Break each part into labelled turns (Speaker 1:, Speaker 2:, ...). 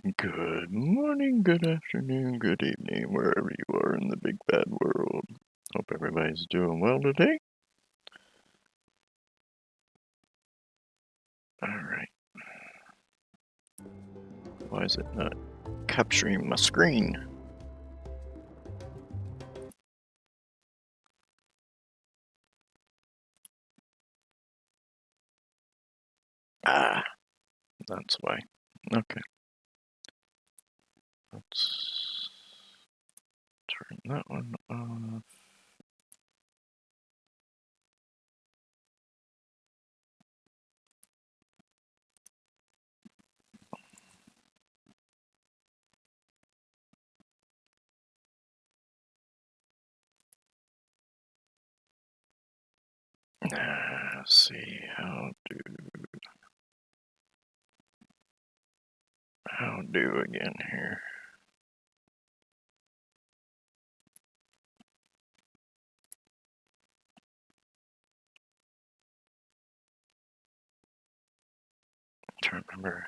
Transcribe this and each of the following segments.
Speaker 1: Good morning, good afternoon, good evening, wherever you are in the big bad world. Hope everybody's doing well today. Alright. Why is it not capturing my screen? Ah, that's why. Okay. Let's turn that one off. Let's see, how do again here. Trying to remember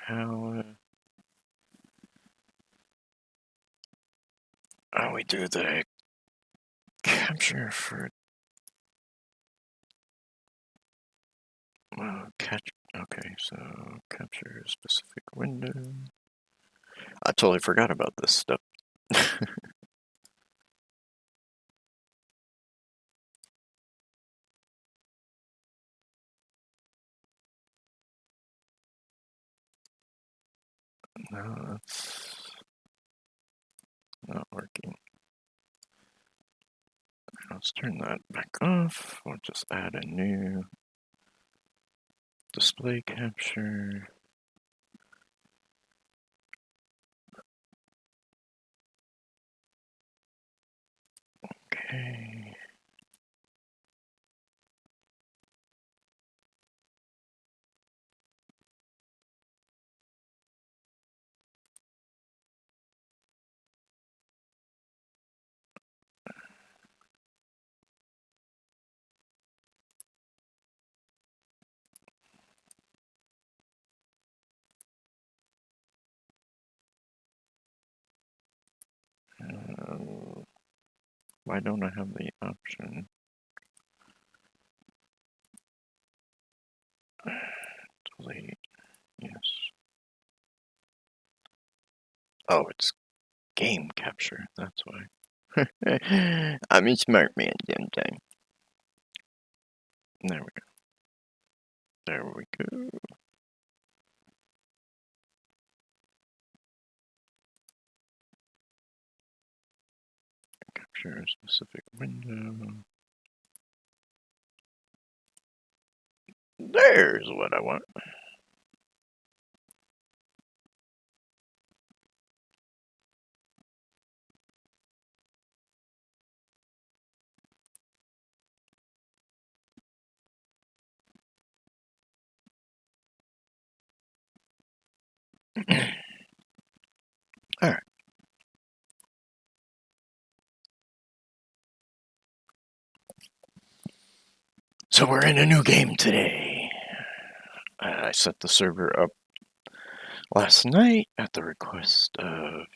Speaker 1: how we do the capture for okay, so capture a specific window. I totally forgot about this stuff. No, that's not working. Let's turn that back off. We'll just add a new display capture. Okay. Why don't I have the option? Delete. Yes. Oh, it's game capture. That's why. I'm a smart man, sometime. There we go. There we go. Capture a specific window. There's what I want. Alright. So we're in a new game today. I set the server up last night at the request of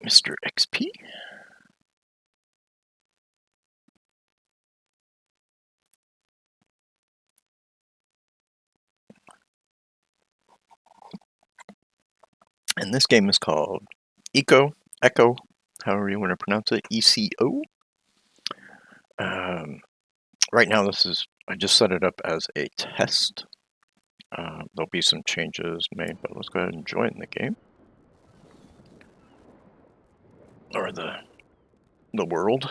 Speaker 1: Mr. XP. And this game is called Echo, however you want to pronounce it, ECO. Right now, I just set it up as a test. There'll be some changes made, but let's go ahead and join the game. Or the world.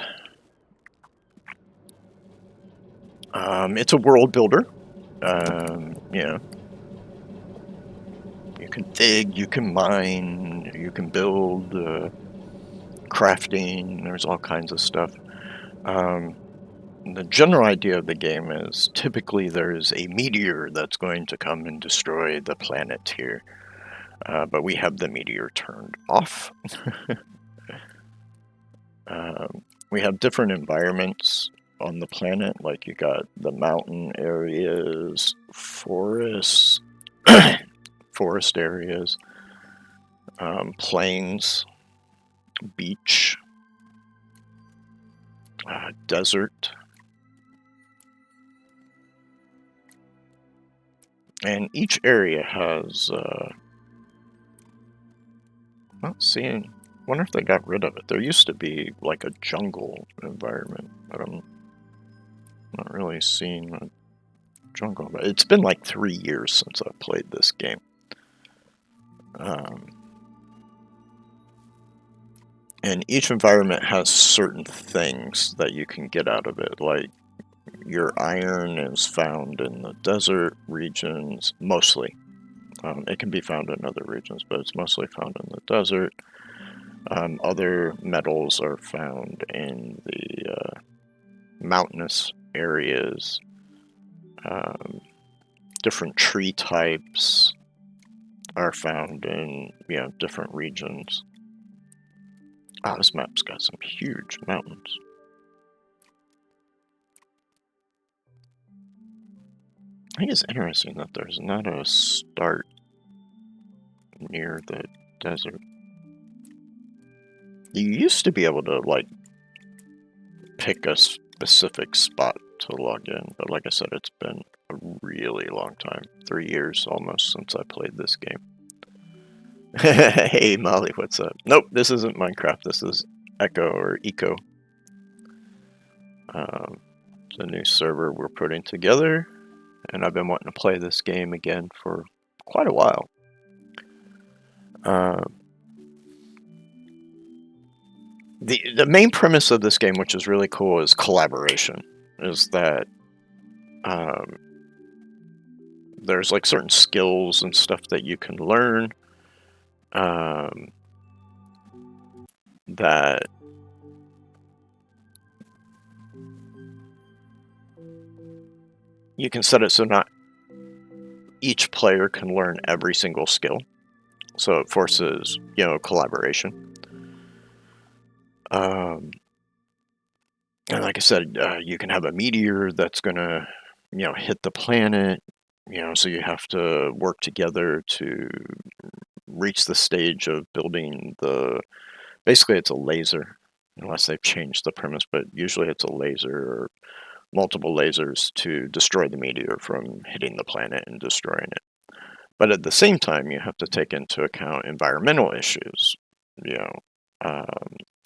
Speaker 1: It's a world builder. You know, you can dig, you can mine, you can build, crafting, there's all kinds of stuff. The general idea of the game is typically there's a meteor that's going to come and destroy the planet here, but we have the meteor turned off. We have different environments on the planet, like you got the mountain areas, forests, forest areas, plains, beach, desert, and each area has, not seeing, wonder if they got rid of it. There used to be like a jungle environment, but I'm not really seeing a jungle. But it's been like 3 years since I've played this game. And each environment has certain things that you can get out of it, like your iron is found in the desert regions, mostly. It can be found in other regions, but it's mostly found in the desert. Other metals are found in the mountainous areas. Different tree types are found in, different regions. Ah, this map's got some huge mountains. I think it's interesting that there's not a start near the desert. You used to be able to, like, pick a specific spot to log in, but like I said, it's been a really long time. 3 years almost since I played this game. Hey, Molly, what's up? Nope, this isn't Minecraft. This is Echo or Eco. It's a new server we're putting together, and I've been wanting to play this game again for quite a while. The main premise of this game, which is really cool, is collaboration. Is that there's like certain skills and stuff that you can learn that you can set it so not each player can learn every single skill. So it forces, collaboration. And like I said, you can have a meteor that's gonna, hit the planet, so you have to work together to reach the stage of building basically it's a laser, unless they've changed the premise, but usually it's a laser or multiple lasers to destroy the meteor from hitting the planet and destroying it. But at the same time, you have to take into account environmental issues,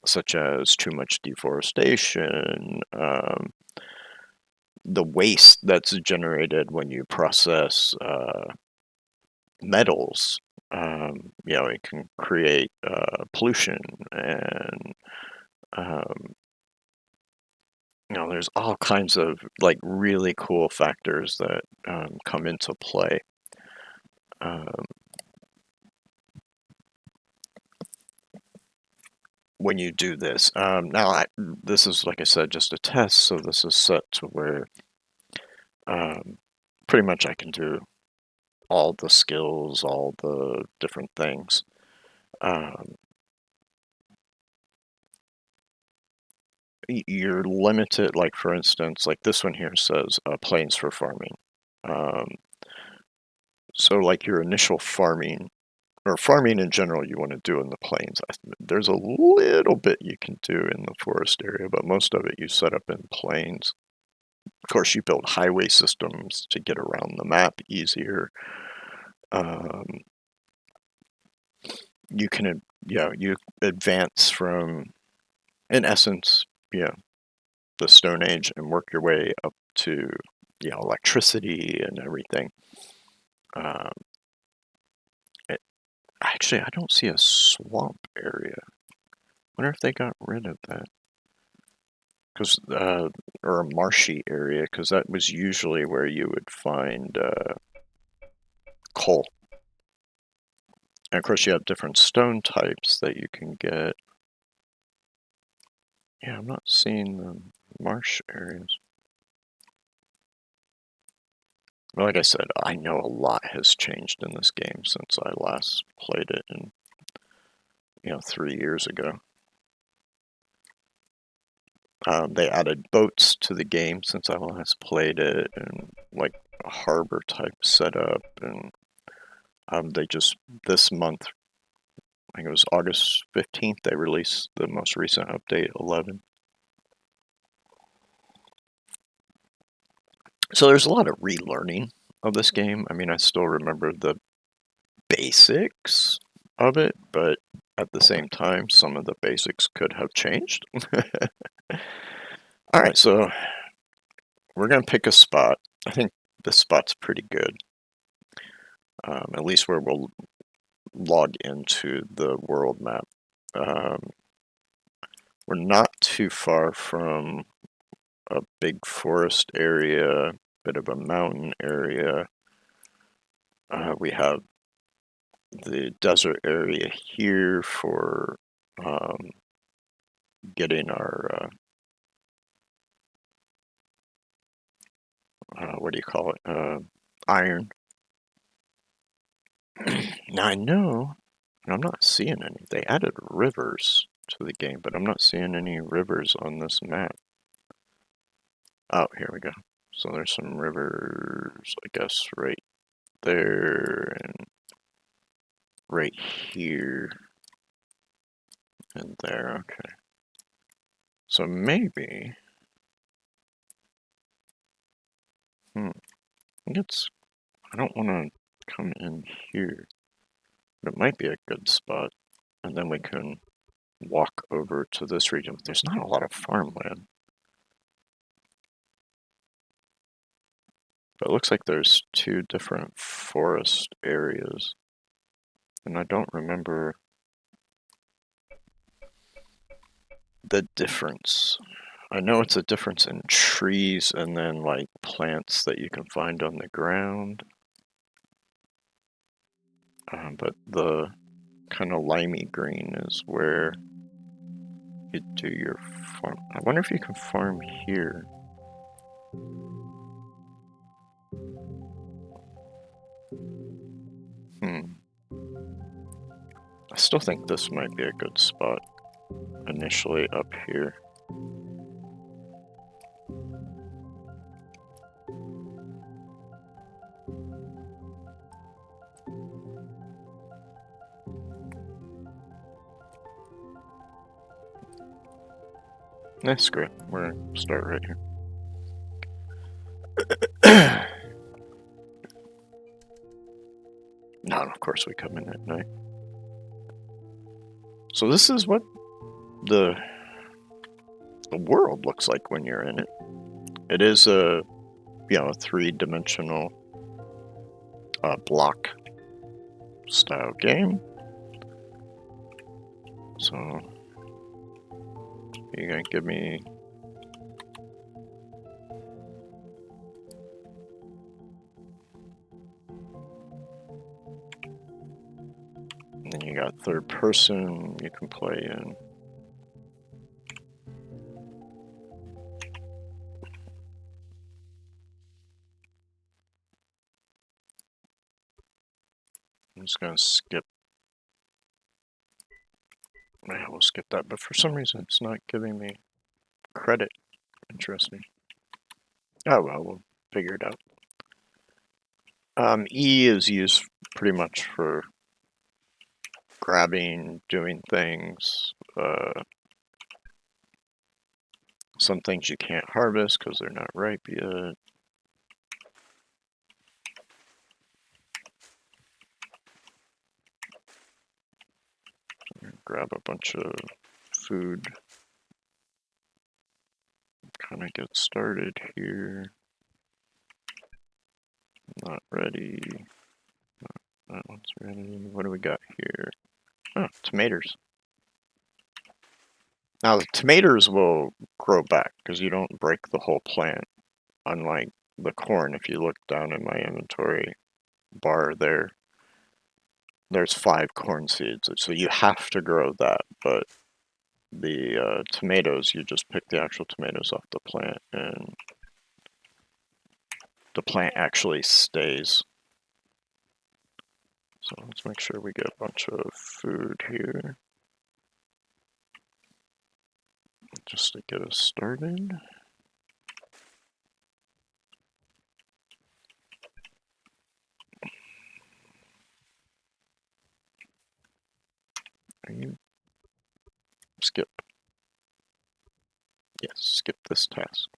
Speaker 1: such as too much deforestation, the waste that's generated when you process metals. It can create pollution, and there's all kinds of like really cool factors that come into play. When you do this. Now, this is, like I said, just a test, so this is set to where pretty much I can do all the skills, all the different things. You're limited, like for instance, like this one here says plains for farming. So like your initial farming, or farming in general, you want to do in the plains. There's a little bit you can do in the forest area, but most of it you set up in plains. Of course, you build highway systems to get around the map easier. You can, you advance from, in essence, the Stone Age and work your way up to, electricity and everything. Actually, I don't see a swamp area. Wonder if they got rid of that. Or a marshy area, because that was usually where you would find coal. And of course, you have different stone types that you can get. Yeah, I'm not seeing the marsh areas. Like I said, I know a lot has changed in this game since I last played it, and 3 years ago. They added boats to the game since I last played it, and like a harbor type setup, and They just, this month, I think it was August 15th, they released the most recent update, 11. So there's a lot of relearning of this game. I mean, I still remember the basics of it, but at the same time, some of the basics could have changed. All right, so we're going to pick a spot. I think this spot's pretty good, at least where we'll log into the world map. We're not too far from a big forest area, bit of a mountain area. We have the desert area here for getting our what do you call it? Iron. Now I know, and I'm not seeing any. They added rivers to the game, but I'm not seeing any rivers on this map. Oh, here we go. So there's some rivers, I guess, right there and right here and there. Okay. So maybe, I think I don't want to come in here, but it might be a good spot. And then we can walk over to this region. There's not a lot of farmland. But it looks like there's two different forest areas. And I don't remember the difference. I know it's a difference in trees and then like plants that you can find on the ground. But the kind of limey green is where you do your farm. I wonder if you can farm here. I still think this might be a good spot initially up here. That's great. We're gonna start right here. No, of course we come in at night. So this is what the world looks like when you're in it. It is a a three-dimensional block style game. So you're gonna give me and then you got third person you can play in. I'm just gonna skip. I will skip that, but for some reason it's not giving me credit. Interesting. Oh well, we'll figure it out. E is used pretty much for grabbing, doing things. Some things you can't harvest because they're not ripe yet. Grab a bunch of food. Kind of get started here. Not ready. That one's ready. What do we got here? Oh, tomatoes. Now the tomatoes will grow back because you don't break the whole plant. Unlike the corn, if you look down in my inventory bar there, there's 5 corn seeds. So you have to grow that, but the tomatoes, you just pick the actual tomatoes off the plant and the plant actually stays. So let's make sure we get a bunch of food here just to get us started. Are you skip? Yes, skip this task.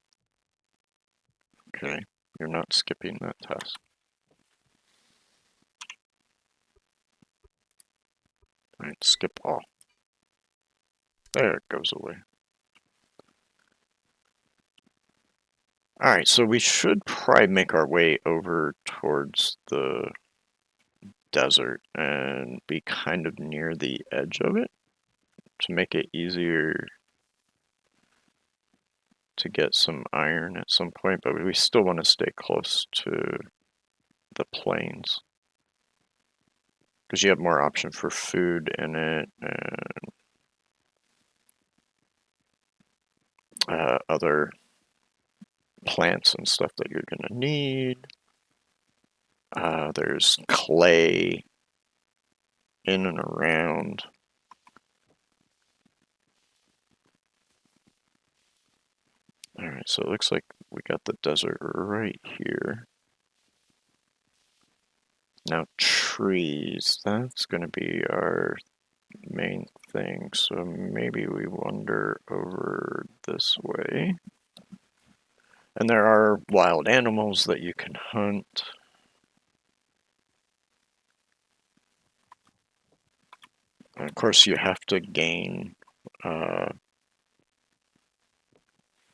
Speaker 1: Okay, you're not skipping that task. Alright, skip all. There it goes away. Alright, so we should probably make our way over towards the desert and be kind of near the edge of it to make it easier to get some iron at some point, but we still want to stay close to the plains because you have more option for food in it and other plants and stuff that you're going to need. There's clay in and around. Alright, so it looks like we got the desert right here. Now trees, that's going to be our main thing, so maybe we wander over this way. And there are wild animals that you can hunt. And of course, you have to gain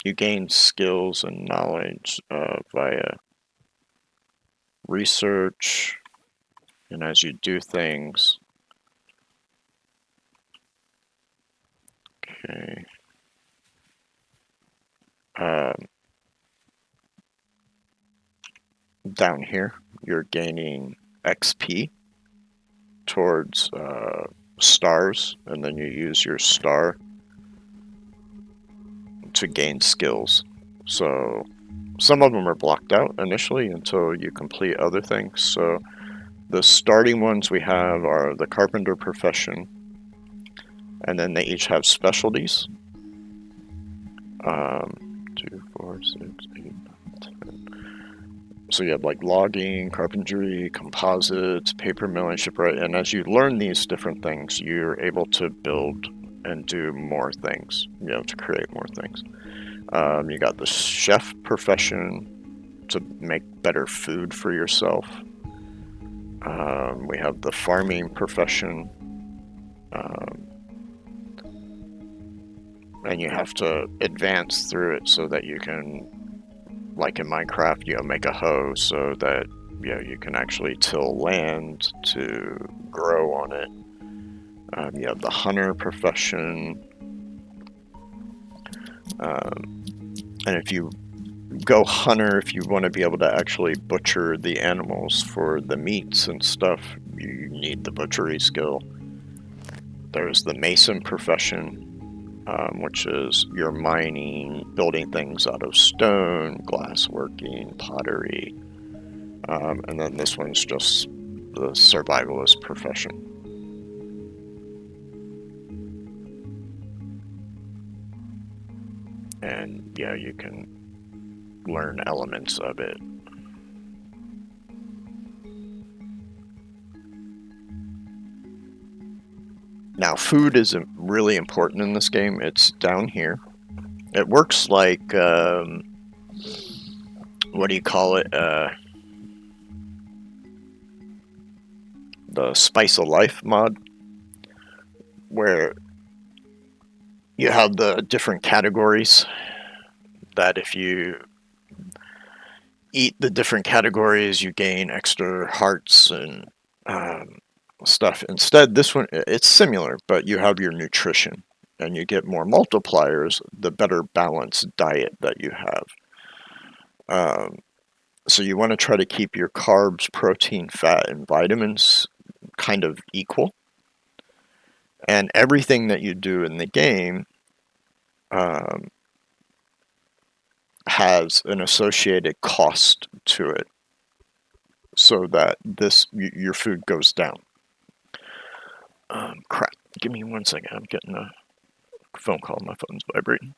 Speaker 1: you gain skills and knowledge via research, and as you do things. Okay. Down here, you're gaining XP towards stars, and then you use your star to gain skills. So some of them are blocked out initially until you complete other things. So the starting ones we have are the carpenter profession, and then they each have specialties. 2, 4, 6, 8, 9, 10. So you have like logging, carpentry, composites, paper milling, shipwright, and as you learn these different things, you're able to build and do more things, to create more things. You got the chef profession to make better food for yourself. We have the farming profession, and you have to advance through it so that you can, like in Minecraft, make a hoe so that you can actually till land to grow on it. You have the hunter profession, and if you go hunter, if you want to be able to actually butcher the animals for the meats and stuff, you need the butchery skill. There's the mason profession, which is your mining, building things out of stone, glassworking, pottery, and then this one's just the survivalist profession. And you can learn elements of it. Now, food is really important in this game. It's down here. It works like, what do you call it? The Spice of Life mod, where you have the different categories that if you eat the different categories, you gain extra hearts and stuff. Instead, this one, it's similar, but you have your nutrition and you get more multipliers the better balanced diet that you have. So you want to try to keep your carbs, protein, fat, and vitamins kind of equal. And everything that you do in the game has an associated cost to it, so that your food goes down. Crap. Give me 1 second. I'm getting a phone call. My phone's vibrating.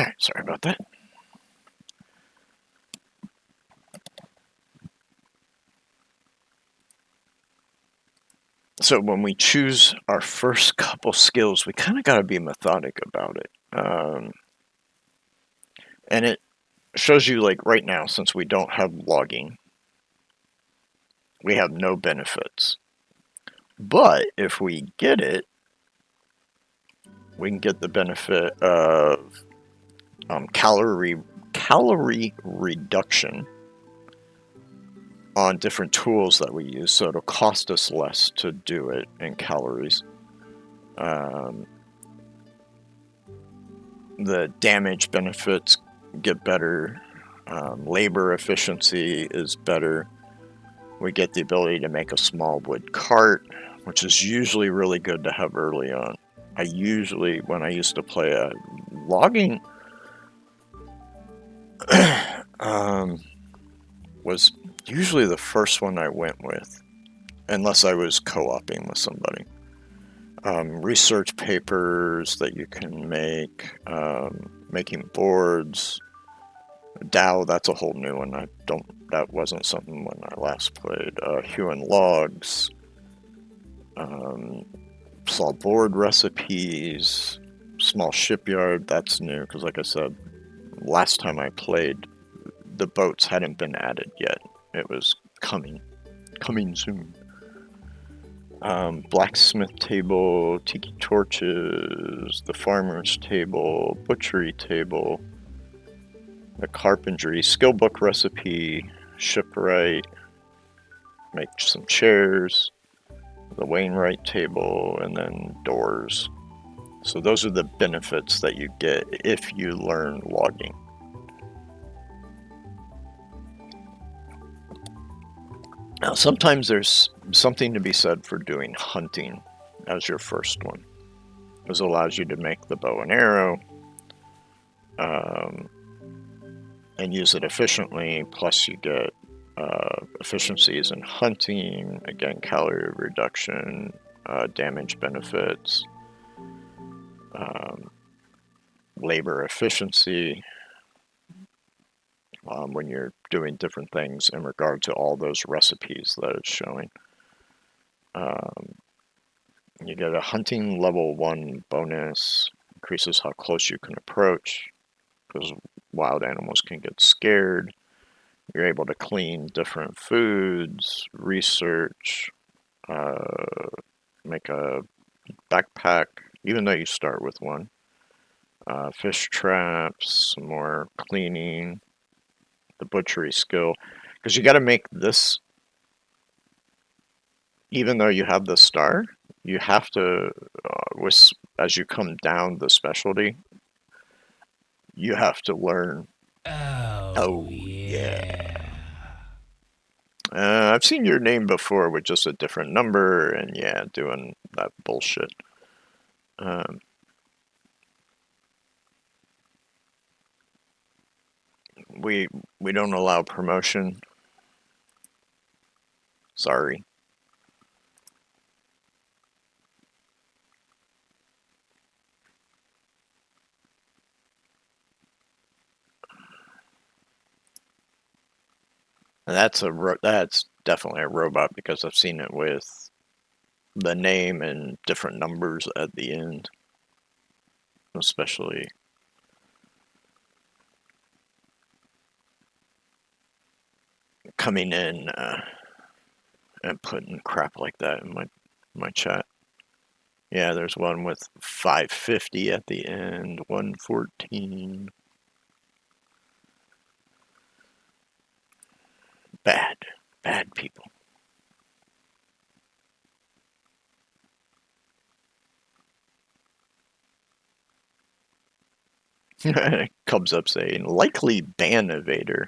Speaker 1: All right, sorry about that. So when we choose our first couple skills, we kind of got to be methodic about it. And it shows you, like right now, since we don't have logging, we have no benefits. But if we get it, we can get the benefit of calorie reduction on different tools that we use, so it'll cost us less to do it in calories. The damage benefits get better. Labor efficiency is better. We get the ability to make a small wood cart, which is usually really good to have early on. When I used to play logging, was usually the first one I went with, unless I was co-oping with somebody. Research papers that you can make, making boards. Dow, that's a whole new one. That wasn't something when I last played. Hewing logs, saw board recipes, small shipyard. That's new because, like I said, last time I played, the boats hadn't been added yet. It was coming soon. Blacksmith table, tiki torches, the farmer's table, butchery table, the carpentry, skill book recipe, shipwright, make some chairs, the Wainwright table, and then doors. So those are the benefits that you get if you learn logging. Now, sometimes there's something to be said for doing hunting as your first one. This allows you to make the bow and arrow and use it efficiently. Plus, you get efficiencies in hunting, again, calorie reduction, damage benefits, labor efficiency. When you're doing different things in regard to all those recipes that it's showing. You get a hunting level 1 bonus, increases how close you can approach, because wild animals can get scared. You're able to clean different foods, research, make a backpack, even though you start with one. Fish traps, some more cleaning, the butchery skill, because you got to make this, even though you have the star, you have to, as you come down the specialty, you have to learn.
Speaker 2: Oh, yeah.
Speaker 1: I've seen your name before with just a different number, and yeah, doing that bullshit. We don't allow promotion. Sorry. That's definitely a robot because I've seen it with the name and different numbers at the end, especially. Coming in and putting crap like that in my chat. Yeah, there's one with 550 at the end, 114. Bad people. Comes up saying, likely ban evader.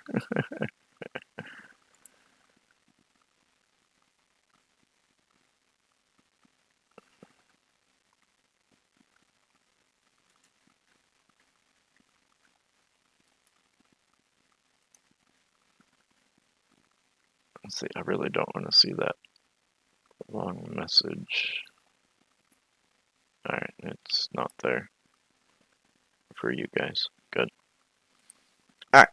Speaker 1: Let's see, I really don't want to see that long message. Alright, it's not there for you guys. Good. Alright.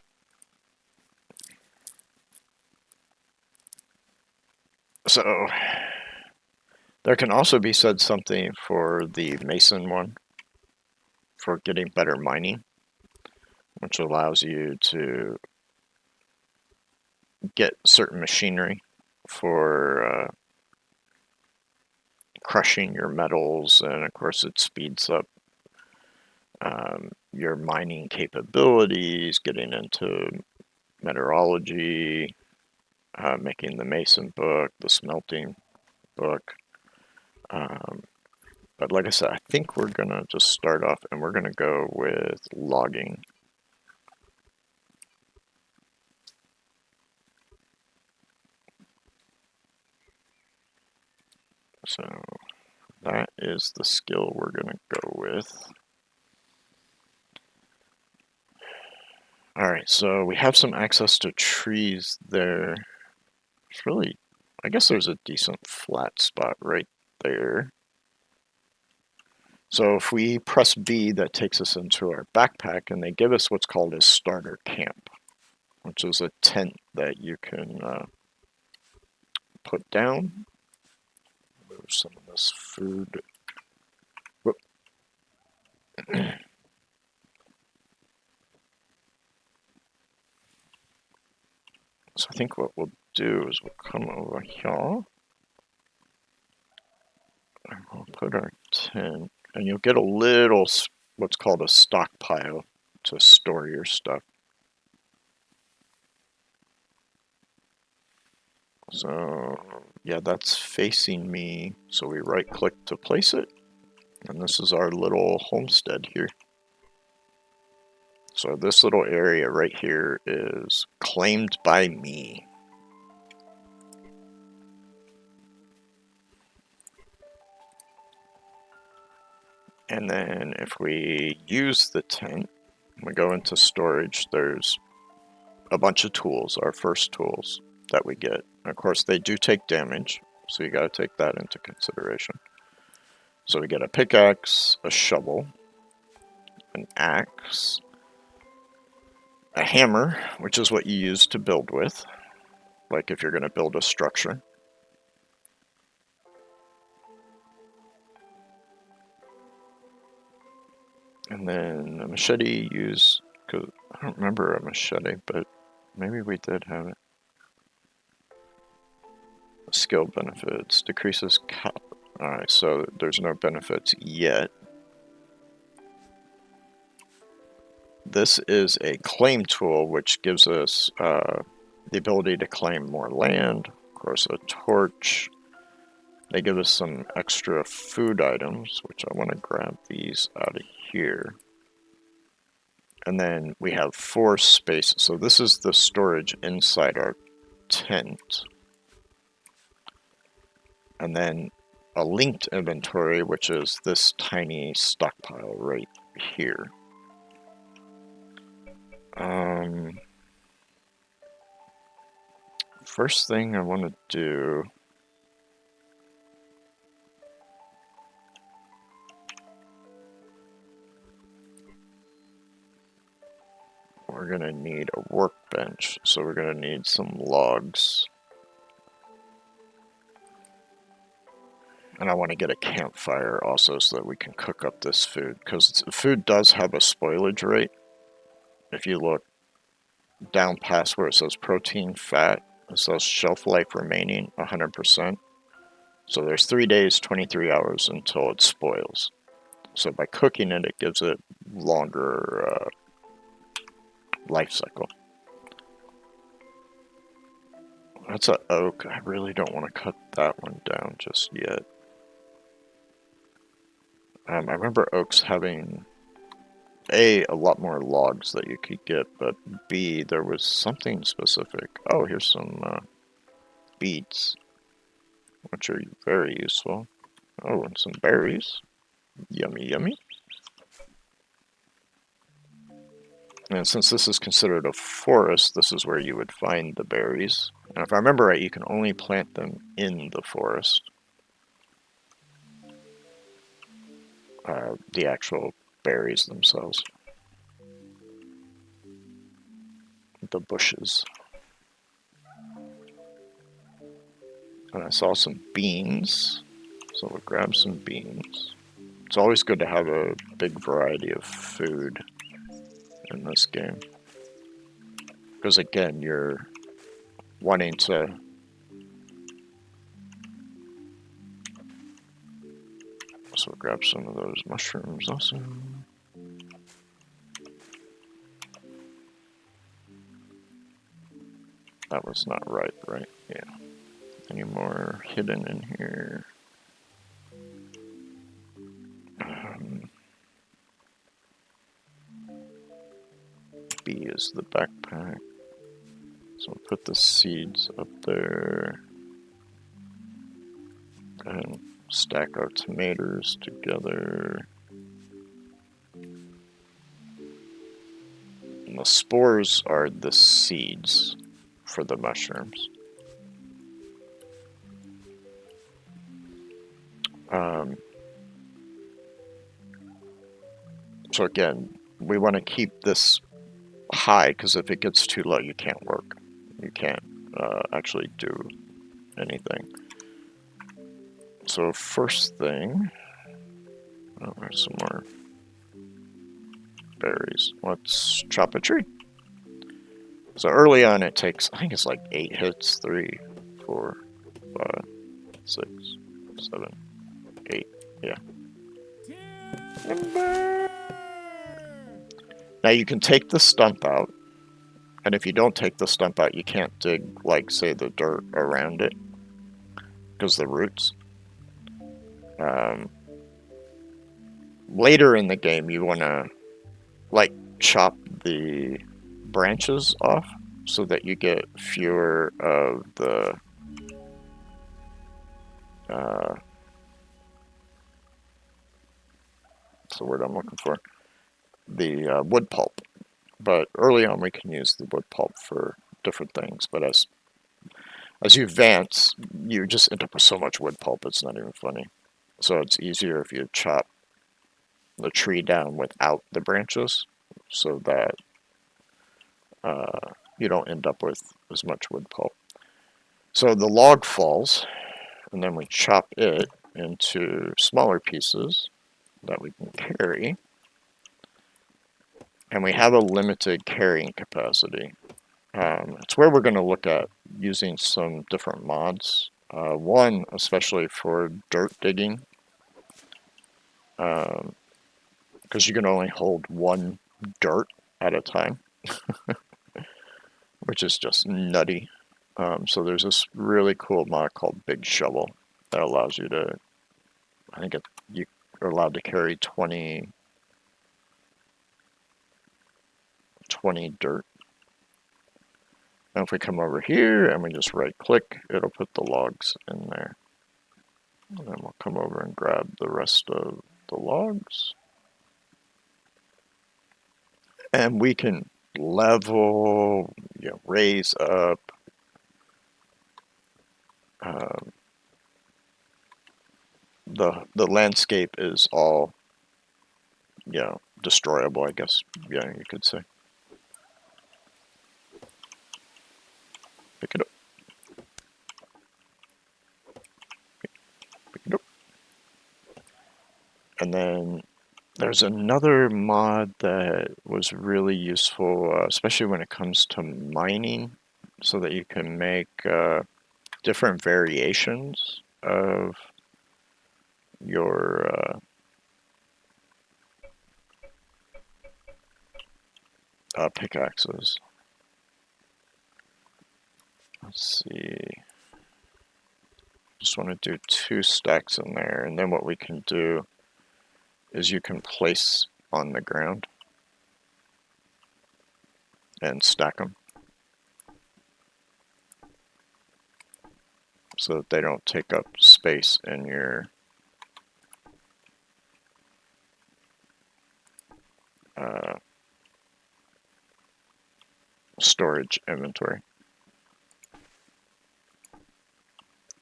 Speaker 1: So, there can also be said something for the Mason one, for getting better mining, which allows you to get certain machinery for crushing your metals, and of course it speeds up your mining capabilities, getting into metallurgy, making the Mason book, the smelting book. But like I said, I think we're going to just start off and we're going to go with logging. So that is the skill we're going to go with. Alright, so we have some access to trees there. It's really, I guess there's a decent flat spot right there. So if we press B, that takes us into our backpack, and they give us what's called a starter camp, which is a tent that you can put down. Move some of this food. Whoop. So I think what we'll do is we'll come over here, and we'll put our tent, and you'll get a little, what's called a stockpile to store your stuff. So yeah, that's facing me. So we right click to place it. And this is our little homestead here. So this little area right here is claimed by me. And then if we use the tent, we go into storage, there's a bunch of tools, our first tools that we get. Of course, they do take damage, so you got to take that into consideration. So we get a pickaxe, a shovel, an axe, a hammer, which is what you use to build with, like if you're going to build a structure. And then a machete used, because I don't remember a machete, but maybe we did have it. Skill benefits, decreases Alright, so there's no benefits yet. This is a claim tool, which gives us the ability to claim more land. Of course, a torch. They give us some extra food items, which I want to grab these out of here. And then we have 4 space. So this is the storage inside our tent. And then a linked inventory, which is this tiny stockpile right here. First thing I want to do, we're going to need a workbench, so we're going to need some logs. And I want to get a campfire also so that we can cook up this food, because food does have a spoilage rate. If you look down past where it says protein, fat, it says shelf life remaining 100%. So there's 3 days, 23 hours until it spoils. So by cooking it, it gives it longer life cycle. That's an oak. I really don't want to cut that one down just yet. I remember oaks having a lot more logs that you could get, but B, there was something specific. Oh, here's some beets, which are very useful. Oh, and some berries. Yummy, yummy. And since this is considered a forest, this is where you would find the berries. And if I remember right, you can only plant them in the forest. The actual berries themselves. the bushes. And I saw some beans, so we'll grab some beans. It's always good to have a big variety of food in this game. Because again, you're wanting to so grab some of those mushrooms also. That was not right? Yeah. Any more hidden in here? B is the backpack. So we'll put the seeds up there. And stack our tomatoes together. And the spores are the seeds for the mushrooms. So again, we want to keep this high because if it gets too low, you can't work. You can't actually do anything. So first thing, oh, there's some more berries. Let's chop a tree. So early on it takes, I think it's like 8 hits, 3, 4, 5, 6, 7, 8, yeah. Now you can take the stump out, and if you don't take the stump out, you can't dig, like, say, the dirt around it, because the roots. Later in the game, you want to, like, chop the branches off so that you get fewer of the what's the word I'm looking for? The wood pulp. But early on, we can use the wood pulp for different things. But as you advance, you just end up with so much wood pulp, it's not even funny. So it's easier if you chop the tree down without the branches so that you don't end up with as much wood pulp. So the log falls, and then we chop it into smaller pieces that we can carry. And we have a limited carrying capacity. It's where we're going to look at using some different mods. One, especially for dirt digging, because you can only hold one dirt at a time, which is just nutty. So there's this really cool mod called Big Shovel that allows you to, I think you are allowed to carry 20 dirt. Now if we come over here and we just right click, it'll put the logs in there. And then we'll come over and grab the rest of the logs. And we can level, raise up. The landscape is all, destroyable, I guess, you could say. Pick it up. Pick it up. And then there's another mod that was really useful, especially when it comes to mining, so that you can make different variations of your pickaxes. Let's see. Just want to do 2 stacks in there, and then what we can do is you can place on the ground and stack them so that they don't take up space in your storage inventory.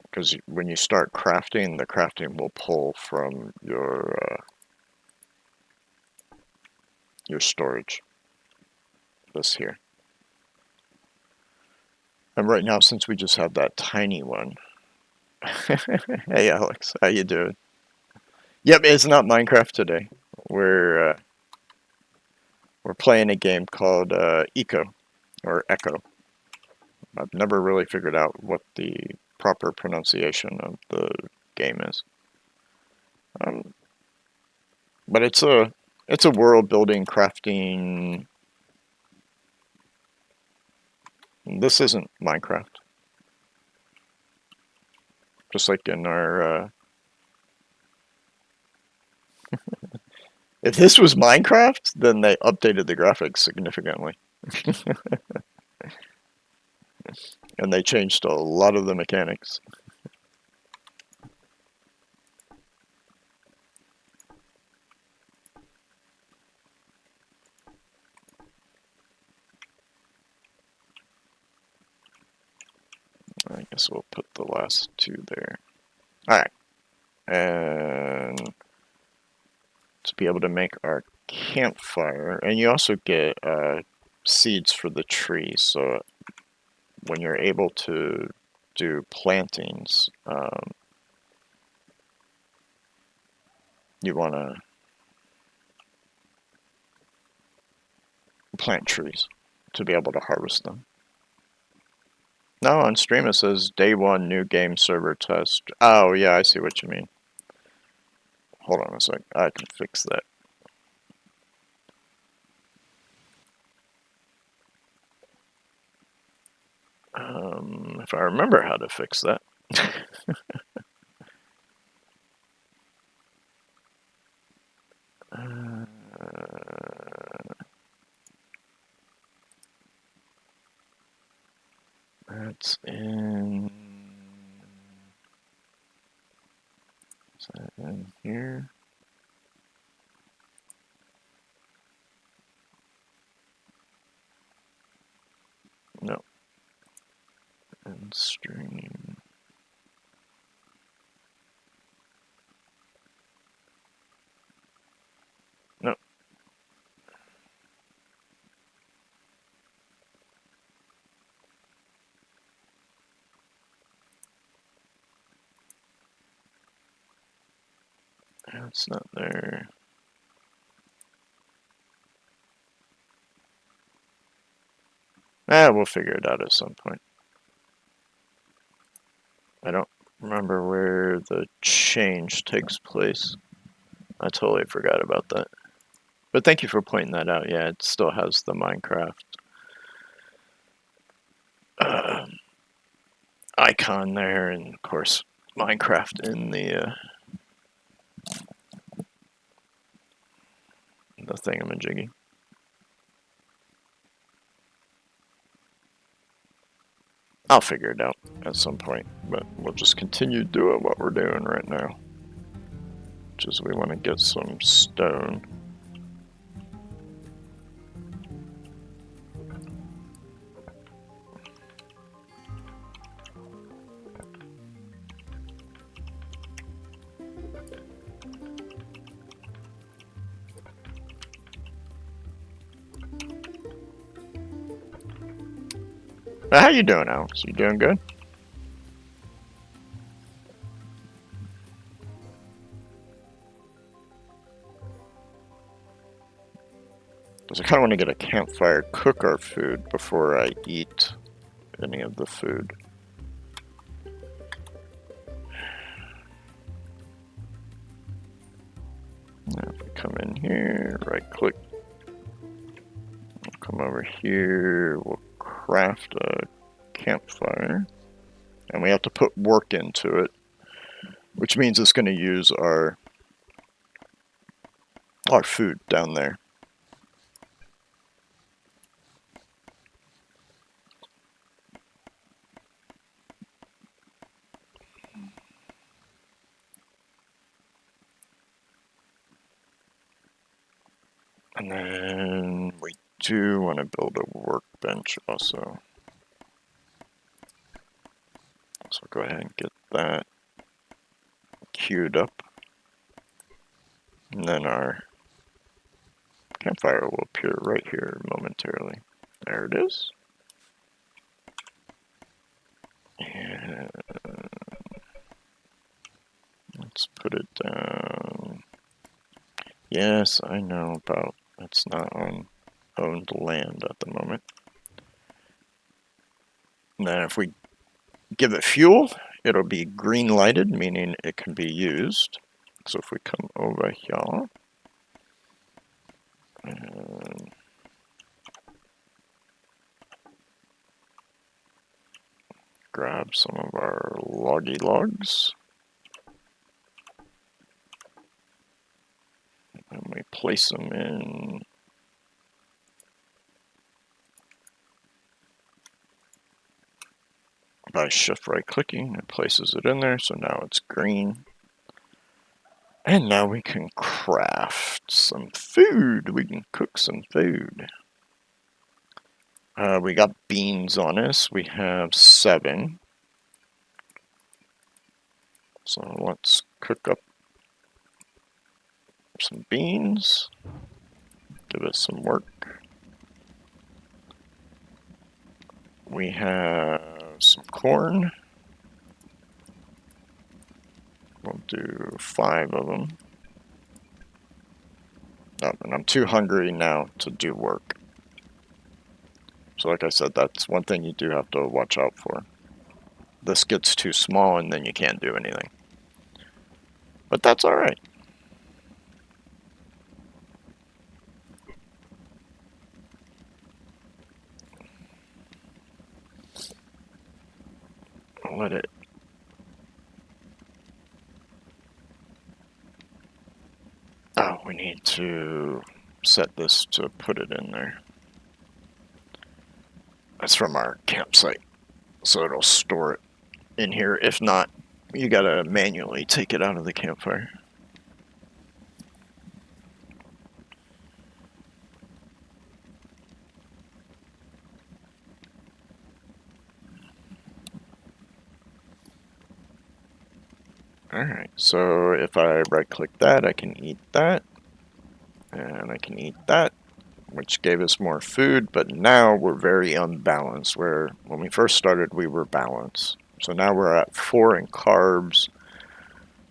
Speaker 1: Because when you start crafting, the crafting will pull from your storage. This here. And right now, since we just have that tiny one. Hey Alex, how you doing? Yep, it's not Minecraft today. We're playing a game called Eco or Echo. I've never really figured out what the proper pronunciation of the game is. Um, but it's a world building crafting. This isn't Minecraft. Just like in our if this was Minecraft, then they updated the graphics significantly. And they changed a lot of the mechanics. I guess we'll put the last two there. Alright. And to be able to make our campfire, and you also get seeds for the trees, so when you're able to do plantings, you want to plant trees to be able to harvest them. No, on stream it says day 1 new game server test. Oh yeah, I see what you mean. Hold on a sec, I can fix that. If I remember how to fix that. That's in. Is that in here? No. And stream. No. That's not there. We'll figure it out at some point. I don't remember where the change takes place. I totally forgot about that. But thank you for pointing that out. Yeah, it still has the Minecraft icon there, and of course Minecraft in the thingamajiggy. I'll figure it out at some point, but we'll just continue doing what we're doing right now, which is we want to get some stone. How you doing, Alex? You doing good? Because I kind of want to get a campfire, cook our food before I eat any of the food. Now if we come in here, right click, we'll come over here, we'll craft a campfire, and we have to put work into it, which means it's going to use our food down there. And then we do want to build a workbench also. So go ahead and get that queued up. And then our campfire will appear right here momentarily. There it is. And let's put it down. Yes, I know about it's not on owned land at the moment. And then if we give it fuel, it'll be green lighted, meaning it can be used. So if we come over here and grab some of our loggy logs, and we place them in by shift right clicking, it places it in there, so now it's green. And now we can craft some food. We can cook some food. We got beans on us. We have 7. So let's cook up some beans. Give it some work. We have some corn. We'll do 5 of them. Oh, and I'm too hungry now to do work. So like I said, that's one thing you do have to watch out for. This gets too small and then you can't do anything. But that's alright. I'll let it. Oh, we need to set this to put it in there. That's from our campsite, so it'll store it in here. If not, you gotta manually take it out of the campfire. Alright, so if I right click that, I can eat that, and I can eat that, which gave us more food, but now we're very unbalanced, where when we first started we were balanced. So now we're at 4 in carbs,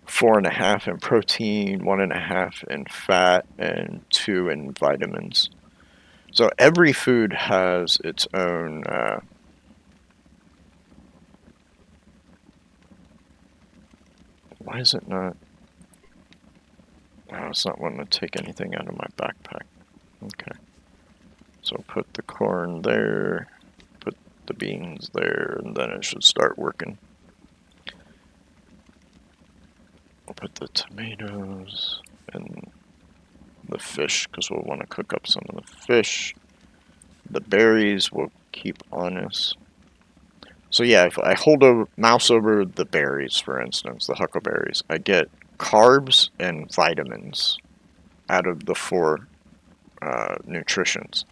Speaker 1: 4.5 in protein, 1.5 in fat, and 2 in vitamins. So every food has its own why is it not? Oh, it's not wanting to take anything out of my backpack. Okay. So put the corn there, put the beans there, and then it should start working. I'll put the tomatoes and the fish, because we'll want to cook up some of the fish. The berries will keep on us. So yeah, if I hold a mouse over the berries, for instance, the huckleberries, I get carbs and vitamins out of the 4 nutritions.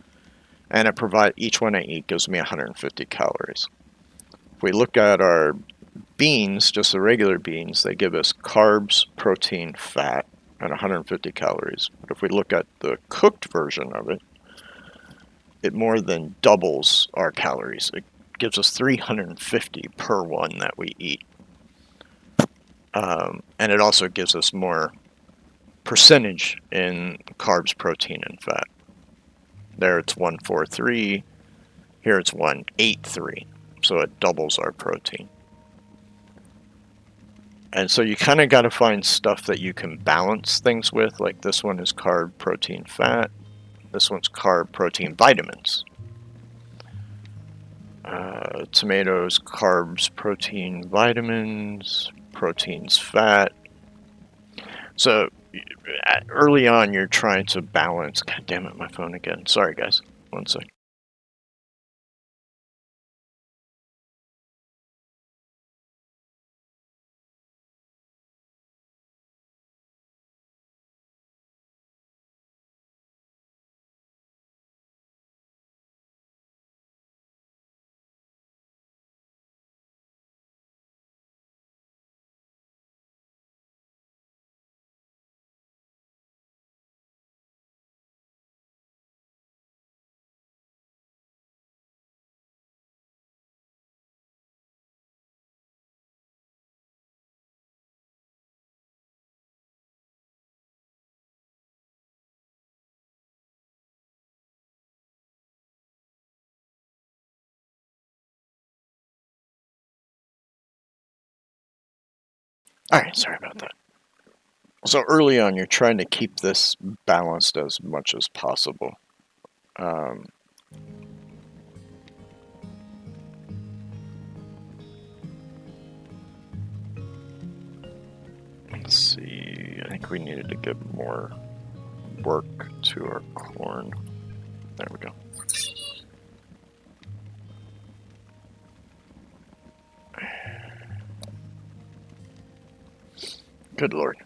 Speaker 1: And it provide each one I eat gives me 150 calories. If we look at our beans, just the regular beans, they give us carbs, protein, fat, and 150 calories. But if we look at the cooked version of it, it more than doubles our calories. It gives us 350 per one that we eat. And it also gives us more percentage in carbs, protein, and fat. There it's 143, here it's 183, so it doubles our protein. And so you kind of got to find stuff that you can balance things with, like this one is carb, protein, fat. This one's carb, protein, vitamins. Tomatoes, carbs, protein, vitamins, proteins, fat. So early on, you're trying to balance. God damn it, my phone again. Sorry, guys. One sec. Alright, sorry about that. So early on, you're trying to keep this balanced as much as possible. Um, let's see, I think we needed to get more work to our corn. There we go. Good lord.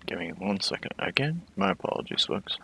Speaker 1: Give me 1 second. Again, my apologies, folks.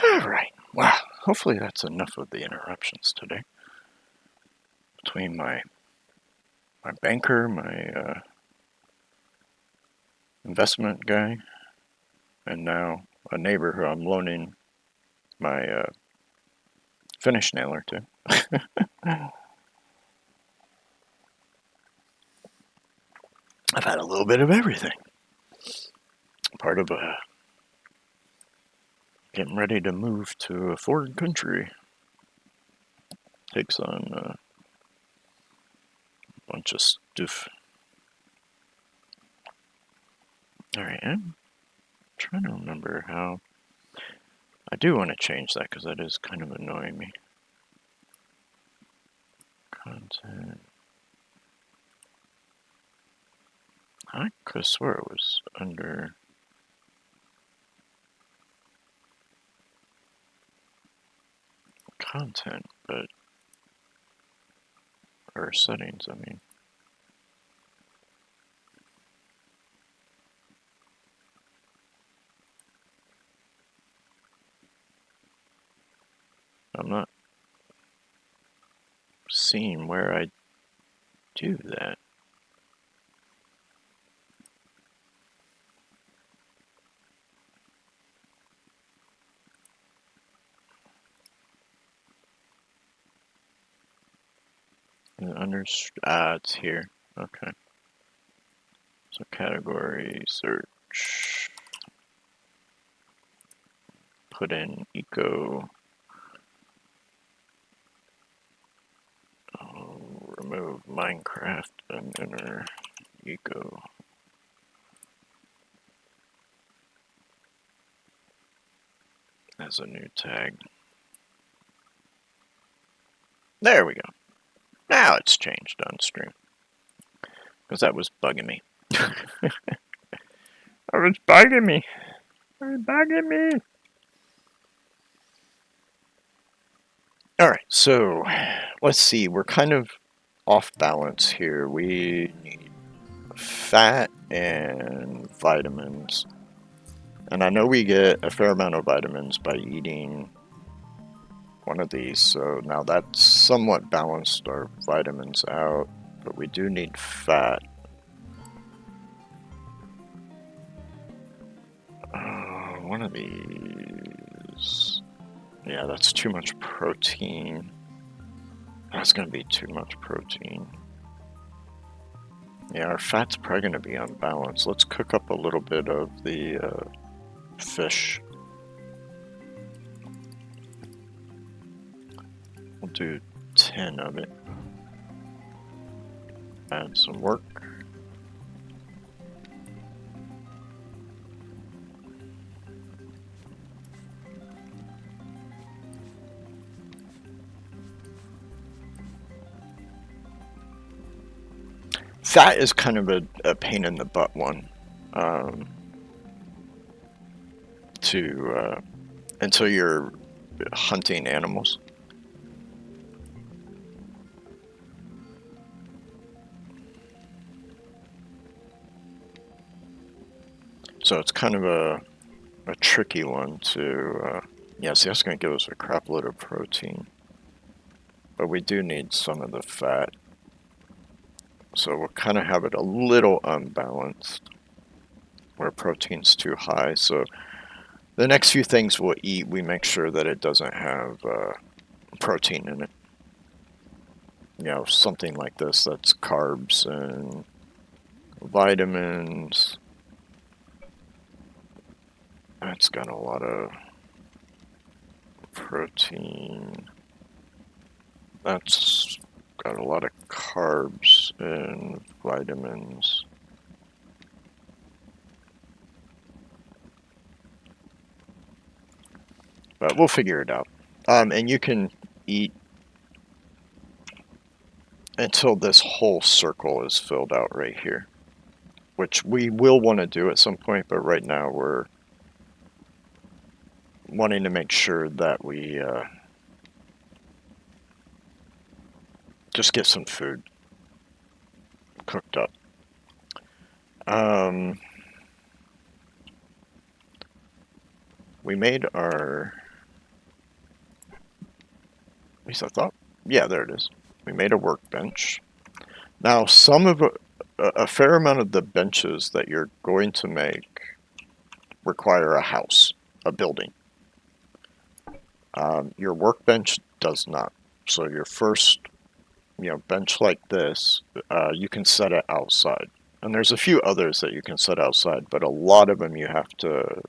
Speaker 1: Alright, wow. Hopefully that's enough of the interruptions today. Between my banker, my investment guy, and now a neighbor who I'm loaning my finish nailer to. I've had a little bit of everything. Part of getting ready to move to a foreign country. Takes on a bunch of stuff. Alright, I'm trying to remember how. I do want to change that because that is kind of annoying me. Content. I could have swore it was under content, but or settings, I mean. I'm not seeing where I do that. Under it's here. Okay. So category search. Put in eco. I'll remove Minecraft and enter eco. As a new tag. There we go. Now it's changed on stream. Because that was bugging me. Oh, it's bugging me. It's bugging me. Alright, so let's see. We're kind of off balance here. We need fat and vitamins. And I know we get a fair amount of vitamins by eating one of these, so now that's somewhat balanced our vitamins out, but we do need fat. One of these. Yeah, that's too much protein. That's going to be too much protein. Yeah, our fat's probably going to be unbalanced. Let's cook up a little bit of the fish. We'll do 10 of it. Add some work. Fat is kind of a pain in the butt one until you're hunting animals. So it's kind of a tricky one to, yeah, see, that's going to give us a crap load of protein. But we do need some of the fat. So we'll kind of have it a little unbalanced, where protein's too high. So the next few things we'll eat, we make sure that it doesn't have protein in it. You know, something like this that's carbs and vitamins. That's got a lot of protein. That's got a lot of carbs and vitamins. But we'll figure it out. And you can eat until this whole circle is filled out right here, which we will want to do at some point, but right now we're wanting to make sure that we just get some food cooked up. We made our, at least I thought, yeah, there it is. We made a workbench. Now, a fair amount of the benches that you're going to make require a house, a building. Your workbench does not. So your first, bench like this, you can set it outside. And there's a few others that you can set outside, but a lot of them you have to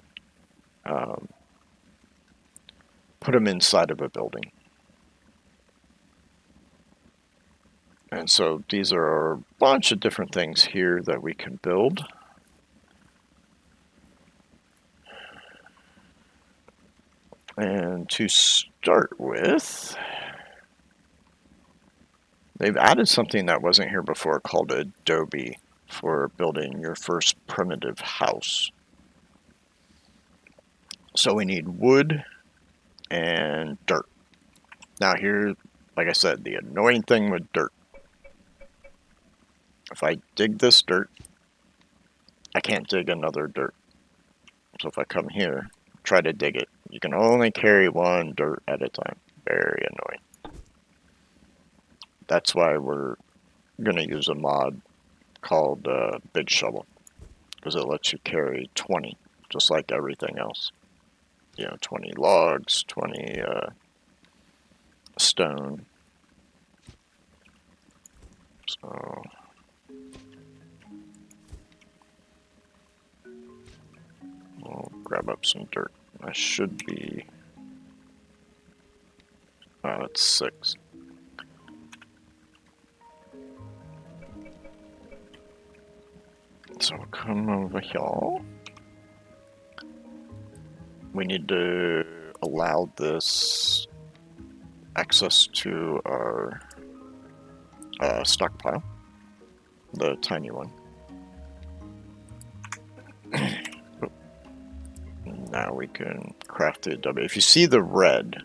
Speaker 1: put them inside of a building. And so these are a bunch of different things here that we can build. And to start with, they've added something that wasn't here before called Adobe for building your first primitive house. So we need wood and dirt. Now here, like I said, the annoying thing with dirt. If I dig this dirt, I can't dig another dirt. So if I come here, try to dig it, you can only carry one dirt at a time. Very annoying. That's why we're going to use a mod called Big Shovel, because it lets you carry 20, just like everything else. 20 logs, 20 stone. So we'll grab up some dirt. I should be, that's 6. So we'll come over here. We need to allow this access to our stockpile, the tiny one. Now we can craft the W. If you see the red,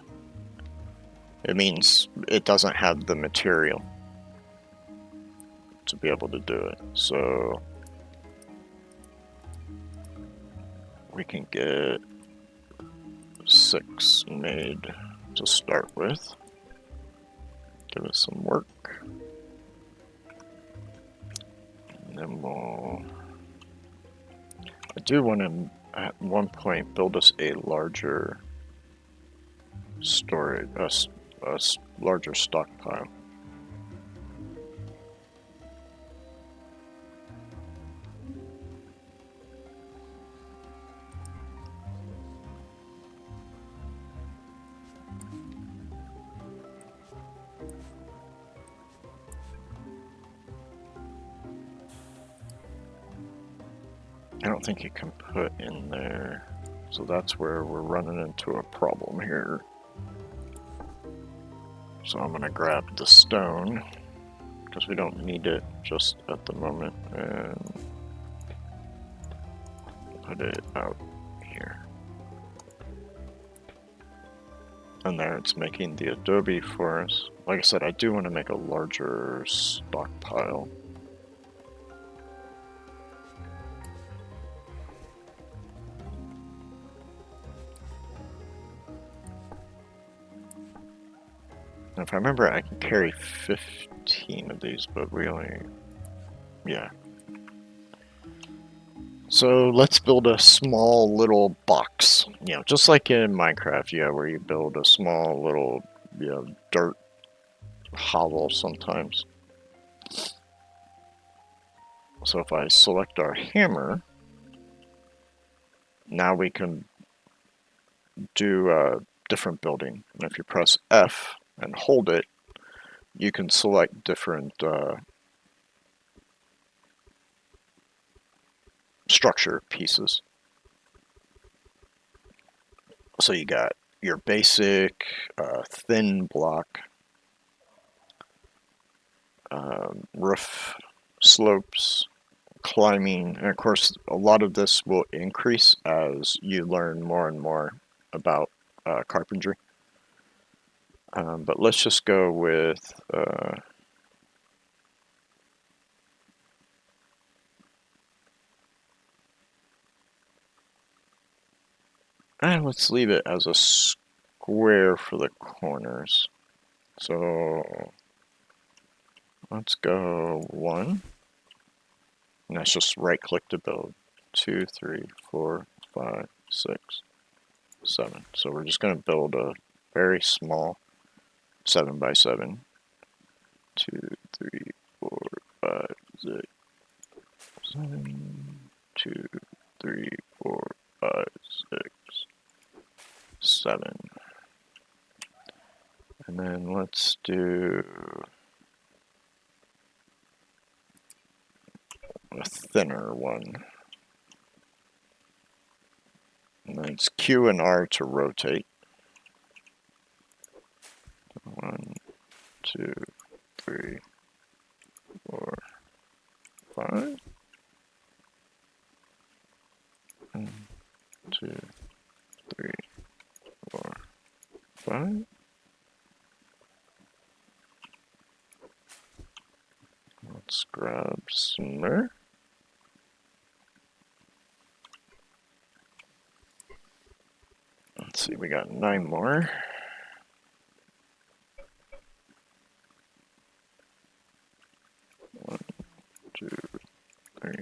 Speaker 1: it means it doesn't have the material to be able to do it. So we can get 6 made to start with. Give it some work. And then I do want to, at one point, build us a larger storage, a larger stockpile. I don't think you can put in there, so that's where we're running into a problem here. So I'm gonna grab the stone, because we don't need it just at the moment, and put it out here. And there it's making the adobe for us. Like I said, I do want to make a larger stockpile. If I remember, I can carry 15 of these, but we only... yeah. So let's build a small little box. You know, just like in Minecraft, yeah, where you build a small little, you know, dirt hovel sometimes. So if I select our hammer, now we can do a different building. And if you press F and hold it, you can select different structure pieces. So you got your basic thin block, roof slopes, climbing, and of course a lot of this will increase as you learn more and more about carpentry. But let's just go with and let's leave it as a square for the corners. So let's go 1. And that's just right click to build. 2, 3, 4, 5, 6, 7. So we're just going to build a very small 7 by 7. 2, 3, 4, 5, 6, 7. 2, 3, 4, 5, 6, 7. And then let's do a thinner one. And then it's Q and R to rotate. 1, 2, 3, 4, 5. 1, 2, 3, 4, 5. Let's grab some more. Let's see, we got 9 more. One, 2, 3,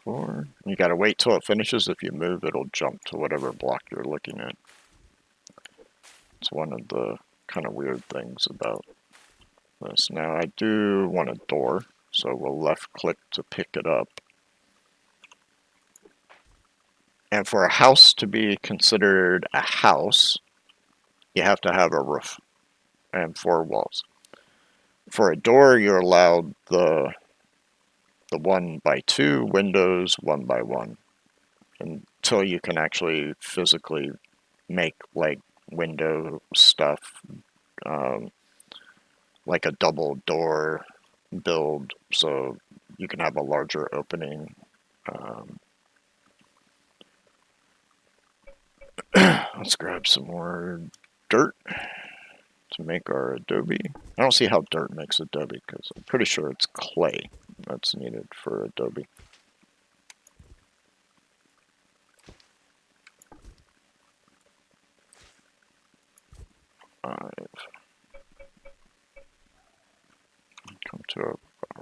Speaker 1: 4. You gotta wait till it finishes. If you move, it'll jump to whatever block you're looking at. It's one of the kind of weird things about this. Now I do want a door, so we'll left click to pick it up. And for a house to be considered a house, you have to have a roof and 4 walls. For a door, you're allowed the 1 by 2 windows, 1 by 1, until you can actually physically make like window stuff, like a double door build, so you can have a larger opening. Let's grab some more dirt to make our adobe. I don't see how dirt makes adobe because I'm pretty sure it's clay that's needed for adobe. Come to our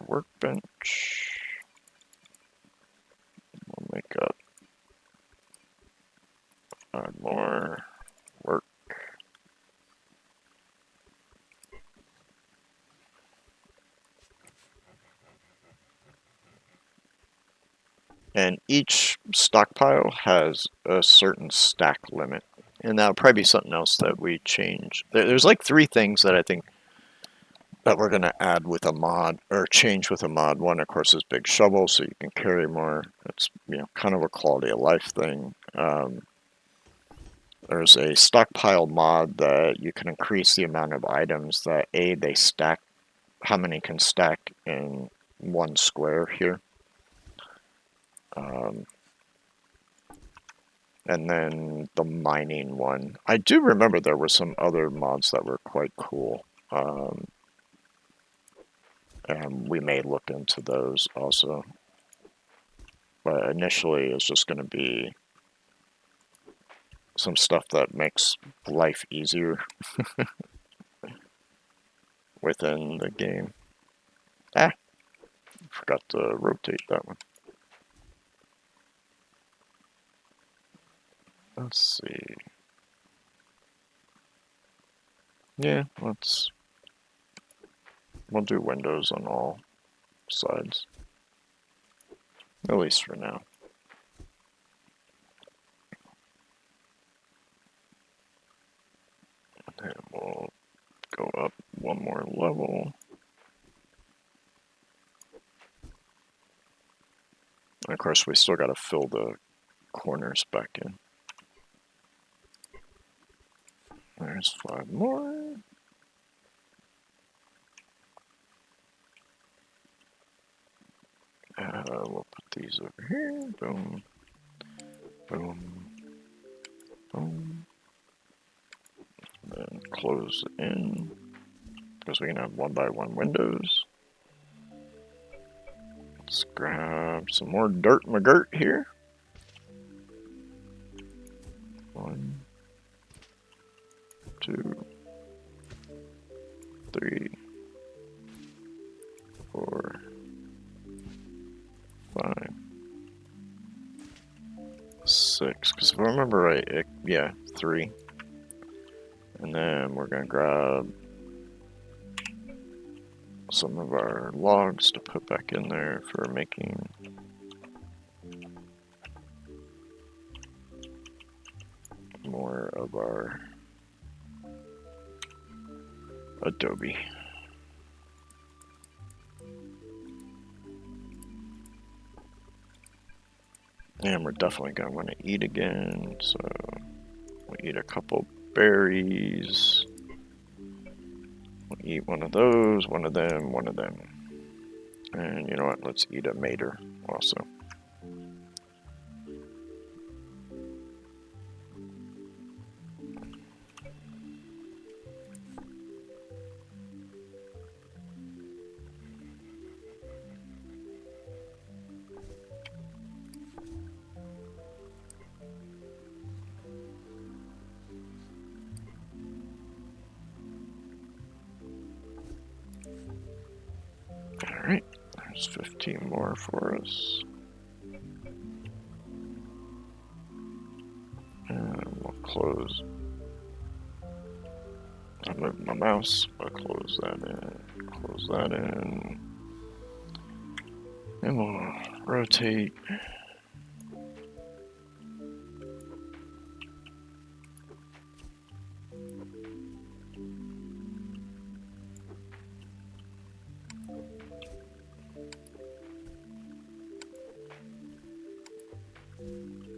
Speaker 1: workbench. We'll make up 5 more work. And each stockpile has a certain stack limit. And that'll probably be something else that we change. There's like 3 things that I think that we're going to add with a mod, or change with a mod. One, of course, is big shovel, so you can carry more. That's, you know, kind of a quality of life thing. There's a stockpile mod that you can increase the amount of items that they stack, how many can stack in one square here. And then the mining one. I do remember there were some other mods that were quite cool. And we may look into those also. But initially it's just going to be some stuff that makes life easier within the game. Forgot to rotate that one. Let's see. Yeah, we'll do windows on all sides. At least for now. And we'll go up one more level. And of course, we still got to fill the corners back in. There's 5 more. We'll put these over here. Boom. Boom. Boom. And then close in. Because we can have 1x1 windows. Let's grab some more dirt McGirt here. 1, 2, 3, 4, 5, 6. Because if I remember right, yeah, 3. And then we're going to grab some of our logs to put back in there for making more of our adobe. And we're definitely going to want to eat again, so we'll eat a couple berries. We'll eat one of those, one of them, one of them. And you know what, let's eat a mater also. Alright, there's 15 more for us. And we'll close. I moved my mouse, but close that in, close that in. And we'll rotate.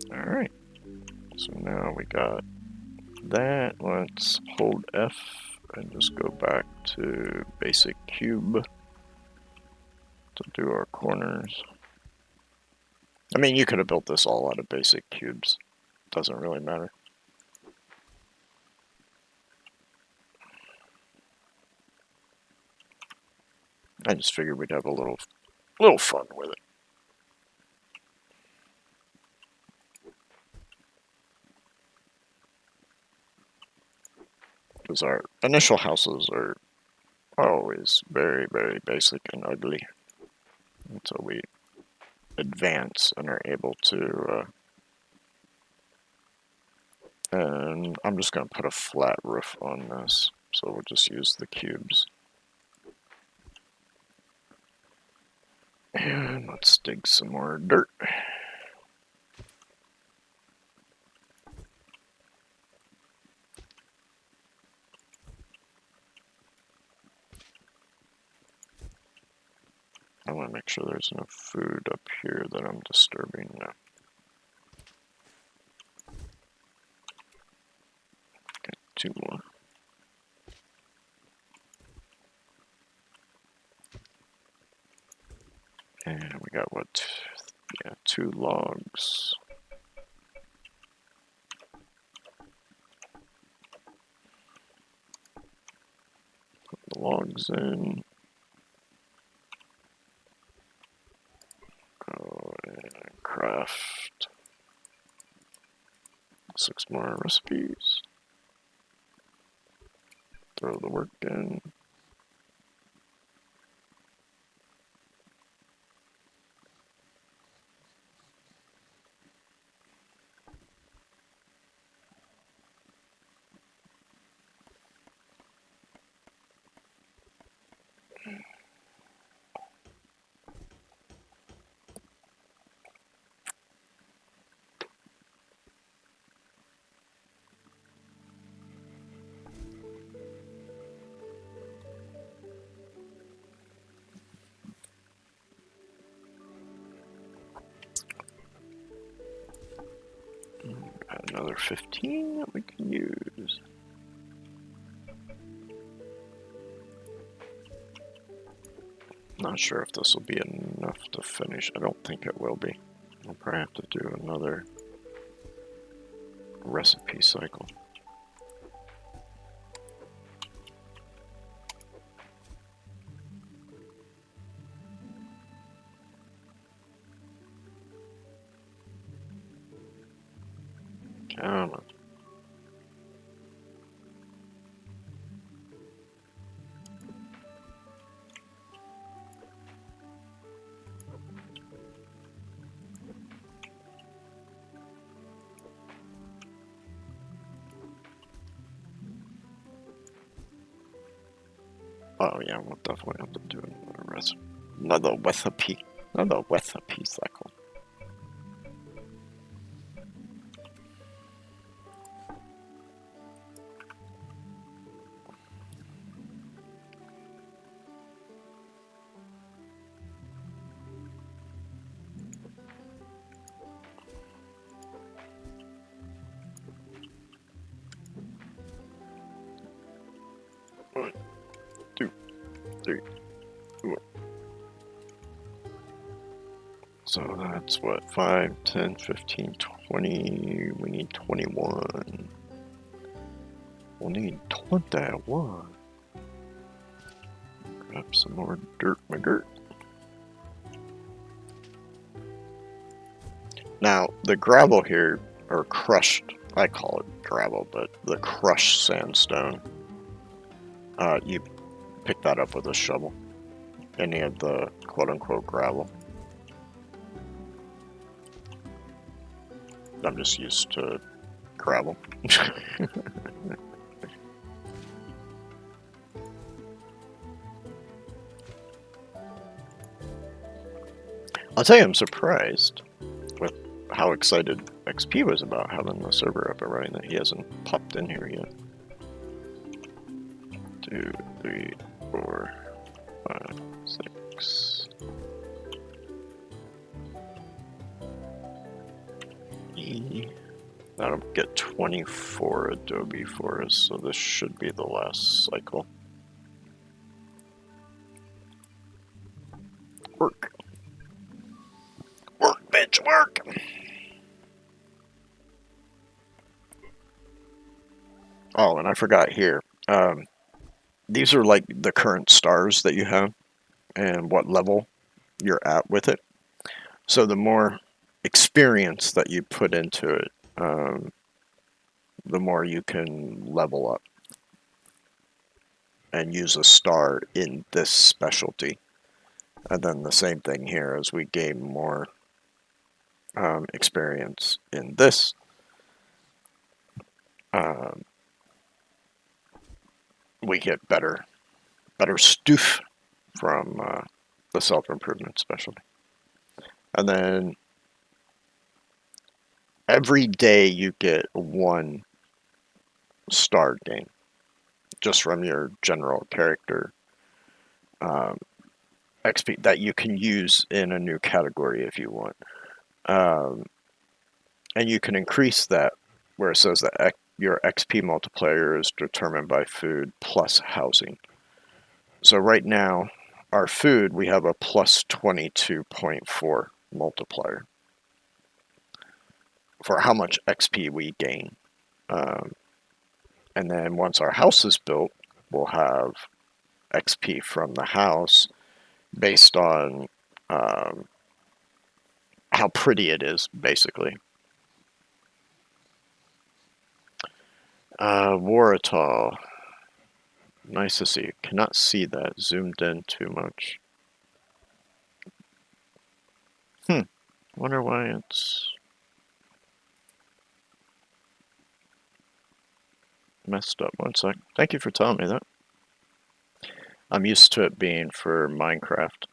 Speaker 1: Alright, so now we got that. Let's hold F and just go back to basic cube to do our corners. I mean, you could have built this all out of basic cubes. Doesn't really matter. I just figured we'd have a little fun with it. Because our initial houses are always very, very basic and ugly until we advance and are able to. And I'm just going to put a flat roof on this, so we'll just use the cubes. And let's dig some more dirt. I want to make sure there's enough food up here that I'm disturbing now. Okay, 2 more. And we got what? Yeah, 2 logs. Put the logs in. Go and craft 6 more recipes. Throw the work in. Got another 15 that we can use. Not sure if this will be enough to finish. I don't think it will be. I'll probably have to do another recipe cycle. Come on. Oh yeah, we'll definitely have to do another recipe cycle. One, 2, 3, 4. So that's what, 5, 10, 15, 20. We need 21. We'll need 21. Grab some more dirt, McGirt. Now, the gravel here, or crushed, I call it gravel, but the crushed sandstone, you pick that up with a shovel. Any of the quote-unquote gravel. I'm just used to gravel. I'll tell you, I'm surprised with how excited XP was about having the server up and running that he hasn't popped in here yet. 2, 3, 4, 5, 6. That'll get 24 Adobe for us, so this should be the last cycle. Work. Work, bitch, work! Oh, and I forgot here. These are like the current stars that you have. and what level you're at with it. So the more experience that you put into it, the more you can level up and use a star in this specialty. And then the same thing here as we gain more experience in this. We get better stuff from the self-improvement specialty. And then every day you get 1 star gain just from your general character XP that you can use in a new category if you want. And you can increase that where it says that your XP multiplier is determined by food plus housing. So right now, our food, we have a plus 22.4 multiplier for how much XP we gain. And then once our house is built, we'll have XP from the house based on how pretty it is, basically. Waratah. Nice to see. Cannot see that zoomed in too much. Wonder why it's messed up. One sec. Thank you for telling me that. I'm used to it being for Minecraft.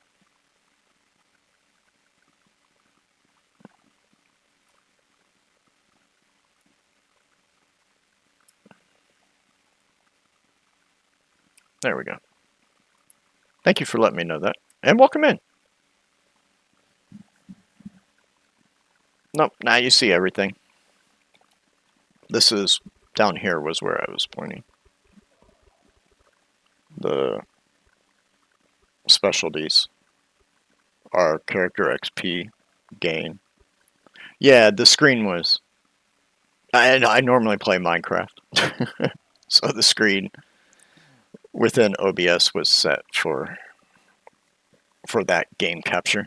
Speaker 1: There we go. Thank you for letting me know that. And welcome in. Nope, now you see everything. This is, down here was where I was pointing. The specialties are character XP gain. Yeah, the screen was... I normally play Minecraft. So the screen within OBS was set for that game capture.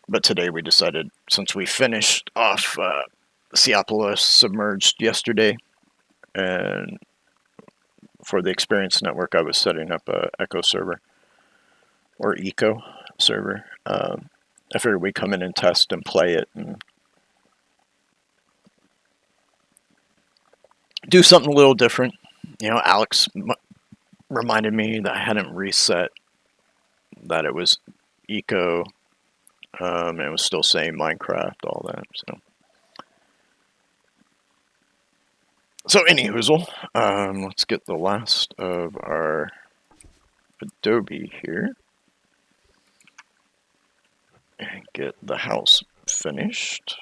Speaker 1: But today we decided, since we finished off Seopolis Submerged yesterday, and for the Experience Network I was setting up a Echo server, or Eco server. I figured we'd come in and test and play it and do something a little different. You know, Alex reminded me that I hadn't reset, that it was Eco, and it was still saying Minecraft, all that. So anyhoozle, let's get the last of our Adobe here and get the house finished.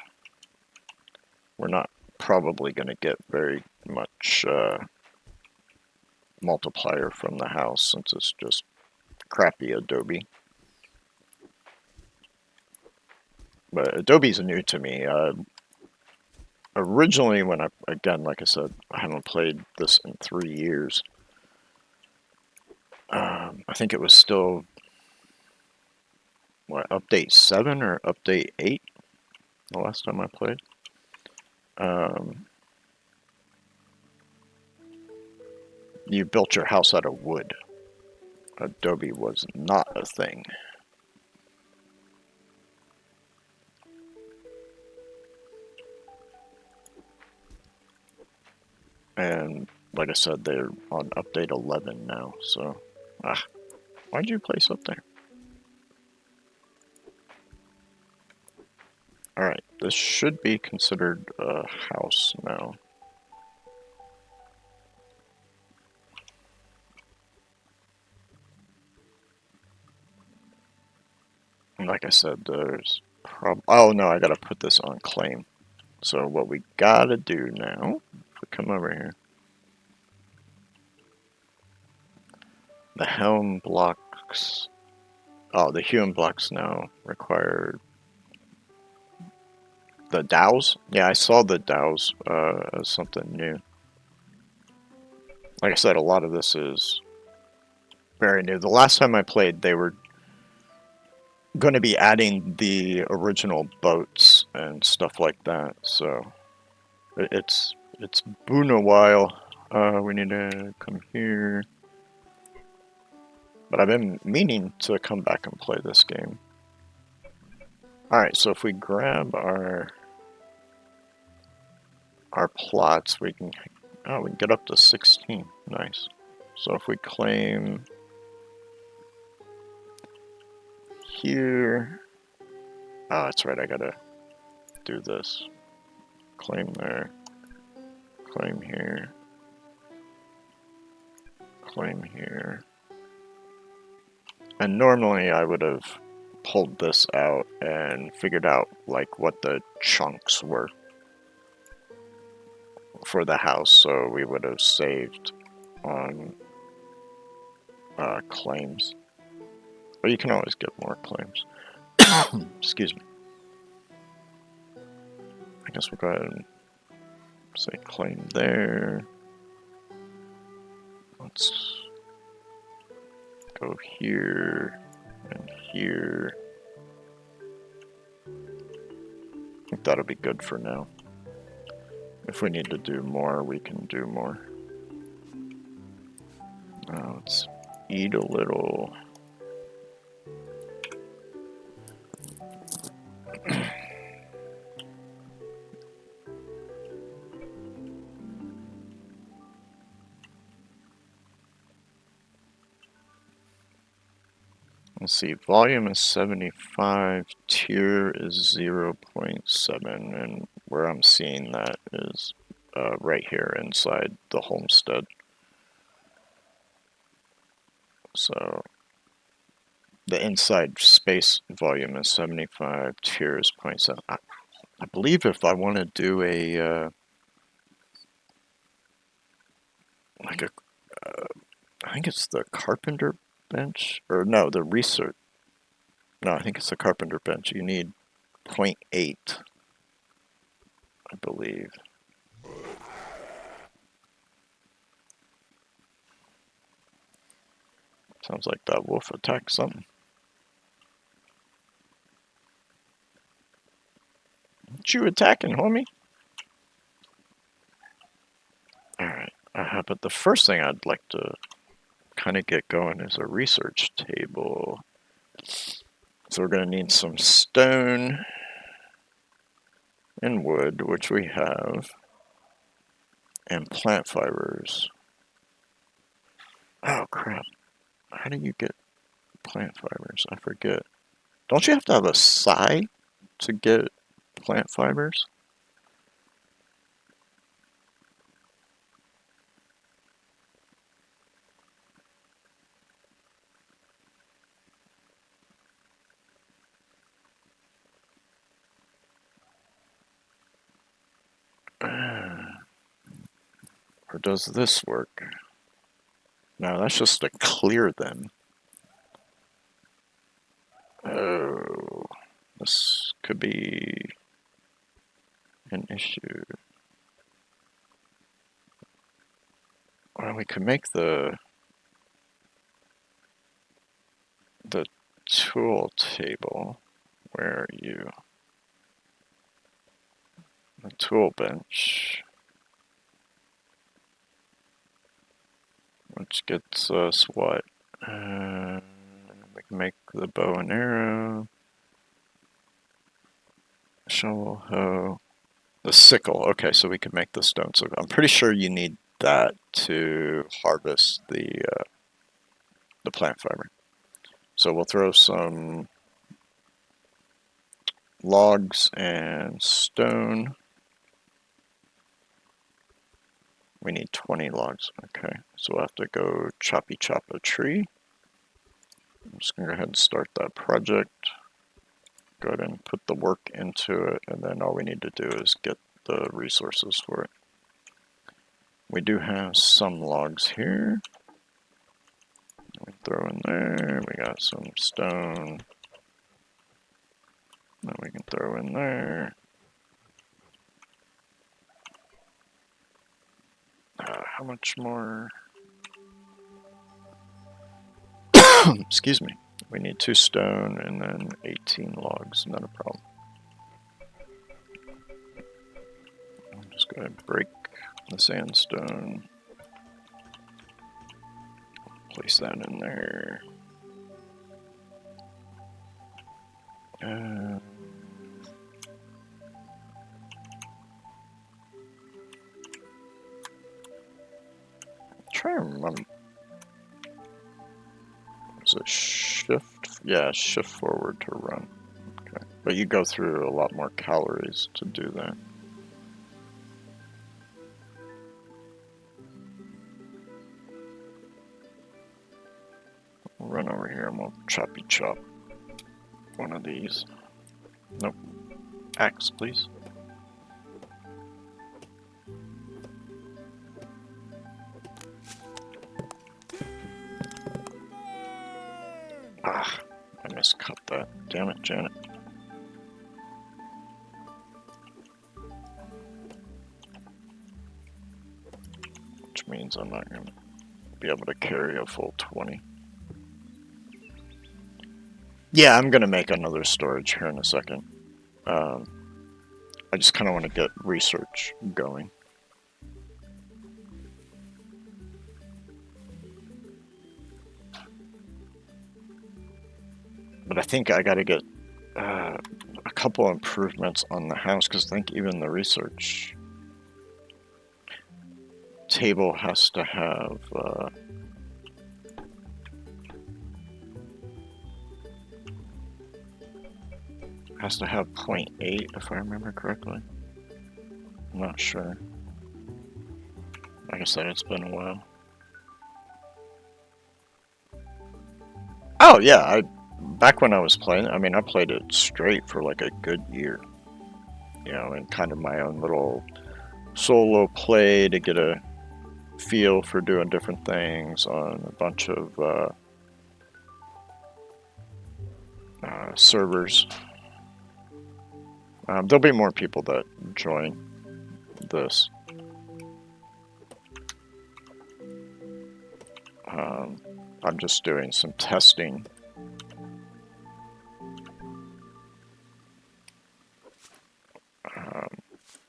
Speaker 1: We're not probably going to get very much multiplier from the house since it's just crappy Adobe. But Adobe's new to me. Originally, when again, like I said, I haven't played this in 3 years. I think it was still, what, update 7 or update 8 the last time I played. You built your house out of wood. Adobe was not a thing. And like I said, they're on update 11 now, so... why'd you place up there? Alright, this should be considered a house now. And like I said, there's oh no, I gotta put this on claim. So what we gotta do now, if we come over here, the helm blocks, oh, the hewn blocks now require the dowels. Yeah, I saw the dowels as something new. Like I said, a lot of this is very new. The last time I played, they were going to be adding the original boats and stuff like that. So it's been a while. We need to come here. But I've been meaning to come back and play this game. Alright, so if we grab our plots, we can get up to 16. Nice. So if we claim here, oh, that's right, I gotta do this. Claim there, claim here, claim here. And normally I would have pulled this out and figured out like what the chunks were for the house, so we would have saved on claims. But you can always get more claims. Excuse me. I guess we'll go ahead and say claim there. Let's go here and here. I think that'll be good for now. If we need to do more, we can do more. Let's eat a little. Let's see, volume is 75, tier is 0.7, and where I'm seeing that is right here inside the homestead. So the inside space volume is 75, tier is 0.7. I believe if I want to do a like a I think it's the carpenter bench, or no, the research. No, I think it's the carpenter bench. You need 0.8, I believe. Sounds like that wolf attacked something. What you attacking, homie? Alright, but the first thing I'd like to kind of get going is a research table. So we're going to need some stone and wood, which we have, and plant fibers. Oh crap, how do you get plant fibers? I forget. Don't you have to have a side to get plant fibers? Or does this work? No, that's just to clear them. Oh, this could be an issue. Well, we could make the tool table. Where are you? The tool bench. Which gets us what? We can make the bow and arrow. Shovel, hoe. The sickle. Okay, so we can make the stone. So I'm pretty sure you need that to harvest the plant fiber. So we'll throw some logs and stone. We need 20 logs. Okay, so we'll have to go chop a tree. I'm just going to go ahead and start that project. Go ahead and put the work into it, and then all we need to do is get the resources for it. We do have some logs here. We throw in there. We got some stone. That we can throw in there. How much more? Excuse me. We need 2 stone and then 18 logs. Not a problem. I'm just going to break the sandstone. Place that in there. Try and remember. Is it shift? Yeah, shift forward to run. Okay. But you go through a lot more calories to do that. We'll run over here and we'll choppy chop one of these. Nope. Axe, please. Ah, I miscut that. Damn it, Janet. Which means I'm not going to be able to carry a full 20. Yeah, I'm going to make another storage here in a second. I just kind of want to get research going. But I think I got to get a couple improvements on the house, because I think even the research table has to have has to have 0.8 if I remember correctly. I'm not sure. Like I said, it's been a while. Oh yeah, back when I was playing, I mean, I played it straight for like a good year. You know, and kind of my own little solo play to get a feel for doing different things on a bunch of servers. There'll be more people that join this. I'm just doing some testing.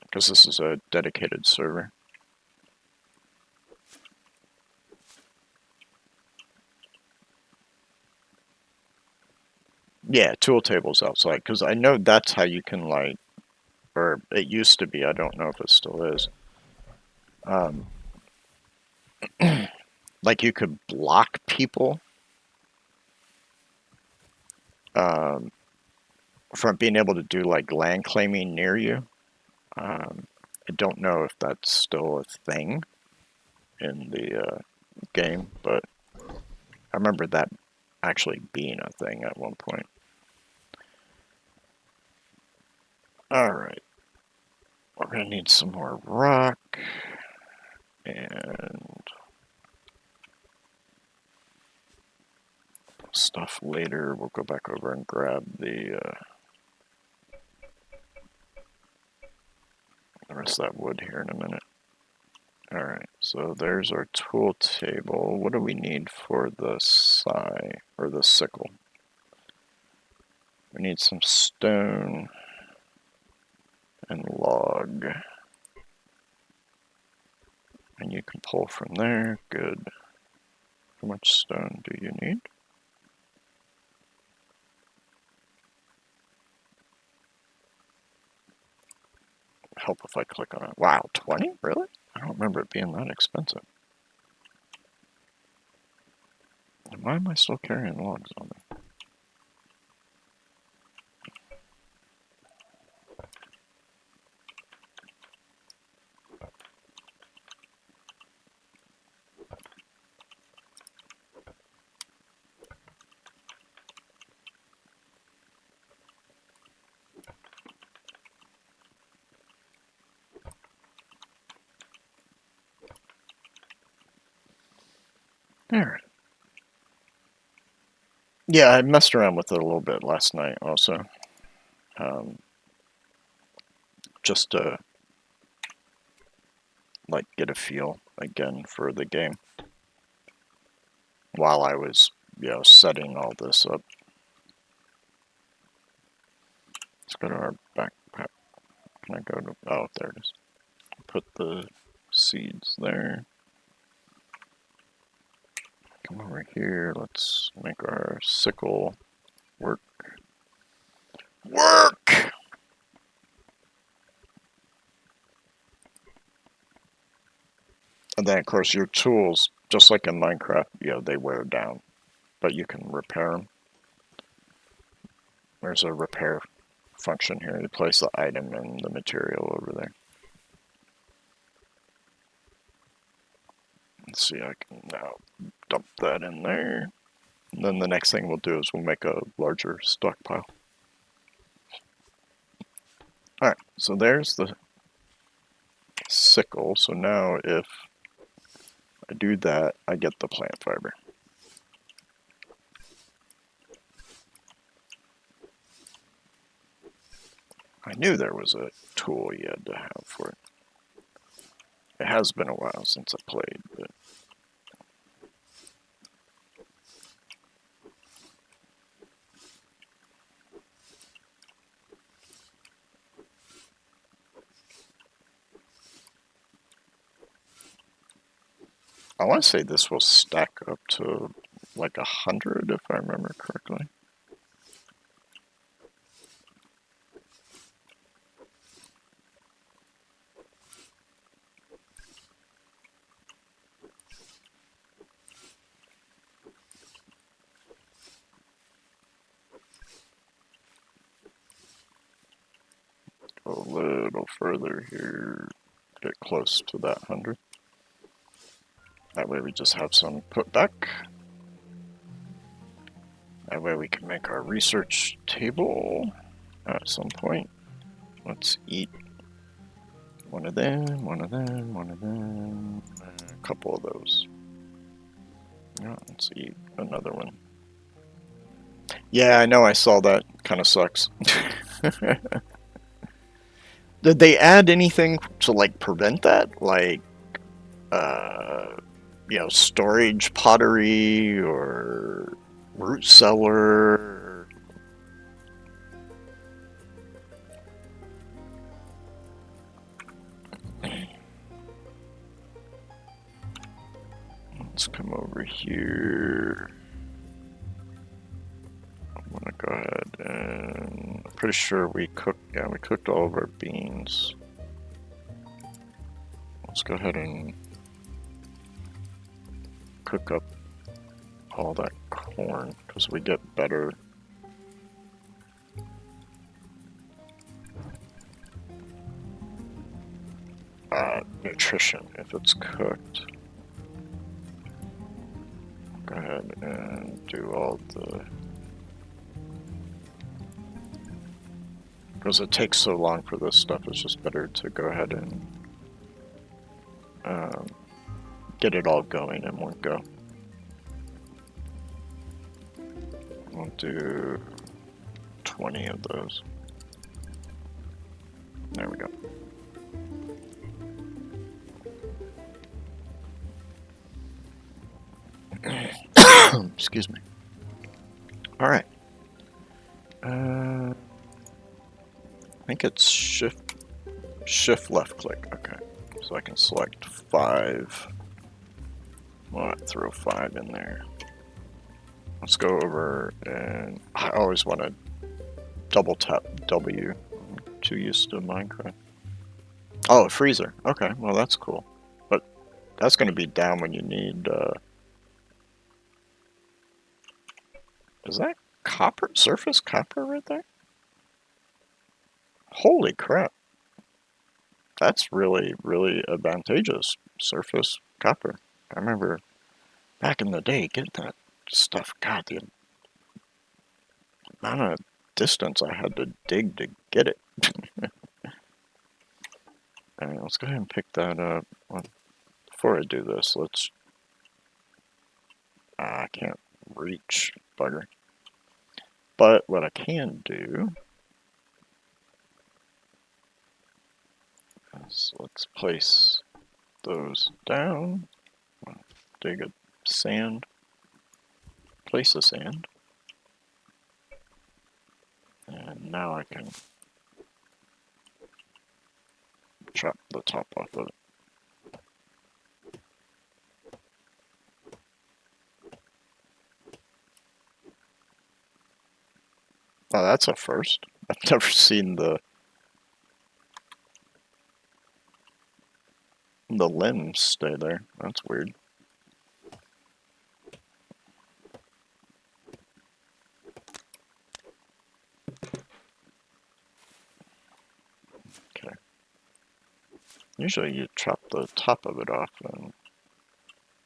Speaker 1: Because this is a dedicated server. Yeah, tool tables outside, because I know that's how you can, like, or it used to be, I don't know if it still is. Like, you could block people from being able to do, like, land claiming near you. I don't know if that's still a thing in the game, but I remember that actually being a thing at one point. Alright. We're going to need some more rock. And stuff later. We'll go back over and grab the rest of that wood here in a minute. Alright, so there's our tool table. What do we need for the scythe, or the sickle? We need some stone and log. And you can pull from there. Good. How much stone do you need? Help if I click on it. Wow, 20? Really? I don't remember it being that expensive. And why am I still carrying logs on me? Alright. Yeah, I messed around with it a little bit last night also. Just to, like, get a feel again for the game while I was setting all this up. Let's go to our backpack. Can I go to, oh, there it is. Put the seeds there. Come over here, let's make our sickle work. Work! And then, of course, your tools, just like in Minecraft, they wear down, but you can repair them. There's a repair function here. You place the item and the material over there. Let's see, I can now dump that in there. And then the next thing we'll do is we'll make a larger stockpile. Alright, so there's the sickle. So now if I do that, I get the plant fiber. I knew there was a tool you had to have for it. It has been a while since I played, but I want to say this will stack up to like 100 if I remember correctly. Go a little further here, get close to that 100. That way we just have some put back. That way we can make our research table at some point. Let's eat one of them, one of them, one of them, a couple of those. Yeah, let's eat another one. Yeah, I know, I saw that. Kind of sucks. Did they add anything to like prevent that? Like, storage pottery or root cellar? Let's come over here. I'm gonna go ahead and I'm pretty sure we cooked all of our beans. Let's go ahead and cook up all that corn because we get better nutrition if it's cooked. Go ahead and do all the, because it takes so long for this stuff, it's just better to go ahead and get it all going in one go. We'll do 20 of those. There we go. Excuse me. All right. I think it's shift left click. Okay. So I can select 5. Well, throw 5 in there. Let's go over, and I always want to double tap W. I'm too used to Minecraft. Oh, a freezer. Okay, well that's cool. But that's going to be down when you need, is that copper? Surface copper right there? Holy crap. That's really, really advantageous. Surface copper. I remember back in the day getting that stuff. God, the amount of distance I had to dig to get it. Alright, let's go ahead and pick that up. Well, before I do this, let's... I can't reach, bugger. But what I can do is let's place those down. Dig a sand. place the sand. And now I can chop the top off of it. Oh, that's a first. I've never seen the limbs stay there. That's weird. Okay. Usually you chop the top of it off and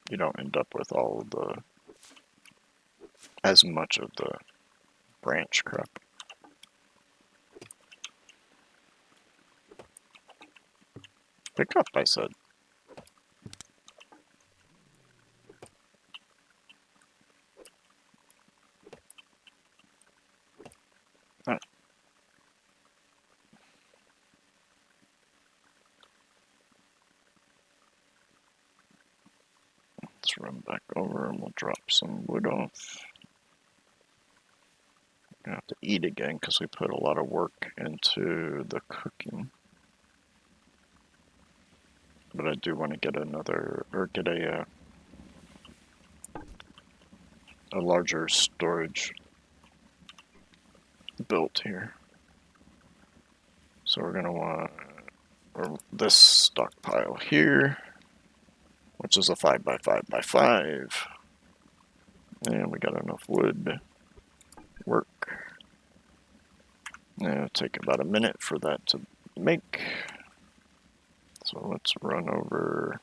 Speaker 1: you don't end up with all of the as much of the branch crap. Pick up, I said. Alright. Let's run back over and we'll drop some wood off. Gonna have to eat again because we put a lot of work into the cooking. But I do want to get another, or get a larger storage built here. So we're gonna want this stockpile here, which is a 5x5x5. And we got enough wood. Work. And it'll take about a minute for that to make. So let's run over.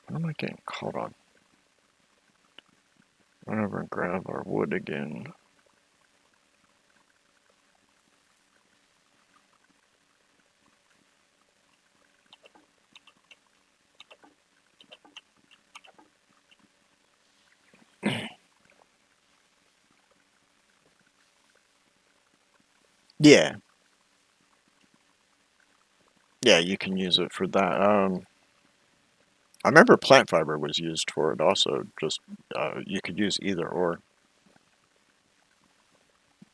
Speaker 1: What am I getting caught on? Run over and grab our wood again. Yeah. Yeah, you can use it for that. I remember plant fiber was used for it also. Just you could use either or.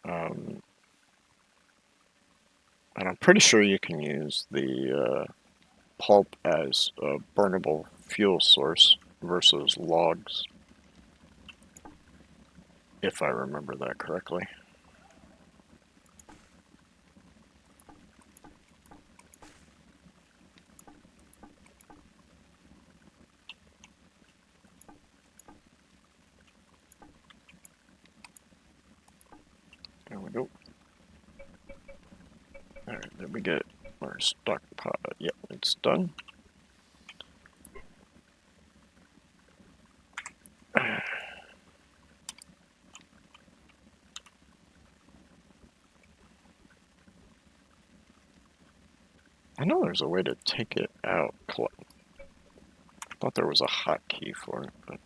Speaker 1: And I'm pretty sure you can use the pulp as a burnable fuel source versus logs, if I remember that correctly. There we go. Alright, then we get our stockpile. Yep, it's done. I know there's a way to take it out. I thought there was a hotkey for it, but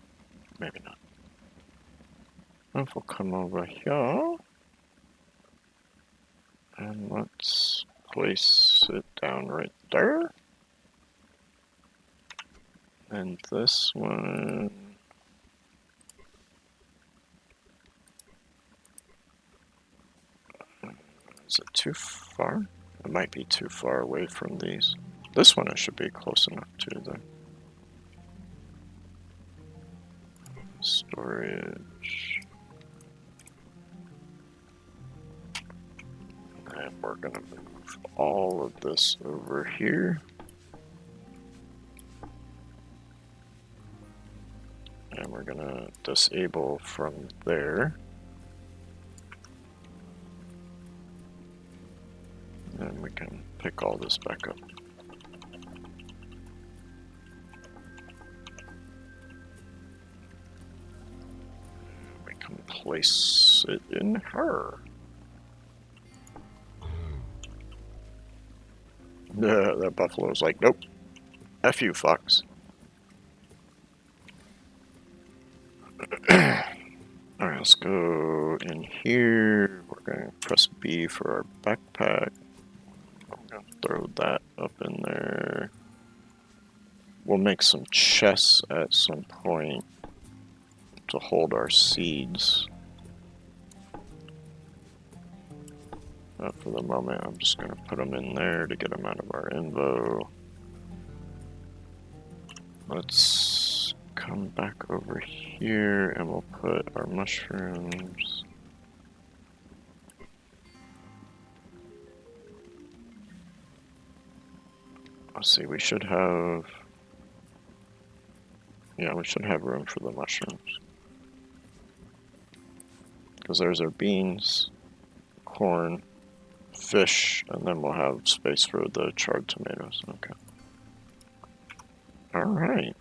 Speaker 1: maybe not. If we'll come over here, and let's place it down right there. And this one, is it too far? It might be too far away from these. This one I should be close enough to, though. Storage. And we're going to move all of this over here. And we're going to disable from there. And we can pick all this back up. We can place it in her. That buffalo's like, nope. F you, fox. Alright, let's go in here. We're going to press B for our backpack. I'm going to throw that up in there. We'll make some chests at some point. to hold our seeds. But for the moment, I'm just going to put them in there to get them out of our invo. Let's come back over here and we'll put our mushrooms. Let's see, we should have... Yeah, we should have room for the mushrooms. Because there's our beans, corn, fish, and then we'll have space for the charred tomatoes. Okay. Alright.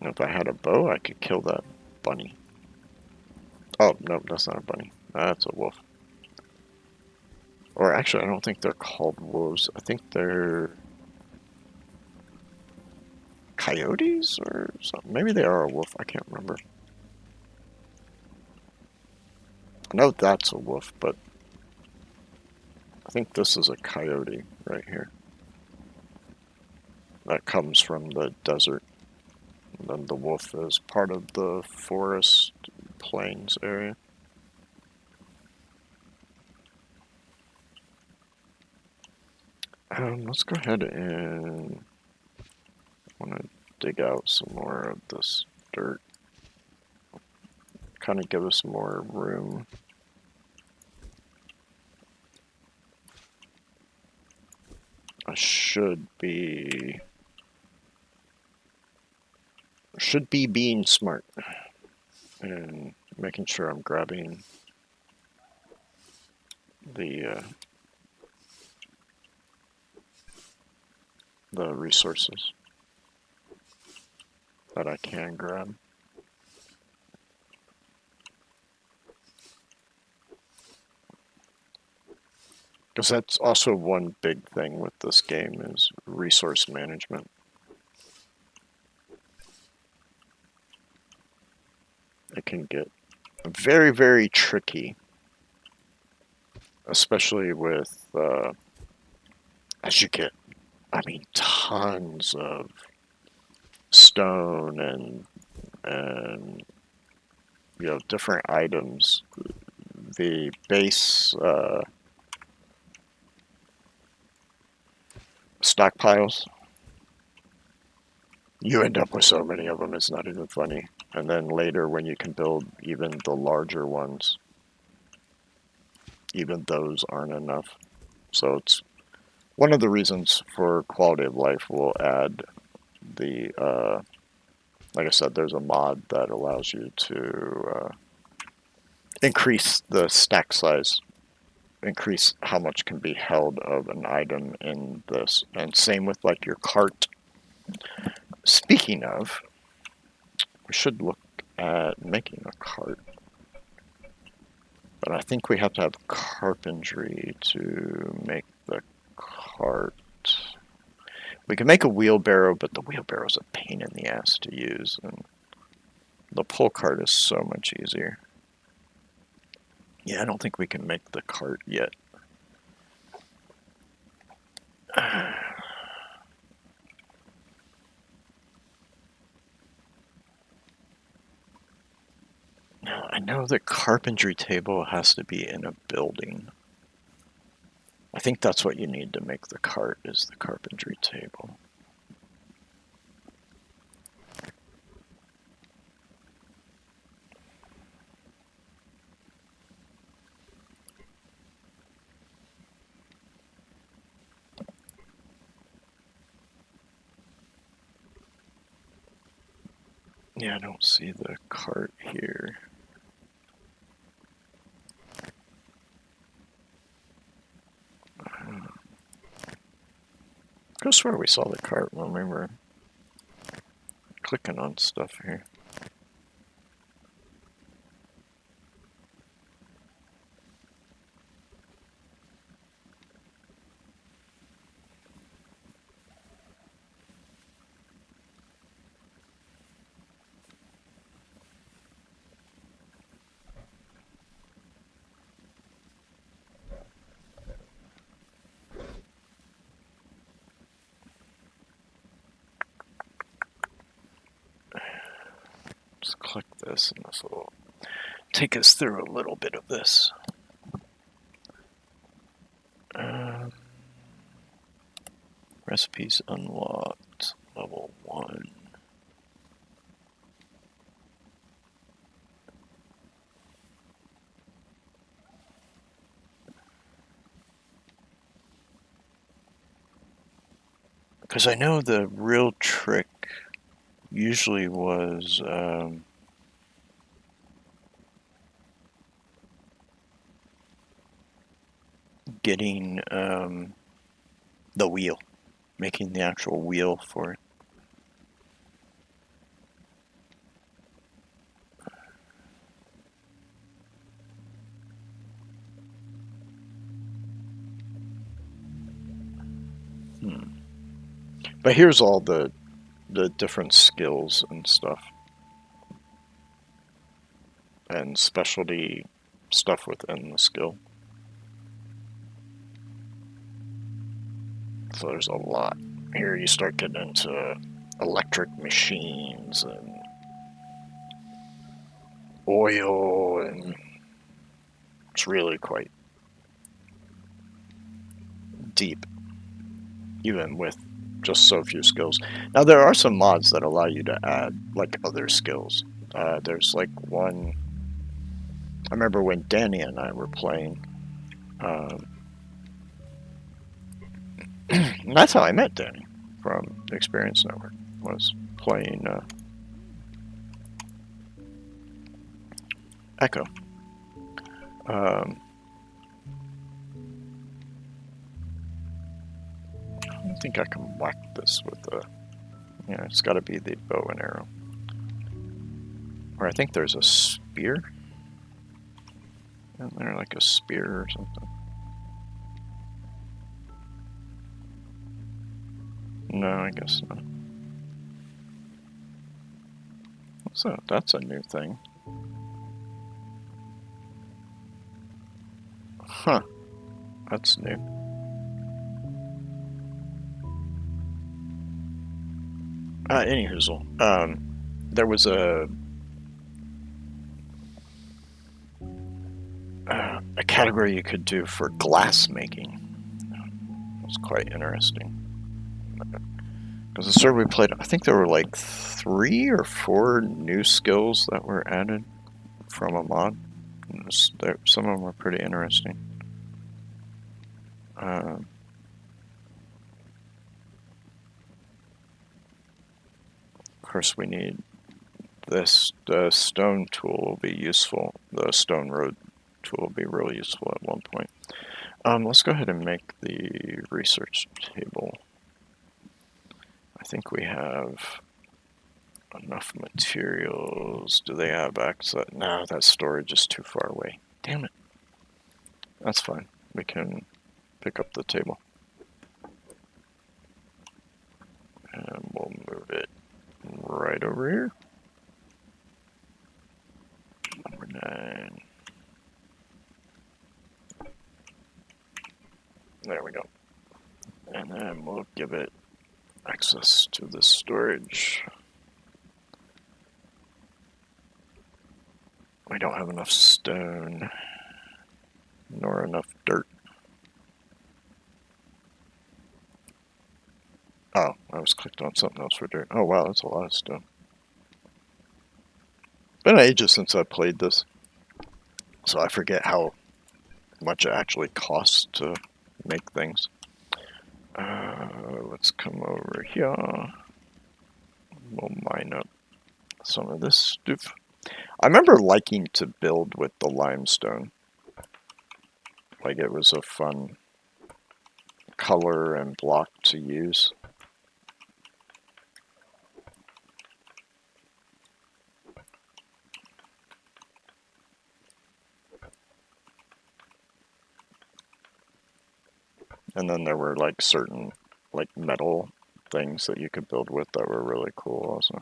Speaker 1: If I had a bow, I could kill that bunny. Oh, no, that's not a bunny. That's a wolf. Or actually, I don't think they're called wolves. I think they're... coyotes or something. Maybe they are a wolf. I can't remember. I know that's a wolf, but I think this is a coyote right here. That comes from the desert. And then the wolf is part of the forest plains area. Let's go ahead and I want to dig out some more of this dirt. Kind of give us more room. I should be being smart and making sure I'm grabbing the resources that I can grab. Because that's also one big thing with this game is resource management. It can get very, very tricky, especially with, as you get, I mean, tons of stone and you know, different items. The base stockpiles, you end up with so many of them, it's not even funny. And then later when you can build even the larger ones, even those aren't enough. So it's one of the reasons for quality of life. We'll add the, like I said, there's a mod that allows you to increase the stack size, increase how much can be held of an item in this. And same with like your cart. Speaking of, we should look at making a cart. But I think we have to have carpentry to make the cart. We can make a wheelbarrow, but the wheelbarrow's a pain in the ass to use. And the pull cart is so much easier. Yeah, I don't think we can make the cart yet. Now, I know the carpentry table has to be in a building. I think that's what you need to make the cart, is the carpentry table. Yeah, I don't see the cart here. I could swear we saw the cart when we were clicking on stuff here. click this, and this will take us through a little bit of this. Recipes unlocked, level 1. Because I know the real trick usually was getting the wheel, making the actual wheel for it. But here's all the different skills and stuff. And specialty stuff within the skill. So there's a lot. Here you start getting into electric machines and oil, and it's really quite deep, even with just so few skills. Now there are some mods that allow you to add like other skills. There's like one, I remember when Danny and I were playing, and that's how I met Danny from the Experience Network, was playing Echo. I don't think I can whack this with the, yeah, it's got to be the bow and arrow. Or I think there's a spear. Isn't there like a spear or something? No, I guess not. So that's a new thing. Huh. That's new. Anywho, there was a category you could do for glass making. It was quite interesting. Because the server we played, I think there were like 3 or 4 new skills that were added from a mod. Some of them were pretty interesting. Of course, we need this. The stone tool will be useful. The stone road tool will be really useful at one point. Let's go ahead and make the research table. I think we have enough materials. Do they have access? No, that storage is too far away. Damn it. That's fine. We can pick up the table. And we'll move it right over here. Number 9. There we go. And then we'll give it access to the storage. We don't have enough stone, nor enough dirt. Oh, I was clicked on something else for dirt. Oh wow, that's a lot of stone. Been ages since I played this, so I forget how much it actually costs to make things. Let's come over here. We'll mine up some of this stuff. I remember liking to build with the limestone. Like it was a fun color and block to use. And then there were like certain like metal things that you could build with that were really cool also.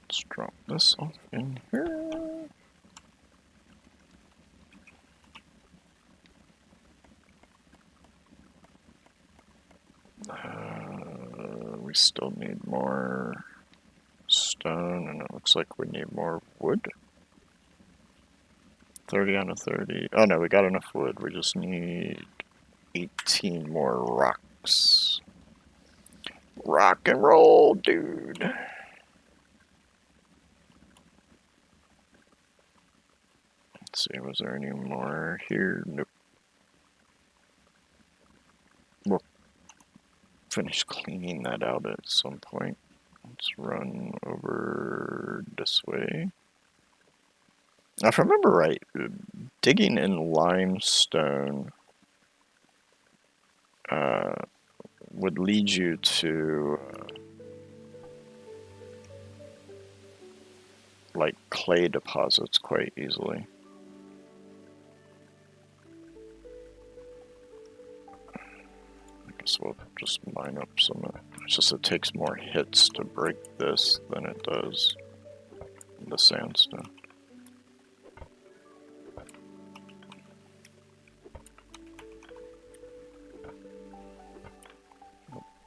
Speaker 1: Let's drop this off in here. still need more stone, and it looks like we need more wood. 30 out of 30. Oh no, we got enough wood. We just need 18 more rocks. Rock and roll, dude. Let's see, was there any more here? Nope. We'll finish cleaning that out at some point. Let's run over this way. Now, if I remember right, digging in limestone would lead you to like clay deposits quite easily. I guess we'll just mine up some of it. It's just it takes more hits to break this than it does the sandstone.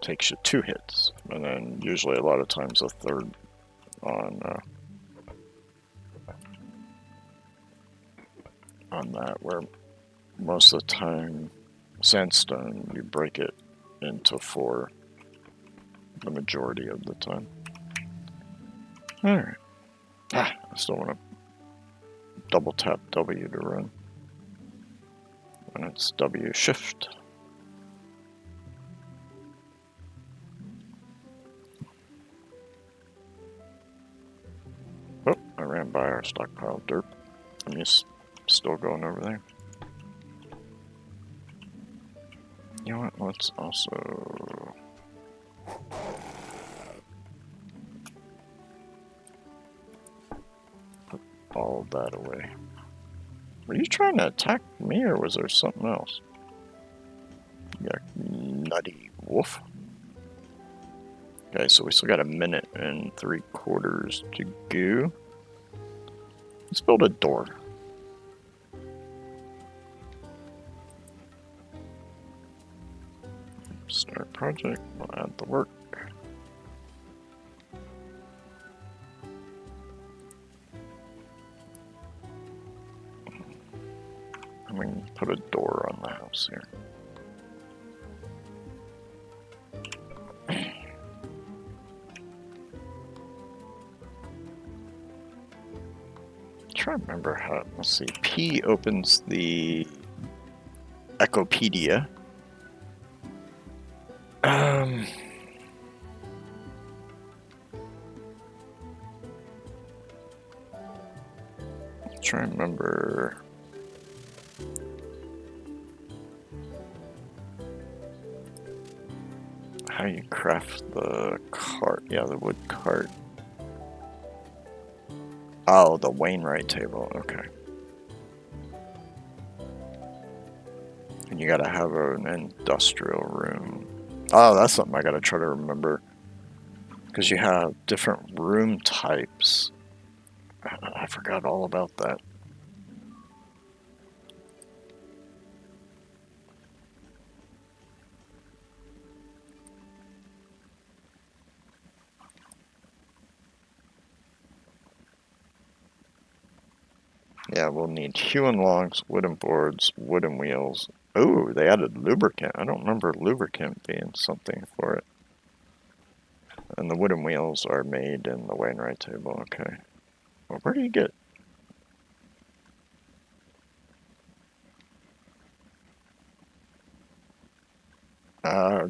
Speaker 1: Takes you 2 hits, and then usually a lot of times a third on that, where most of the time sandstone you break it into 4 the majority of the time. Alright. I still want to double tap W to run. And it's W shift. Oh, I ran by our stockpile dirt. I'm just still going over there. You know what? Let's also put all that away. Were you trying to attack me, or was there something else? You nutty wolf. Okay, so we still got 1 minute and 3/4 to go. Let's build a door. Start project, we'll add the work. And we can put a door on the house here. Trying to remember how, let's see, P opens the Echopedia. Try and remember how you craft the cart. Yeah, the wood cart. Oh, the Wainwright table. Okay. And you gotta have an industrial room. Oh, that's something I gotta try to remember. Because you have different room types. I forgot all about that. Yeah, we'll need hewn logs, wooden boards, wooden wheels. Oh, they added lubricant. I don't remember lubricant being something for it. And the wooden wheels are made in the Wainwright table. Okay. Well, where do you get?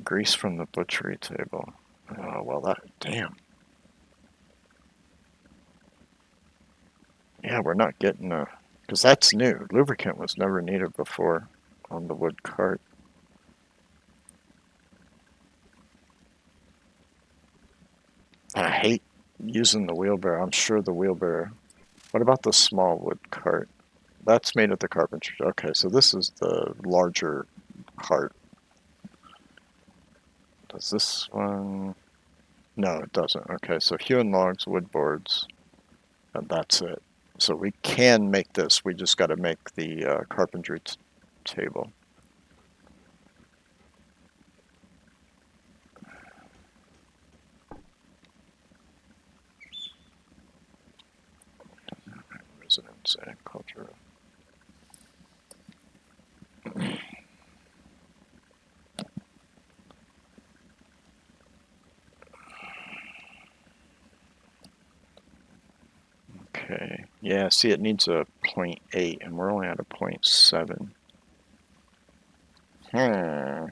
Speaker 1: Grease from the butchery table. Oh, well, that, damn. Yeah, we're not getting a, because that's new. Lubricant was never needed before on the wood cart. I hate using the wheelbarrow. I'm sure the wheelbarrow. What about the small wood cart? That's made at the carpentry. Okay, so this is the larger cart. Does this one? No, it doesn't. Okay, so hewn logs, wood boards, and that's it. So we can make this. We just got to make the carpentry table. arts and culture. Okay, yeah, see, it needs a 0.8, and we're only at a 0.7. I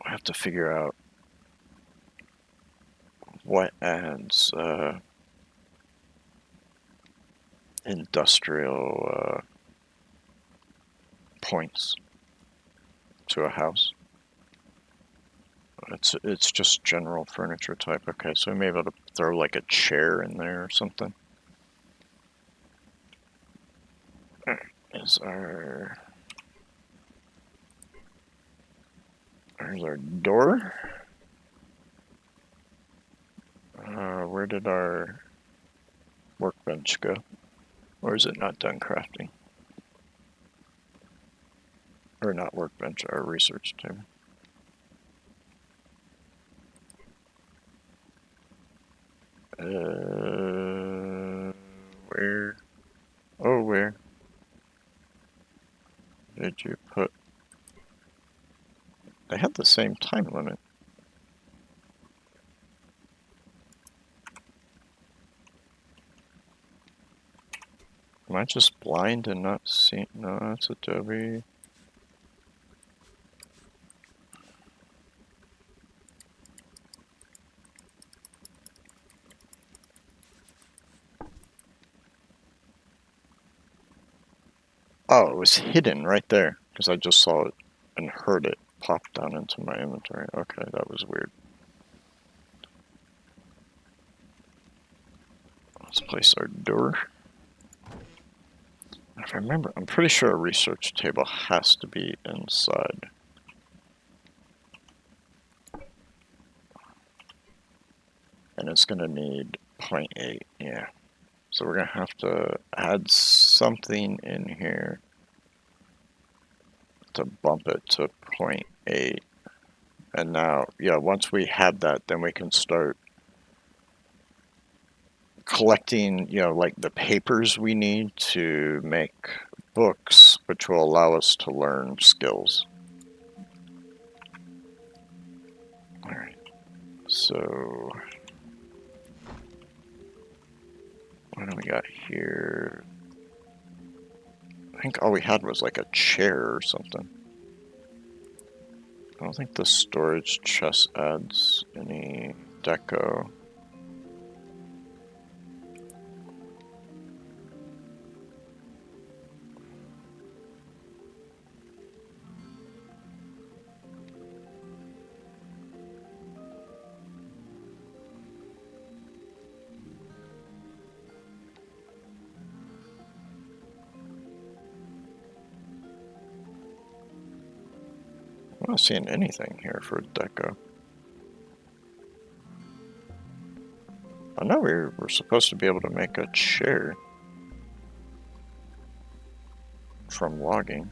Speaker 1: have to figure out what adds industrial points to a house. It's just general furniture type. Okay, so we may be able to throw like a chair in there or something. Is there's our door? Where did our workbench go? Or is it not done crafting? Or not workbench, our research table. Where? Oh, where did you put? They had the same time limit. Am I just blind and not seeing? No, that's Adobe. Oh, it was hidden right there because I just saw it and heard it pop down into my inventory. Okay, that was weird. Let's place our door. If I remember, I'm pretty sure a research table has to be inside. And it's going to need 0.8, yeah. So we're going to have to add something in here to bump it to 0.8. And now, yeah, once we have that, then we can start collecting, like the papers we need to make books, which will allow us to learn skills. Alright, so what do we got here? I think all we had was like a chair or something. I don't think the storage chest adds any deco. I'm not seeing anything here for deco. I know we're supposed to be able to make a chair from logging.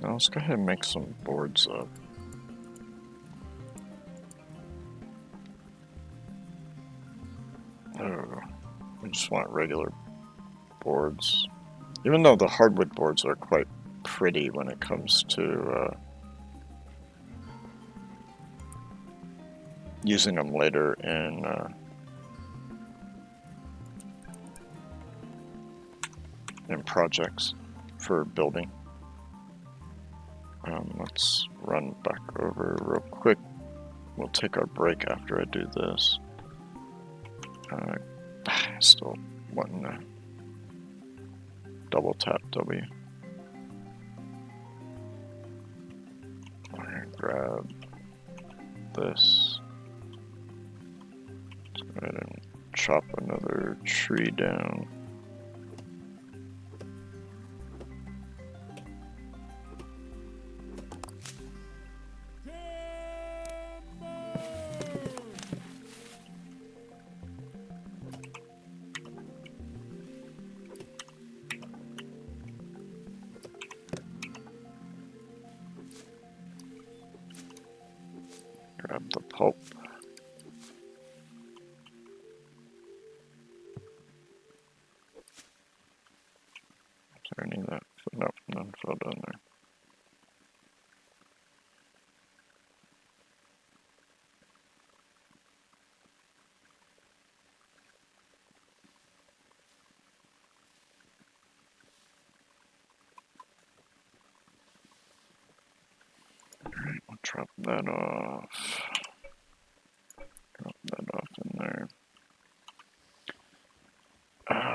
Speaker 1: Now let's go ahead and make some boards up. Oh, we just want regular boards. Even though the hardwood boards are quite pretty when it comes to using them later in projects for building. Let's run back over real quick. We'll take our break after I do this. Still wanting to double tap W. I'm gonna grab this. Let's go ahead and chop another tree down. Grab the pulp. Is there any of that? Nope, none fell down there. Alright, we'll drop that off. Drop that off in there.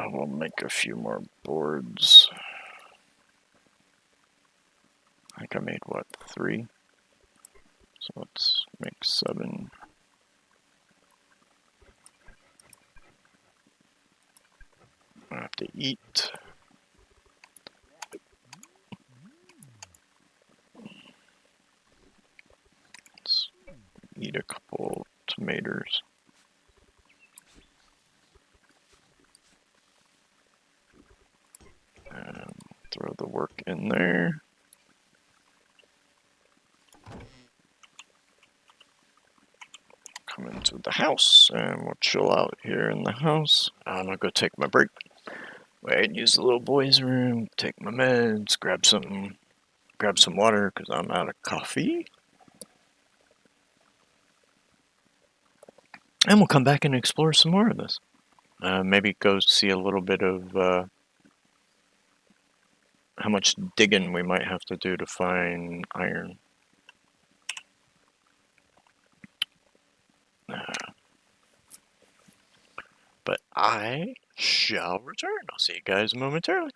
Speaker 1: We'll make a few more boards. I think I made, what, 3? So let's make 7. I have to eat. Let's eat a couple tomatoes. And throw the work in there. Come into the house and we'll chill out here in the house. I'm gonna go take my break. Wait, use the little boy's room, take my meds, grab some water because I'm out of coffee. And we'll come back and explore some more of this. Maybe go see a little bit of how much digging we might have to do to find iron. But I shall return. I'll see you guys momentarily.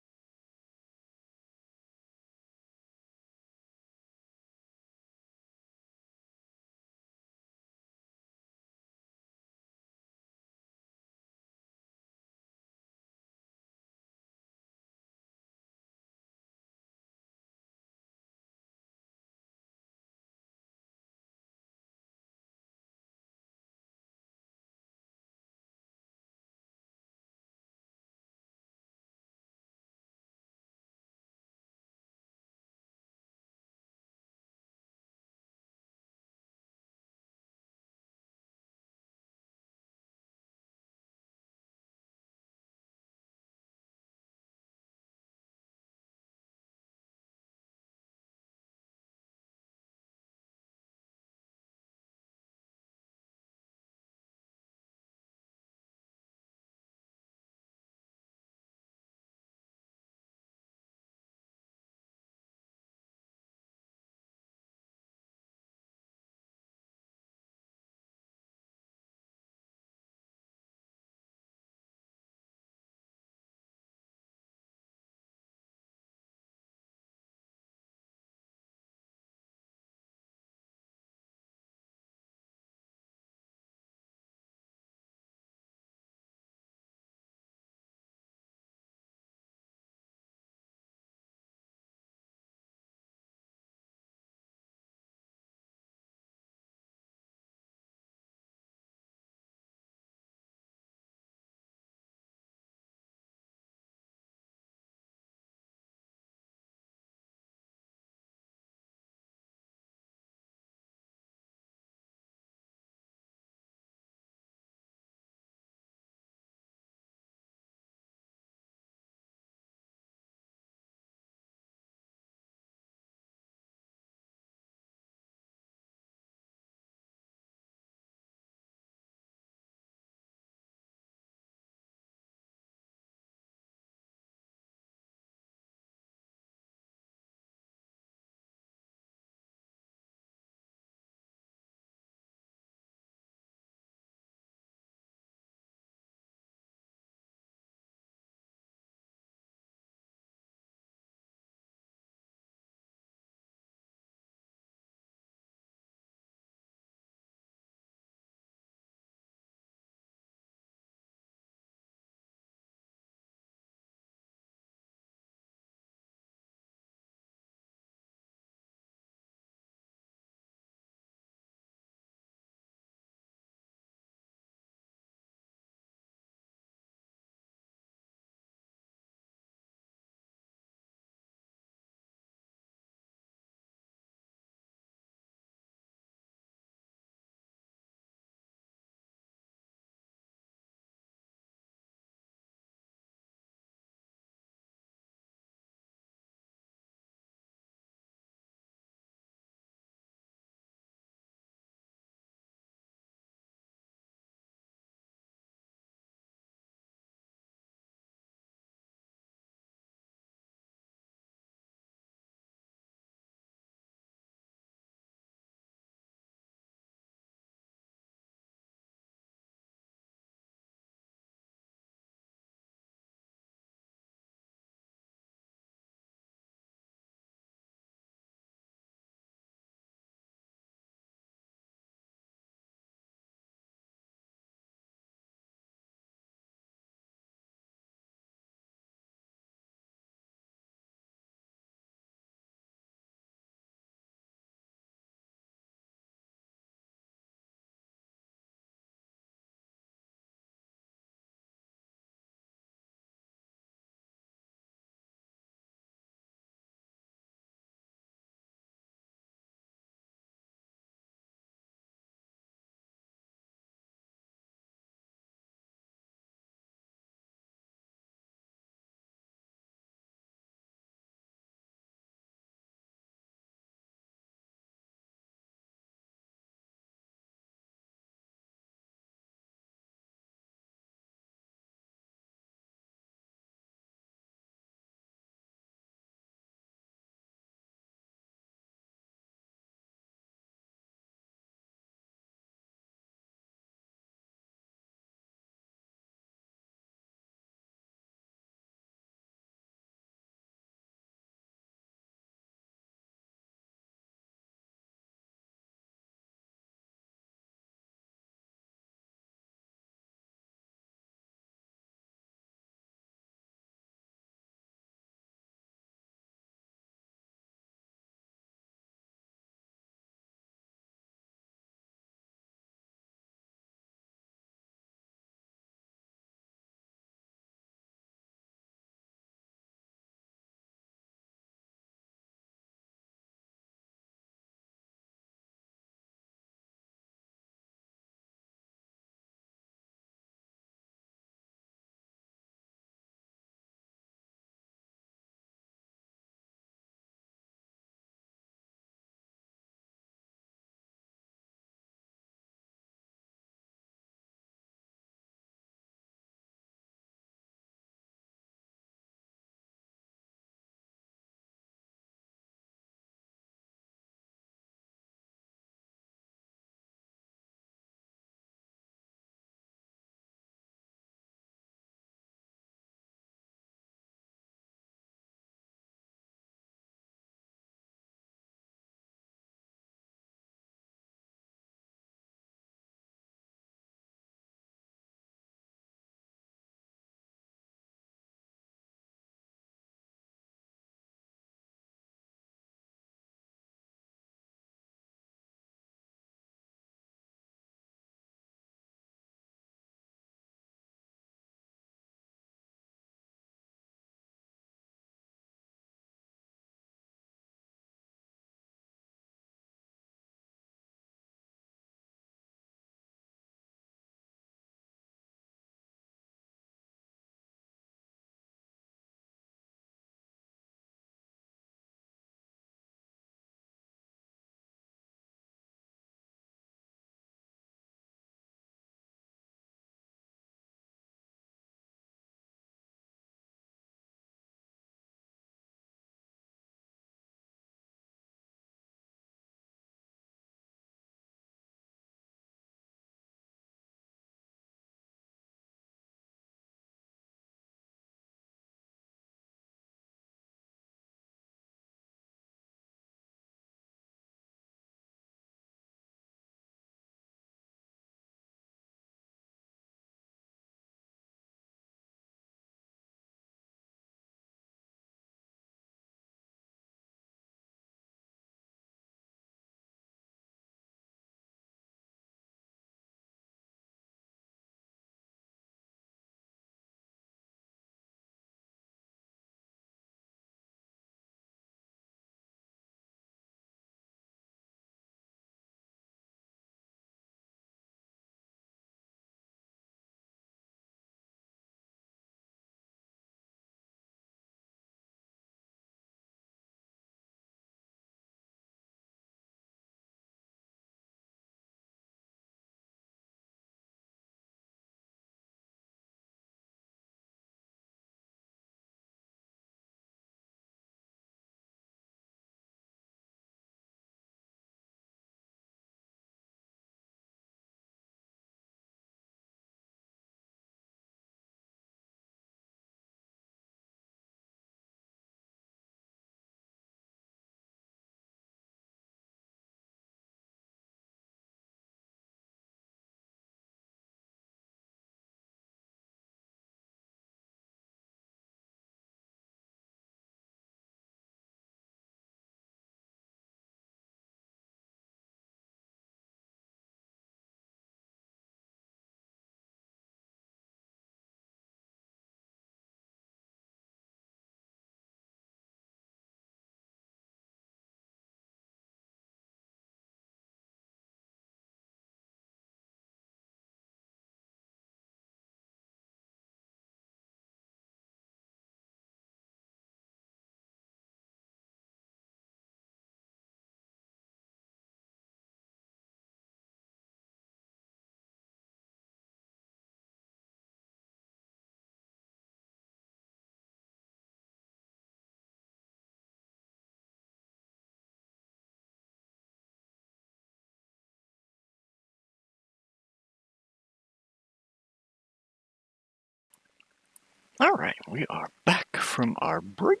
Speaker 1: All right, we are back from our break.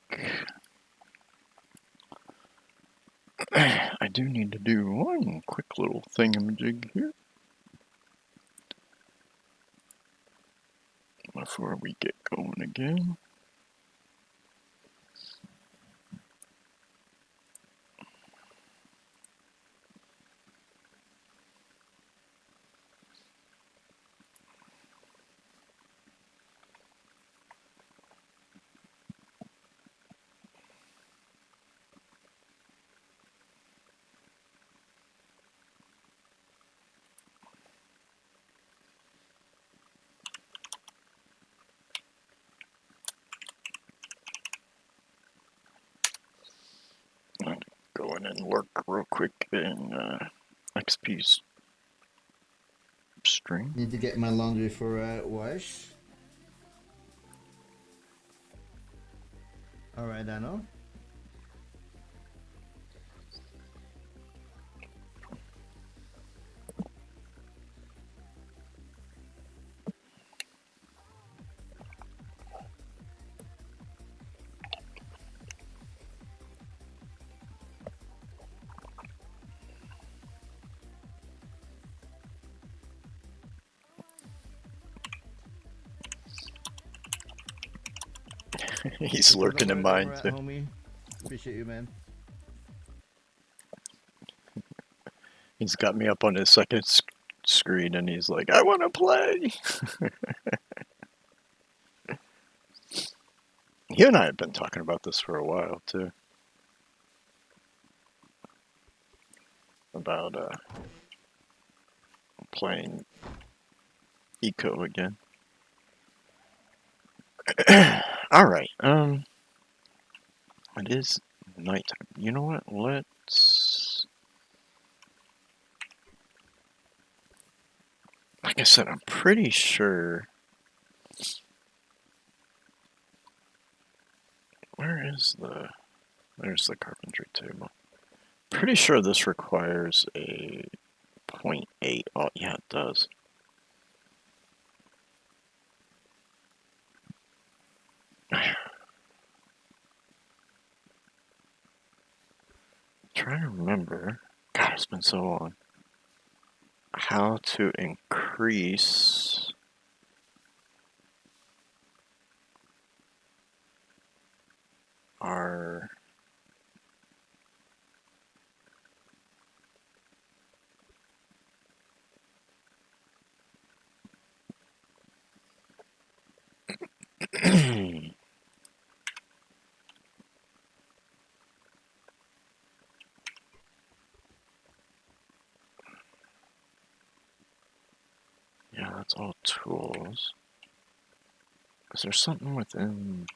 Speaker 1: I do need to do one quick little thingamajig here before we get going again. I'll go in and lurk real quick in XP's stream.
Speaker 3: Need to get my laundry for wash. Alright, I know.
Speaker 1: He's lurking in mine too.
Speaker 3: Homie. Appreciate you, man.
Speaker 1: He's got me up on his second screen and he's like, I want to play. You and I have been talking about this for a while too. About playing Eco again. All right. It is nighttime. You know what? Let's. Like I said, I'm pretty sure. Where is the? There's the carpentry table. Pretty sure this requires a 0.8. Oh, yeah, it does. Trying to remember. God, it's been so long. How to increase our yeah, that's all tools. Is there something within?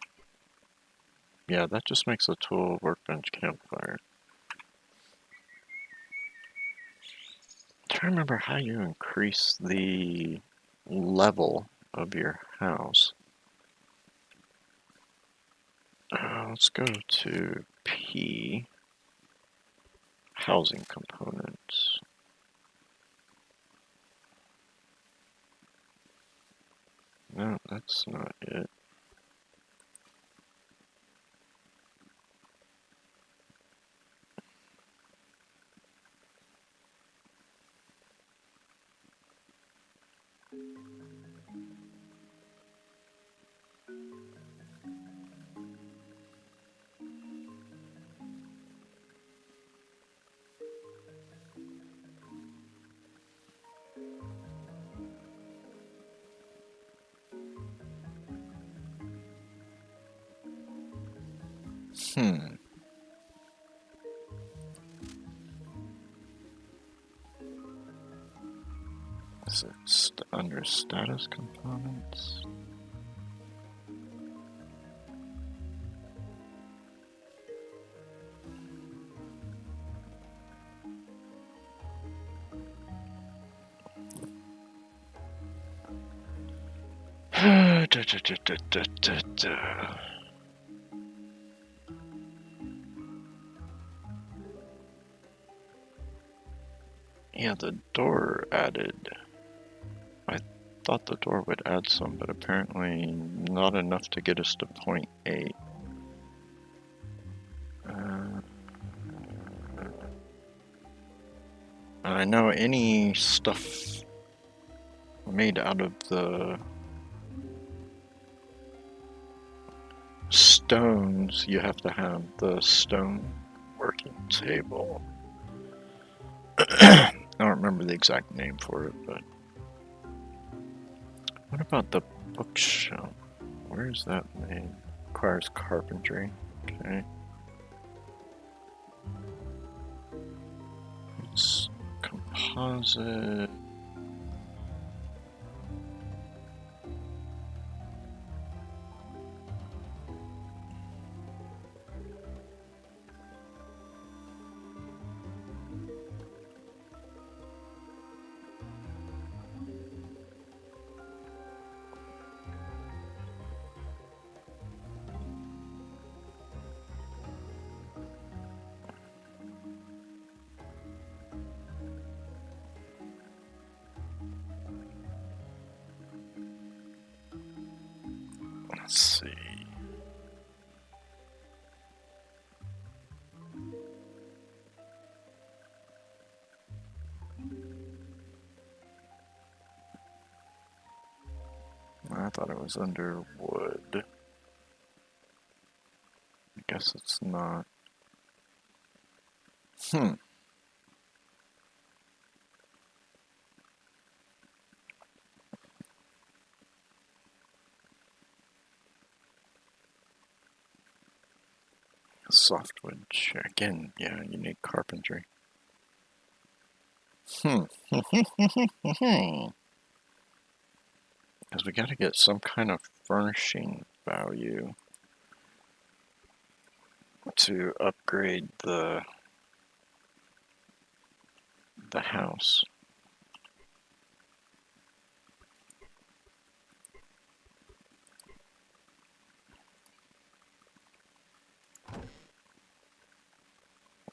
Speaker 1: Yeah, that just makes a tool, workbench, campfire. I'm trying to remember how you increase the level of your house. Let's go to P, housing components. No, that's not it. Hmm. Is it under status components? Yeah, the door added. thought the door would add some, but apparently not enough to get us to 0.8. I know any stuff made out of the stones, you have to have the stone working table. I don't remember the exact name for it, but what about the bookshelf? Where is that made? Requires carpentry. Okay. It's composite. Let's see. I thought it was under wood. I guess it's not. Softwood chair. Again, yeah, you need carpentry. Because we gotta get some kind of furnishing value to upgrade the house.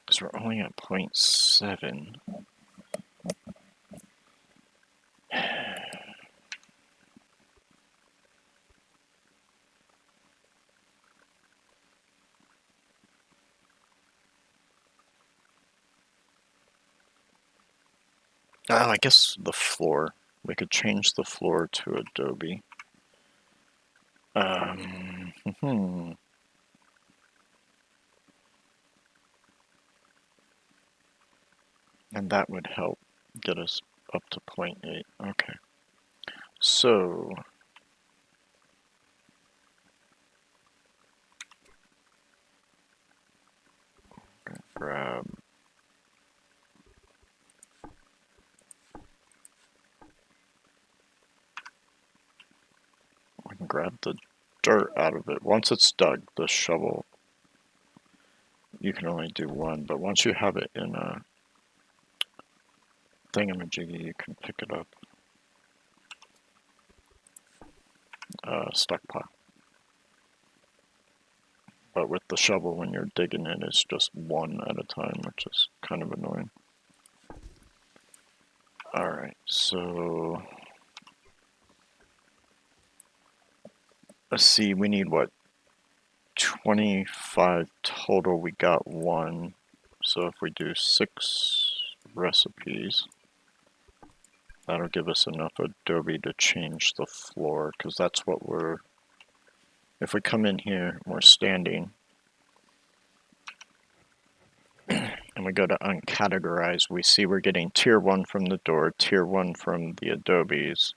Speaker 1: Because we're only at 0.7. I guess the floor. We could change the floor to Adobe. And that would help get us up to 0.8. Okay. So grab we can grab the dirt out of it. Once it's dug, the shovel, you can only do one, but once you have it in a thingamajiggy, you can pick it up. Stockpile. But with the shovel, when you're digging it, it's just one at a time, which is kind of annoying. Alright, so let's see, we need what? 25 total, we got 1. So if we do 6 recipes, that'll give us enough Adobe to change the floor, because that's what we're, if we come in here, we're standing, and we go to uncategorize, we see we're getting tier 1 from the door, tier 1 from the Adobes,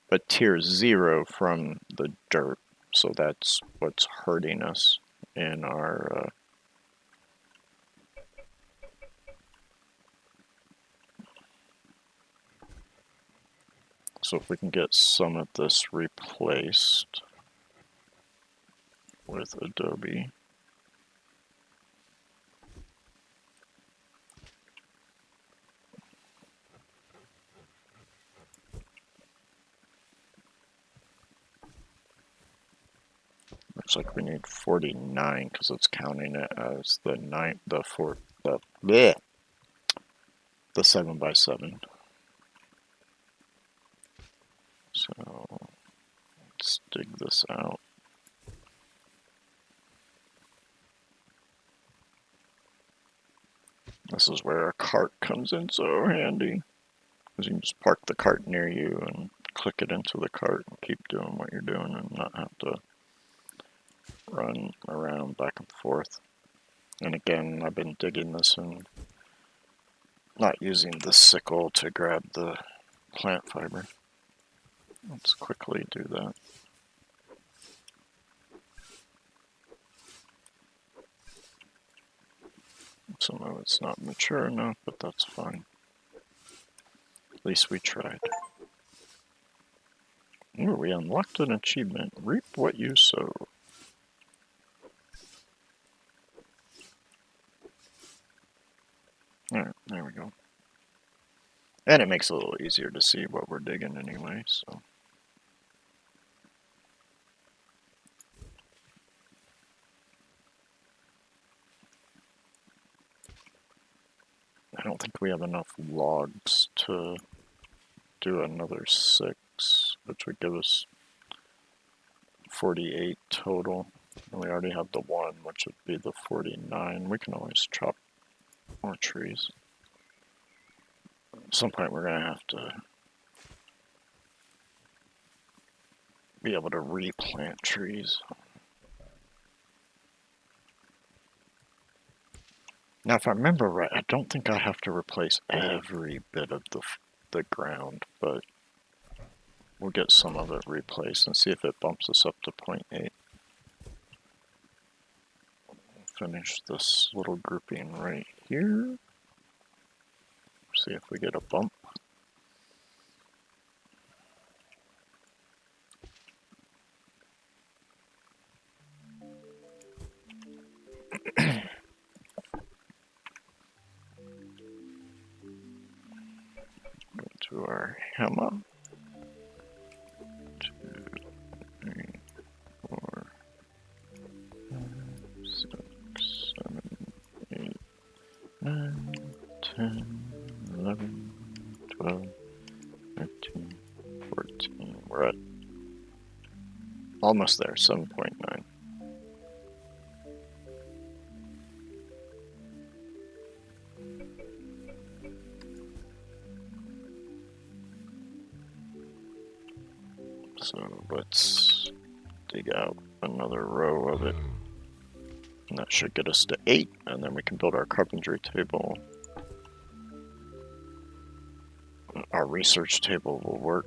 Speaker 1: but tier 0 from the dirt. So that's what's hurting us in our so if we can get some of this replaced with Adobe. Looks like we need 49 because it's counting it as the 7x7. So So let's dig this out. This is where a cart comes in so handy, because you can just park the cart near you and click it into the cart and keep doing what you're doing and not have to run around back and forth. And again, I've been digging this and not using the sickle to grab the plant fiber. Let's quickly do that. Some of it's not mature enough, but that's fine. At least we tried. Ooh, we unlocked an achievement. Reap what you sow. Alright, there we go. And it makes it a little easier to see what we're digging anyway, so. I don't think we have enough logs to do another 6, which would give us 48 total. And we already have the 1, which would be the 49. We can always chop more trees. At some point we're going to have to be able to replant trees. Now, if I remember right, I don't think I have to replace every bit of the ground, but we'll get some of it replaced and see if it bumps us up to 0.8. Finish this little grouping right here. See if we get a bump. Go to our hammer. 2, 3, 4, 5, 6, 7, 8, 9, 10, 11, 12, 13, 14. We're at almost there, 7.9. So let's dig out another row of it. And that should get us to 8, and then we can build our carpentry table. Our research table will work.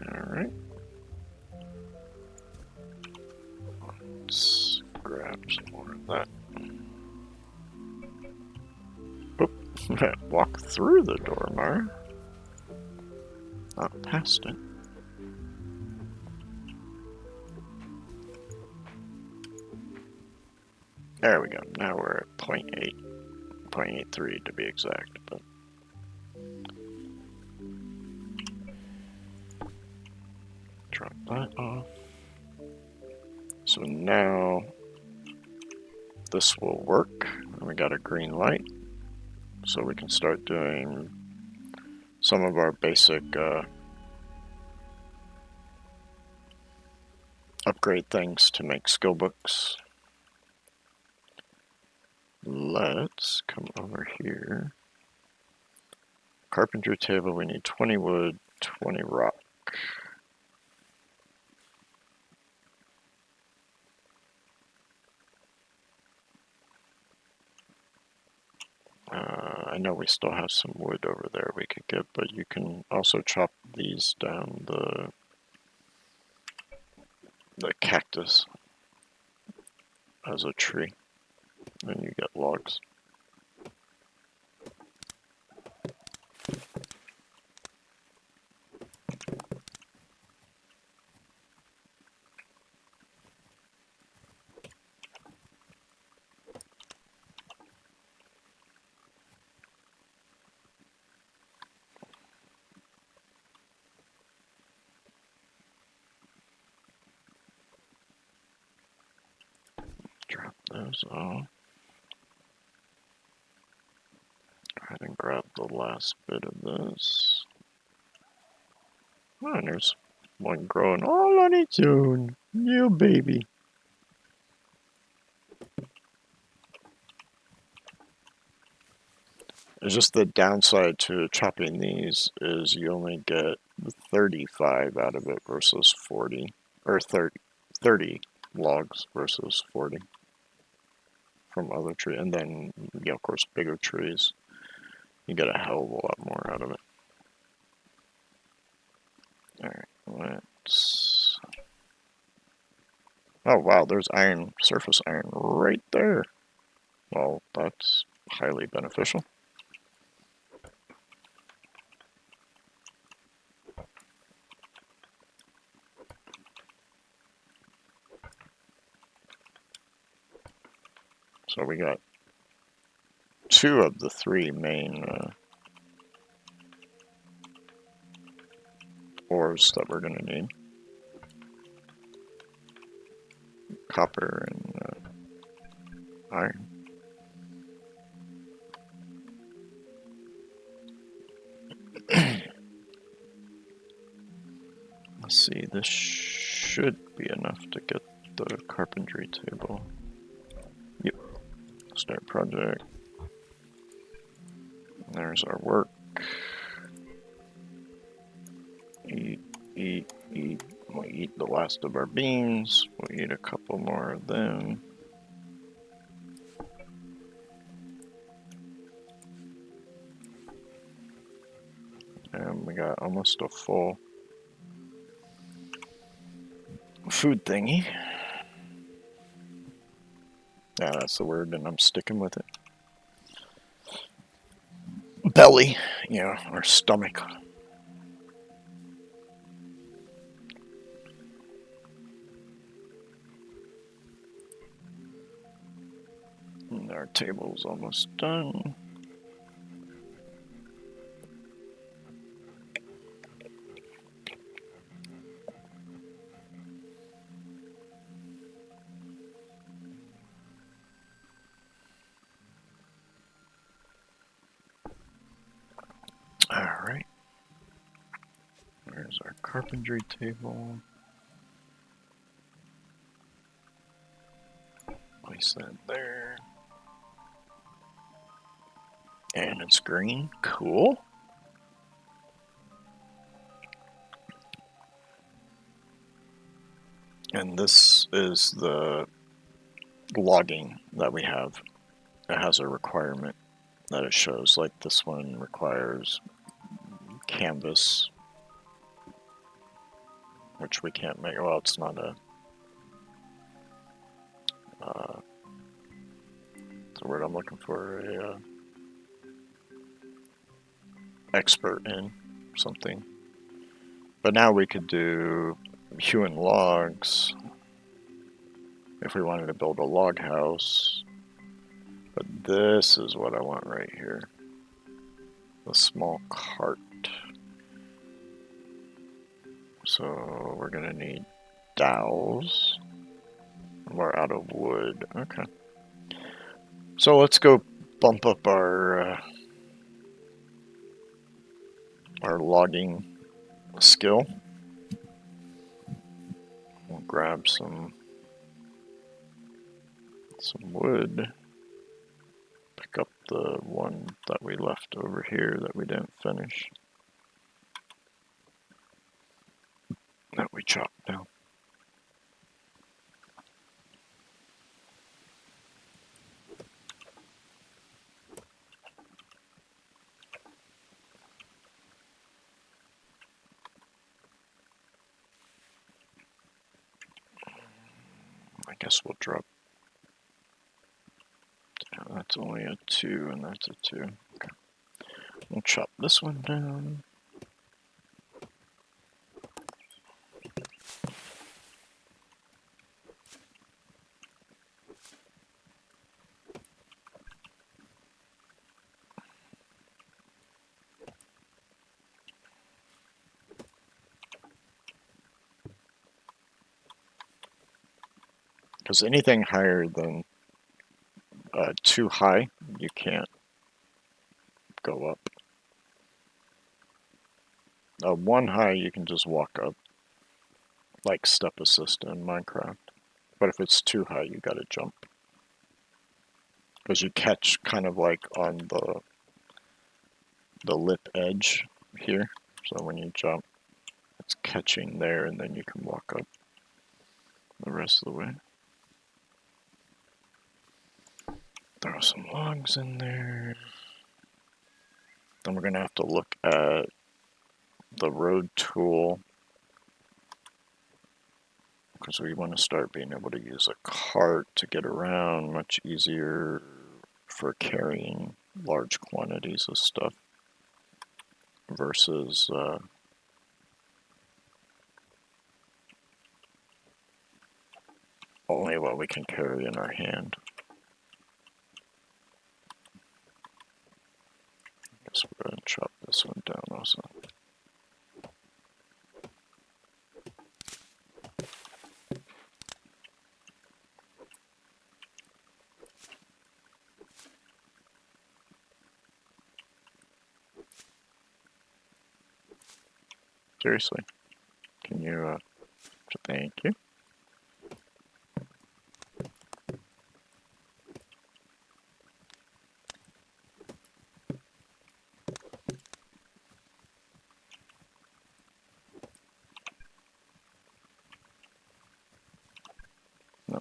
Speaker 1: Alright. Let's grab some more of that. Oop. Walk through the door, Mara. Not past it. There we go. Now we're at 0.8. 0.83 to be exact, but drop that off. So now this will work. And we got a green light. So we can start doing some of our basic upgrade things to make skill books. Let's come over here. Carpentry table, we need 20 wood, 20 rock. I know we still have some wood over there we could get, but you can also chop these down the cactus as a tree. Then you get logs. Drop those off. Go ahead and grab the last bit of this. Oh, and there's one growing all on its own. New baby. It's just the downside to chopping these is you only get 35 out of it versus 40. Or 30 logs versus 40 from other trees. And then, of course, bigger trees. You get a hell of a lot more out of it. Alright, let's... Oh wow, there's iron, surface iron right there. Well, that's highly beneficial. So we got 2 of the 3 main ores that we're going to need. Copper and iron. Let's see, this should be enough to get the carpentry table. Yep. Start project. There's our work. Eat, eat, eat. We'll eat the last of our beans. We'll eat a couple more of them. And we got almost a full food thingy. Yeah, that's the word, and I'm sticking with it. Belly, or stomach. And our table's almost done. Alright. There's our carpentry table. Place that there. And it's green. Cool. And this is the logging that we have. It has a requirement that it shows. Like this one requires canvas, which we can't make. Well, it's not a the word I'm looking for, a expert in something. But now we could do hewing logs if we wanted to build a log house. But this is what I want right here. The small cart. So we're gonna need dowels. We're out of wood. Okay. So let's go bump up our logging skill. We'll grab some wood. Pick up the one that we left over here that we didn't finish. That we chopped down. I guess we'll drop. That's only a 2, and that's a 2. Okay. We'll chop this one down. Because anything higher than 2 high, you can't go up. 1 high, you can just walk up, like step assist in Minecraft. But if it's 2 high, you gotta jump. Because you catch kind of like on the lip edge here. So when you jump, it's catching there, and then you can walk up the rest of the way. Throw some logs in there. Then we're gonna have to look at the road tool, because we want to start being able to use a cart to get around, much easier for carrying large quantities of stuff versus only what we can carry in our hand. Guess we're going to chop this one down also. Seriously, can you, thank you. No,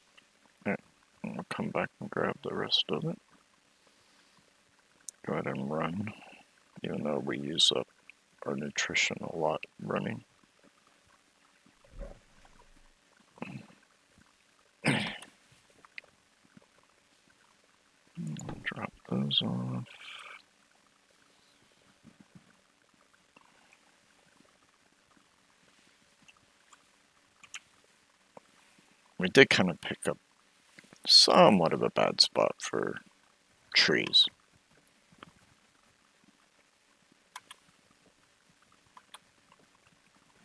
Speaker 1: alright, we'll come back and grab the rest of it. Go ahead and run, even though we use up our nutrition a lot running. Drop those off. We did kind of pick up somewhat of a bad spot for trees.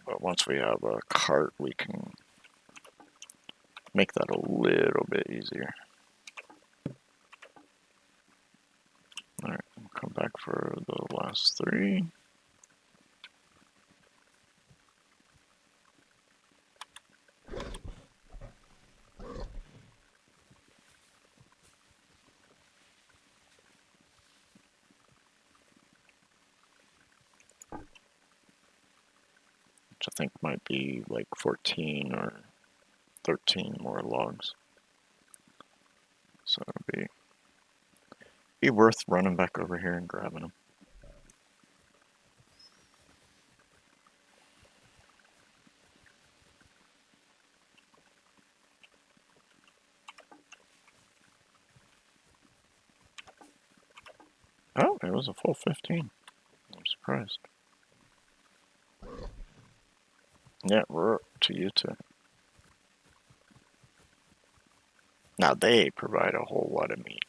Speaker 1: But once we have a cart, we can make that a little bit easier. Alright, we'll come back for the last 3. Which I think might be like 14 or 13 more logs. So it'll be worth running back over here and grabbing them. Oh, it was a full 15. I'm surprised. Yeah, we're up to you two. Now they provide a whole lot of meat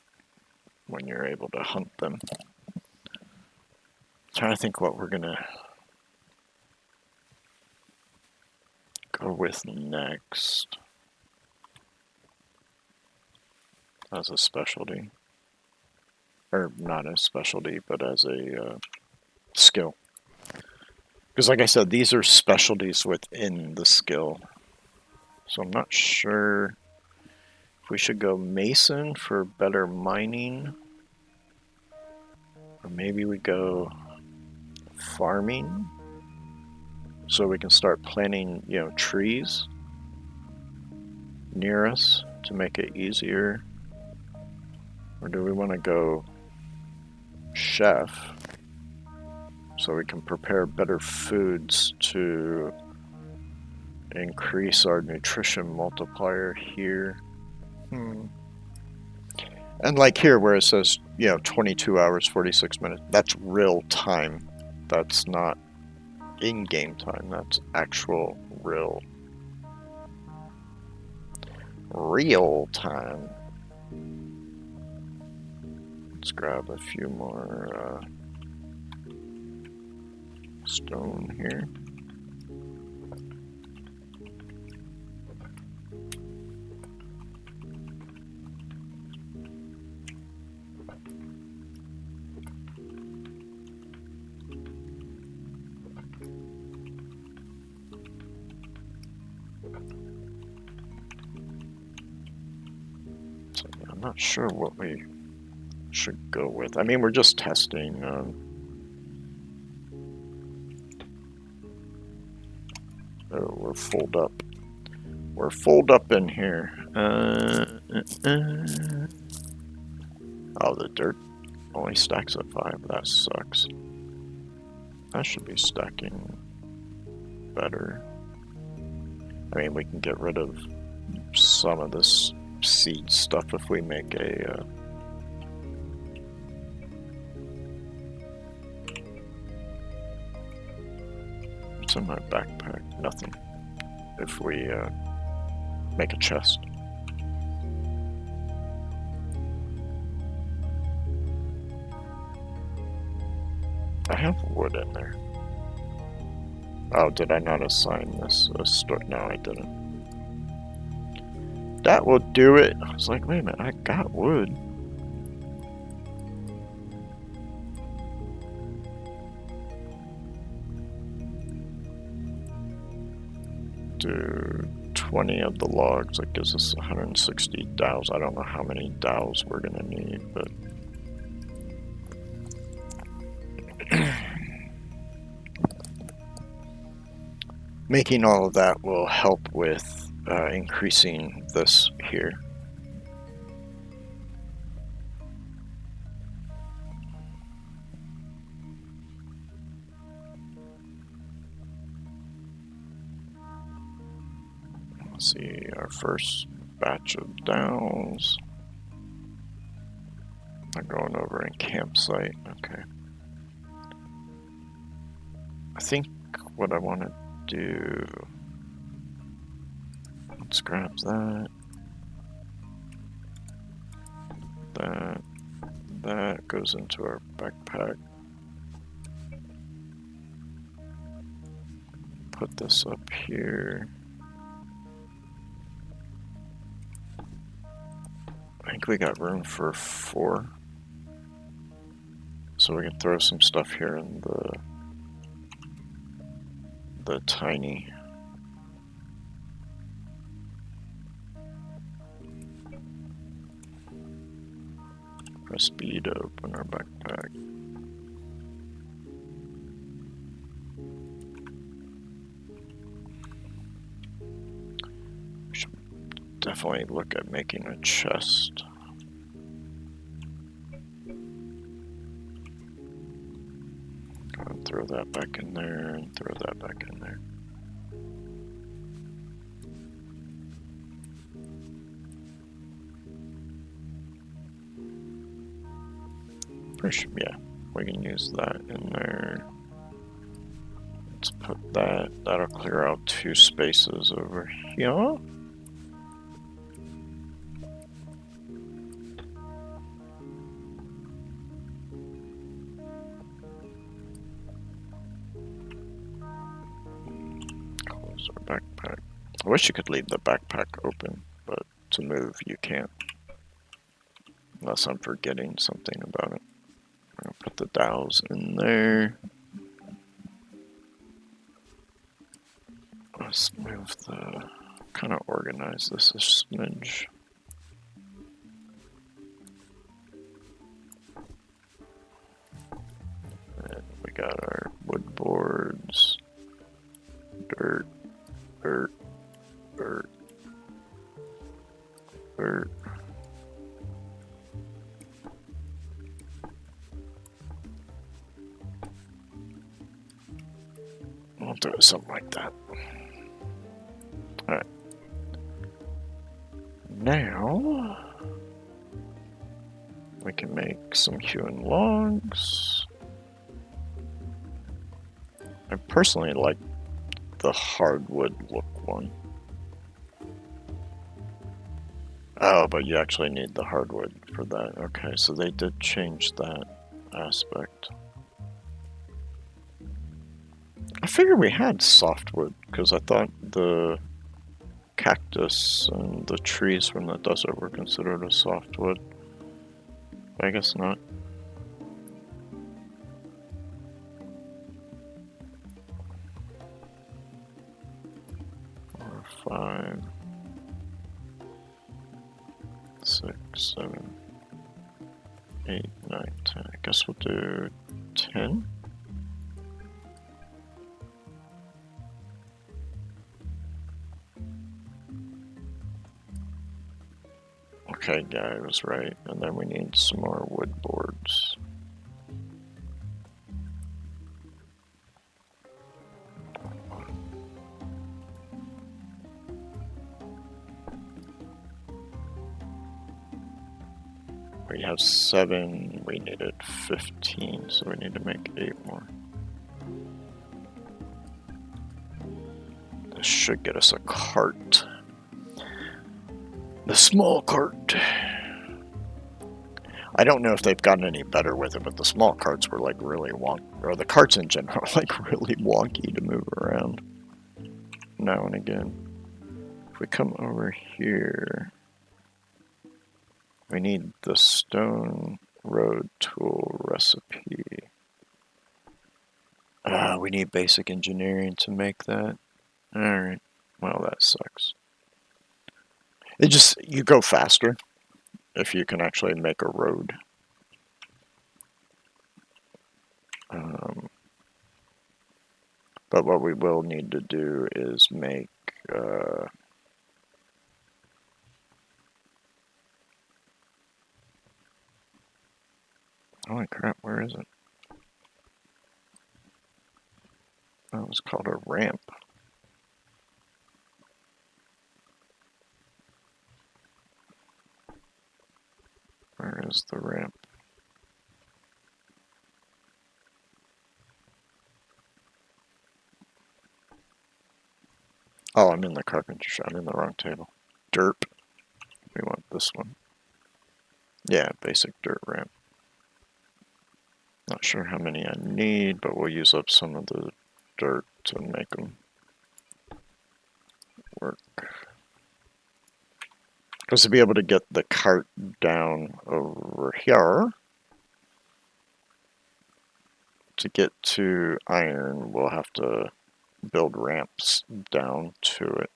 Speaker 1: when you're able to hunt them. Trying to think what we're gonna go with next as a specialty. Or not a specialty, but as a skill. Because like I said, these are specialties within the skill. So I'm not sure if we should go Mason for better mining. Or maybe we go farming. So we can start planting, trees near us to make it easier. Or do we want to go chef so we can prepare better foods to increase our nutrition multiplier here. And like here where it says, 22 hours, 46 minutes, that's real time. That's not in-game time. That's actual real time. Let's grab a few more stone here. So I'm not sure what we should go with. I mean, we're just testing. Oh, we're full up. We're full up in here. Oh, the dirt only stacks at 5. That sucks. That should be stacking better. I mean, we can get rid of some of this seed stuff if we make a... What's in my backpack? Nothing. If we make a chest. I have wood in there. Oh, did I not assign this a store? No, I didn't. That will do it. I was like, wait a minute, I got wood. Do 20 of the logs, that gives us 160 dowels. I don't know how many dowels we're gonna need, but making all of that will help with increasing this here. Let's see, our first batch of dowels. I'm going over in campsite. Okay. I think what I want to do... Let's grab that. That goes into our backpack. Put this up here. I think we got room for 4. So we can throw some stuff here in the tiny. Press B to open our backpack. We should definitely look at making a chest. Go and throw that back in there and throw that back in there. Yeah, we can use that in there. Let's put that. That'll clear out 2 spaces over here. Close our backpack. I wish you could leave the backpack open, but to move you can't. Unless I'm forgetting something about it. I'm gonna put the dowels in there. Let's move kind of organize this a smidge. And we got our wood boards, dirt, dirt, dirt, dirt. We'll do something like that. Now we can make some hewn logs. I personally like the hardwood look one. Oh, but you actually need the hardwood for that. Okay, so they did change that aspect. I figured we had softwood because I thought the cactus and the trees from the desert were considered a softwood. But I guess not. Four, 5, 6, 7, 8, 9, 10. I guess we'll do 10. Okay, yeah, I was right. And then we need some more wood boards. We have 7, we needed 15, so we need to make 8 more. This should get us a cart. The small cart. I don't know if they've gotten any better with it, but the small carts were like really wonky, or the carts in general are like really wonky to move around now and again. If we come over here, we need the stone road tool recipe. We need basic engineering to make that. Alright, well that sucks. It just, you go faster if you can actually make a road. But what we will need to do is make holy crap, where is it? Oh, it was called a ramp. Where is the ramp? Oh, I'm in the carpenter shop. I'm in the wrong table. Derp. We want this one. Yeah, basic dirt ramp. Not sure how many I need, but we'll use up some of the dirt to make them work. Because to be able to get the cart down over here, to get to iron, we'll have to build ramps down to it.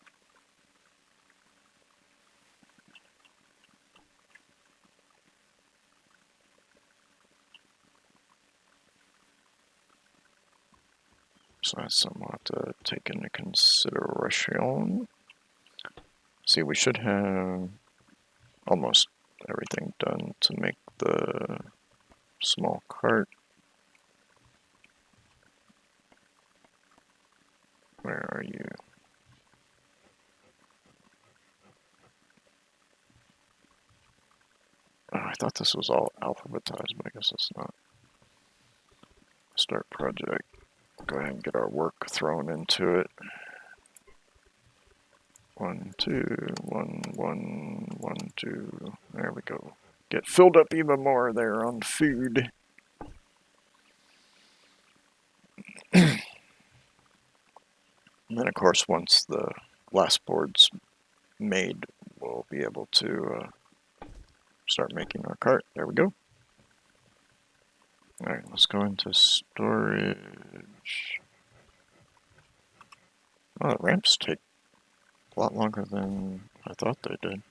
Speaker 1: So that's something we'll have to take into consideration. See, we should have almost everything done to make the small cart. Where are you? Oh, I thought this was all alphabetized, but I guess it's not. Start project. Go ahead and get our work thrown into it. 1, 2, 1, 1, 1, 2. There we go. Get filled up even more there on food. And then, of course, once the last board's made, we'll be able to start making our cart. There we go. Alright, let's go into storage. Oh, the ramps take a lot longer than I thought they did.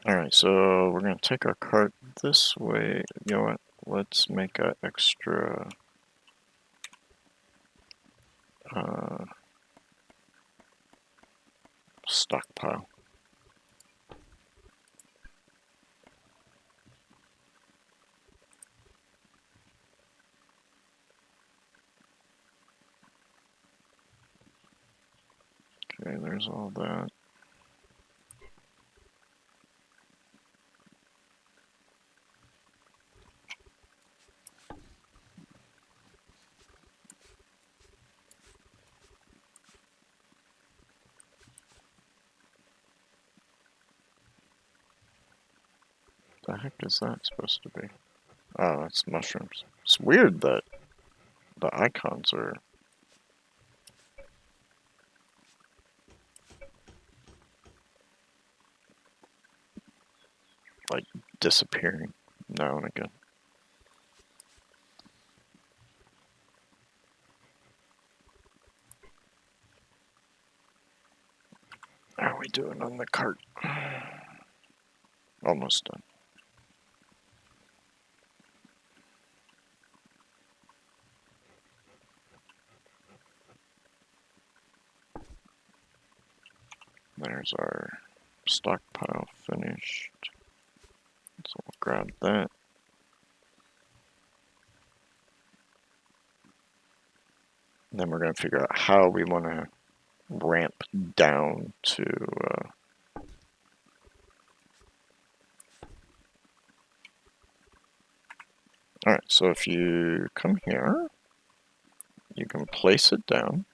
Speaker 1: Alright, so we're going to take our cart this way. You know what? Let's make an extra stockpile. Okay, there's all that. The heck is that supposed to be? Oh, it's mushrooms. It's weird that the icons are like disappearing now and again. How are we doing on the cart? Almost done. There's our stockpile finished. So we'll grab that. And then we're going to figure out how we want to ramp down to Alright, so if you come here, you can place it down,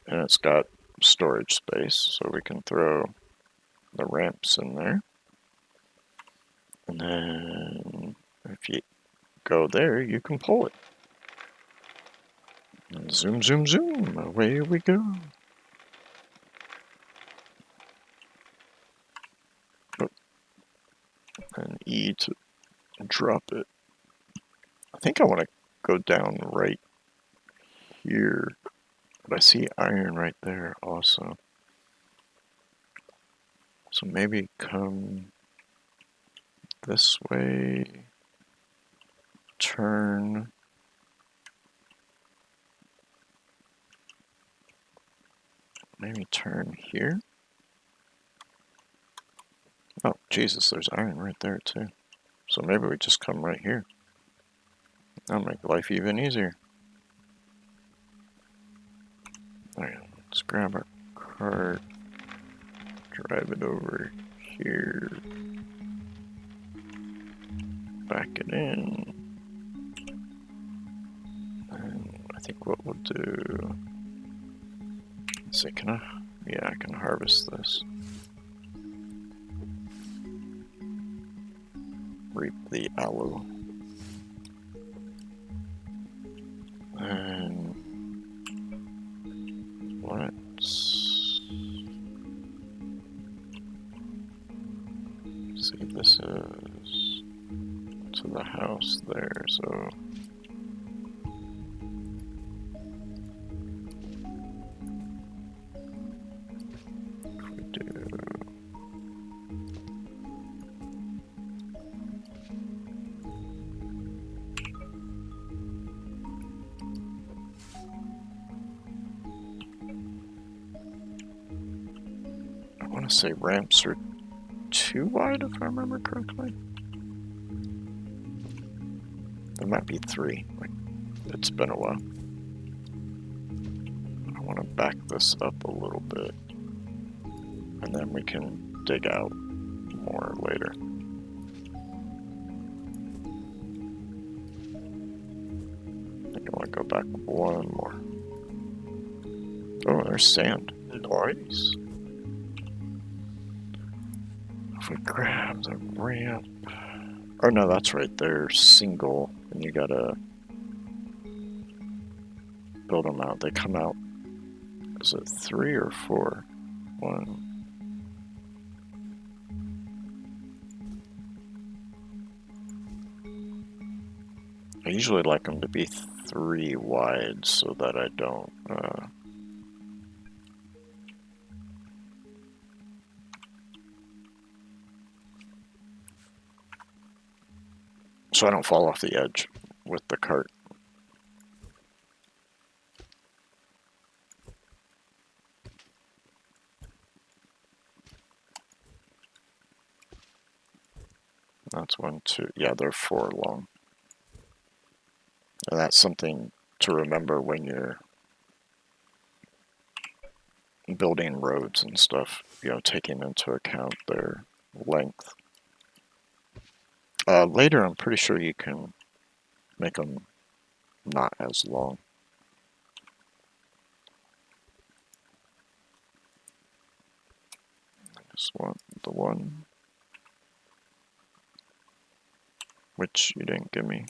Speaker 1: and it's got storage space, so we can throw the ramps in there. And then if you go there, you can pull it. And zoom, zoom, zoom, away we go. Oh. And E to drop it. I think I want to go down right here, but I see iron right there also. So maybe come this way, turn. Maybe turn here. Oh, Jesus, there's iron right there too. So maybe we just come right here. That'll make life even easier. Alright, let's grab our cart, drive it over here, back it in, and I think what we'll do, let's see, can I, yeah, I can harvest this. Reap the aloe. And let's see, this is to the house there, so if we do I want to say ramps are too wide if I remember correctly. There might be 3. Like, it's been a while. I want to back this up a little bit, and then we can dig out more later. I think I want to go back one more. Oh, there's sand. Nice. If we grab the ramp. Oh no, that's right. They're single, and you gotta build them out. They come out. Is it 3 or 4? 1. I usually like them to be 3 wide so that I don't. So I don't fall off the edge with the cart. That's 1, 2. Yeah, they're 4 long. And that's something to remember when you're building roads and stuff, you know, taking into account their length. Later, I'm pretty sure you can make them not as long. I just want the one, which you didn't give me.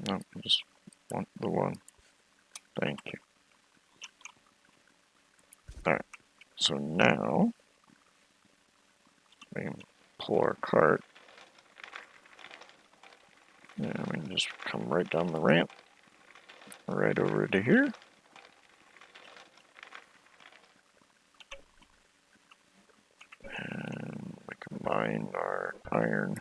Speaker 1: No, I just want the one. Thank you. Alright, so now we can pull our cart. And we can just come right down the ramp, right over to here. And we combine our iron.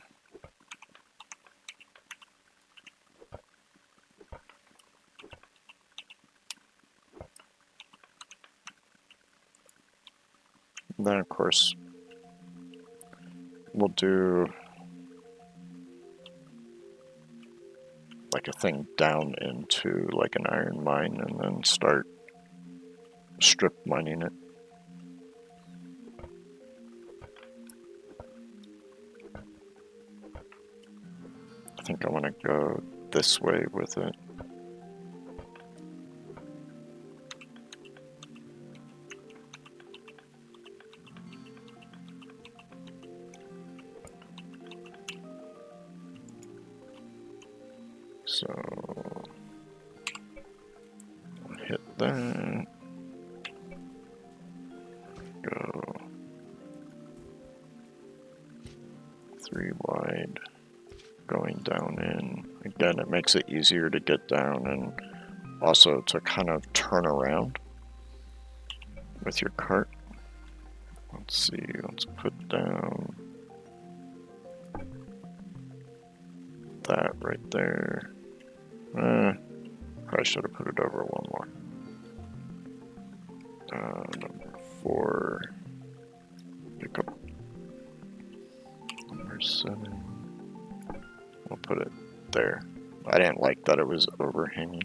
Speaker 1: Then, of course, we'll do like a thing down into like an iron mine and then start strip mining it. I think I want to go this way with it. So, hit that. Go 3 wide. Going down in. Again, it makes it easier to get down and also to kind of turn around with your cart. Let's see, let's put down that right there. Probably should have put it over one more. Number 4. Pick up number 7. We'll put it there. I didn't like that it was overhanging.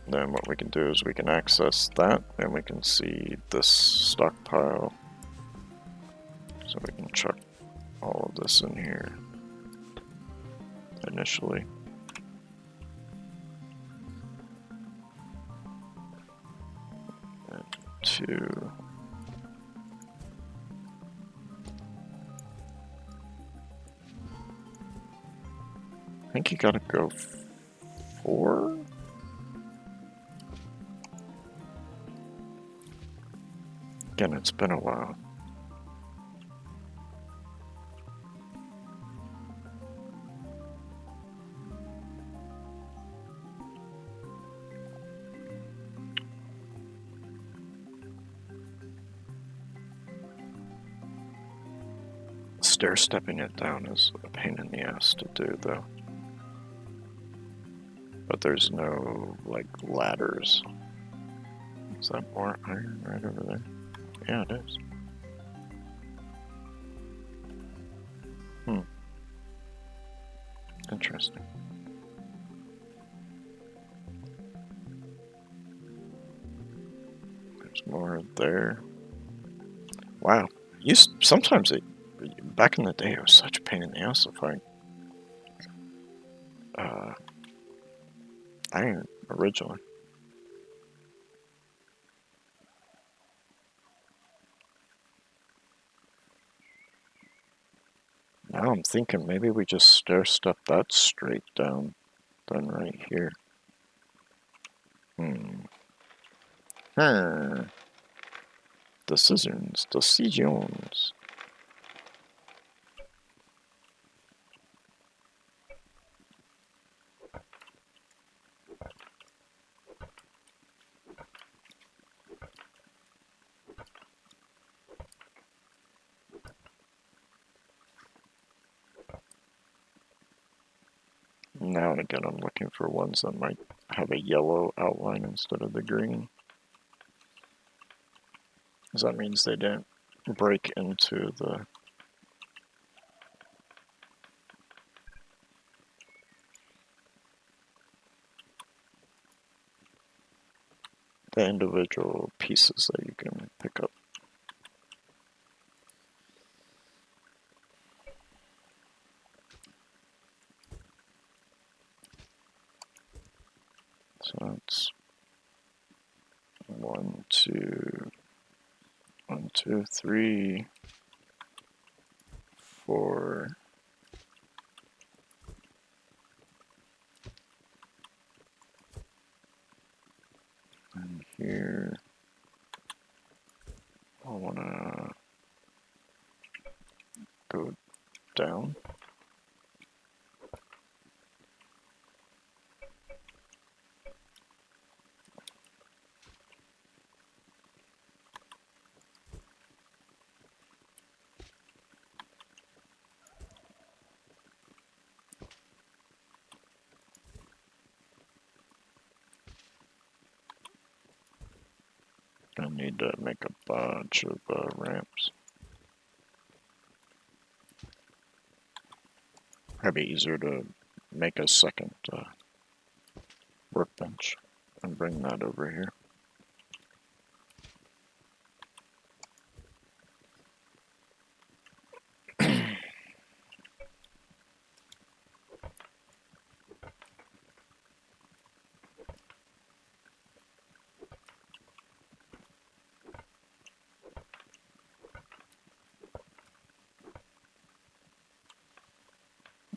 Speaker 1: Then what we can do is we can access that and we can see this stockpile. So we can chuck all of this in here initially. And 2. I think you gotta go 4? Again, it's been a while. Stair stepping it down is a pain in the ass to do, though. But there's no, like, ladders. Is that more iron right over there? Yeah, it is. Interesting. There's more there. Wow. Sometimes back in the day, it was such a pain in the ass to find iron originally. Now I'm thinking maybe we just stair step that straight down, then right here. Decisions. Now and again, I'm looking for ones that might have a yellow outline instead of the green. Because that means they didn't break into the... the individual pieces that you can pick up. So that's 1, 2, 1, 2, 3, 4. And here, I want to go down. I need to make a bunch of ramps. Probably easier to make a second workbench and bring that over here.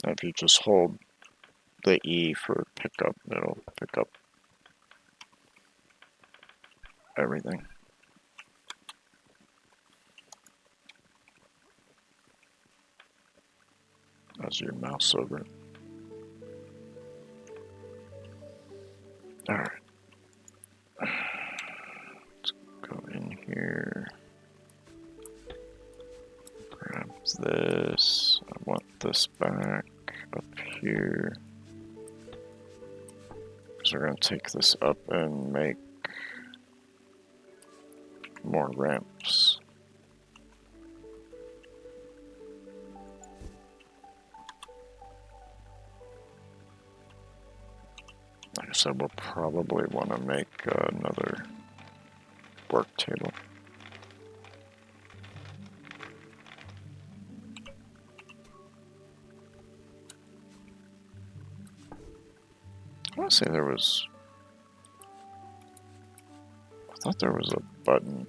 Speaker 1: If you just hold the E for pickup, it'll pick up everything. As your mouse over it. Alright. Let's go in here. Grab this. I want this back up here. So we're going to take this up and make more ramps. Like I said, we'll probably want to make another work table. I want to say there was... I thought there was a button.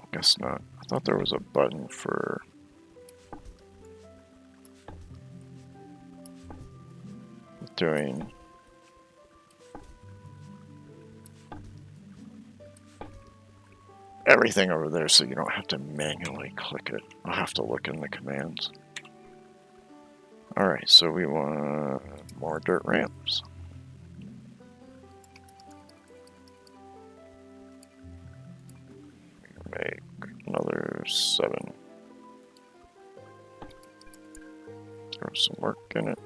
Speaker 1: I guess not. I thought there was a button for... doing... everything over there so you don't have to manually click it. I'll have to look in the commands. Alright, so we want more dirt ramps. Make another 7. Throw some work in it.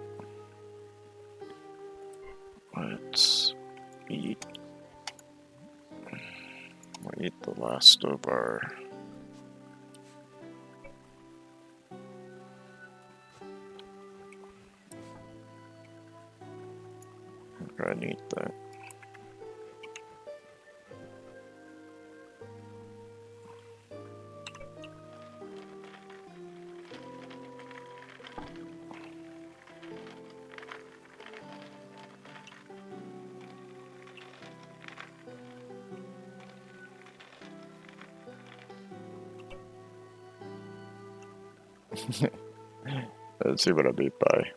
Speaker 1: Let's eat. We'll eat the last of our... I need that. Let's see what I beat by.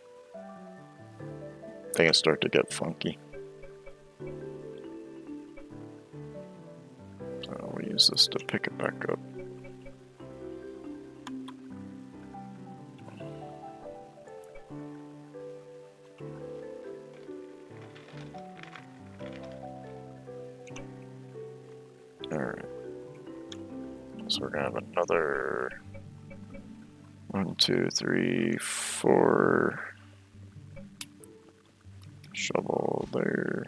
Speaker 1: I think I start to get funky. We'll use this to pick it back up. Alright. So we're gonna have another 1, 2, 3, 4 shovel there.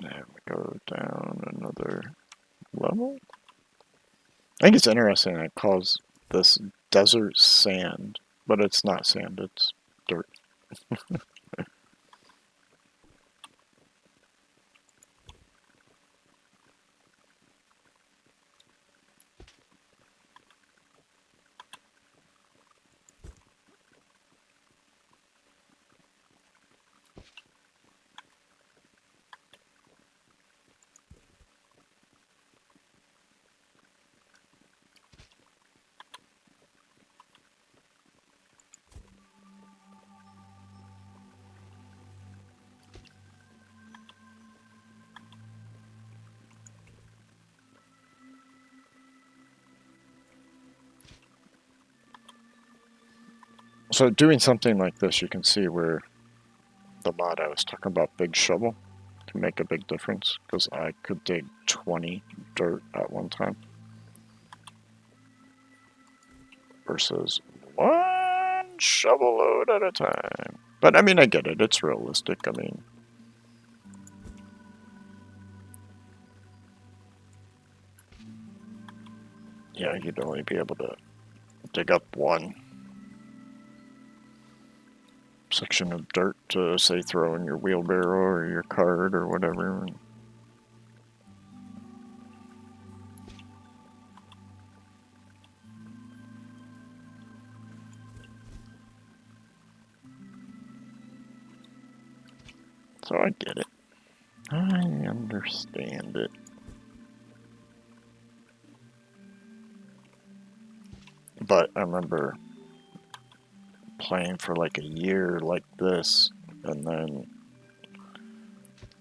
Speaker 1: And we go down another level. I think it's interesting that it calls this desert sand, but it's not sand, it's dirt. So doing something like this, you can see where the mod I was talking about, Big Shovel, can make a big difference, because I could dig 20 dirt at one time versus one shovel load at a time. But I mean, I get it, it's realistic. I mean, yeah, you'd only be able to dig up one section of dirt to, say, throw in your wheelbarrow or your cart or whatever. So I get it. I understand it. But I remember playing for like a year like this, and then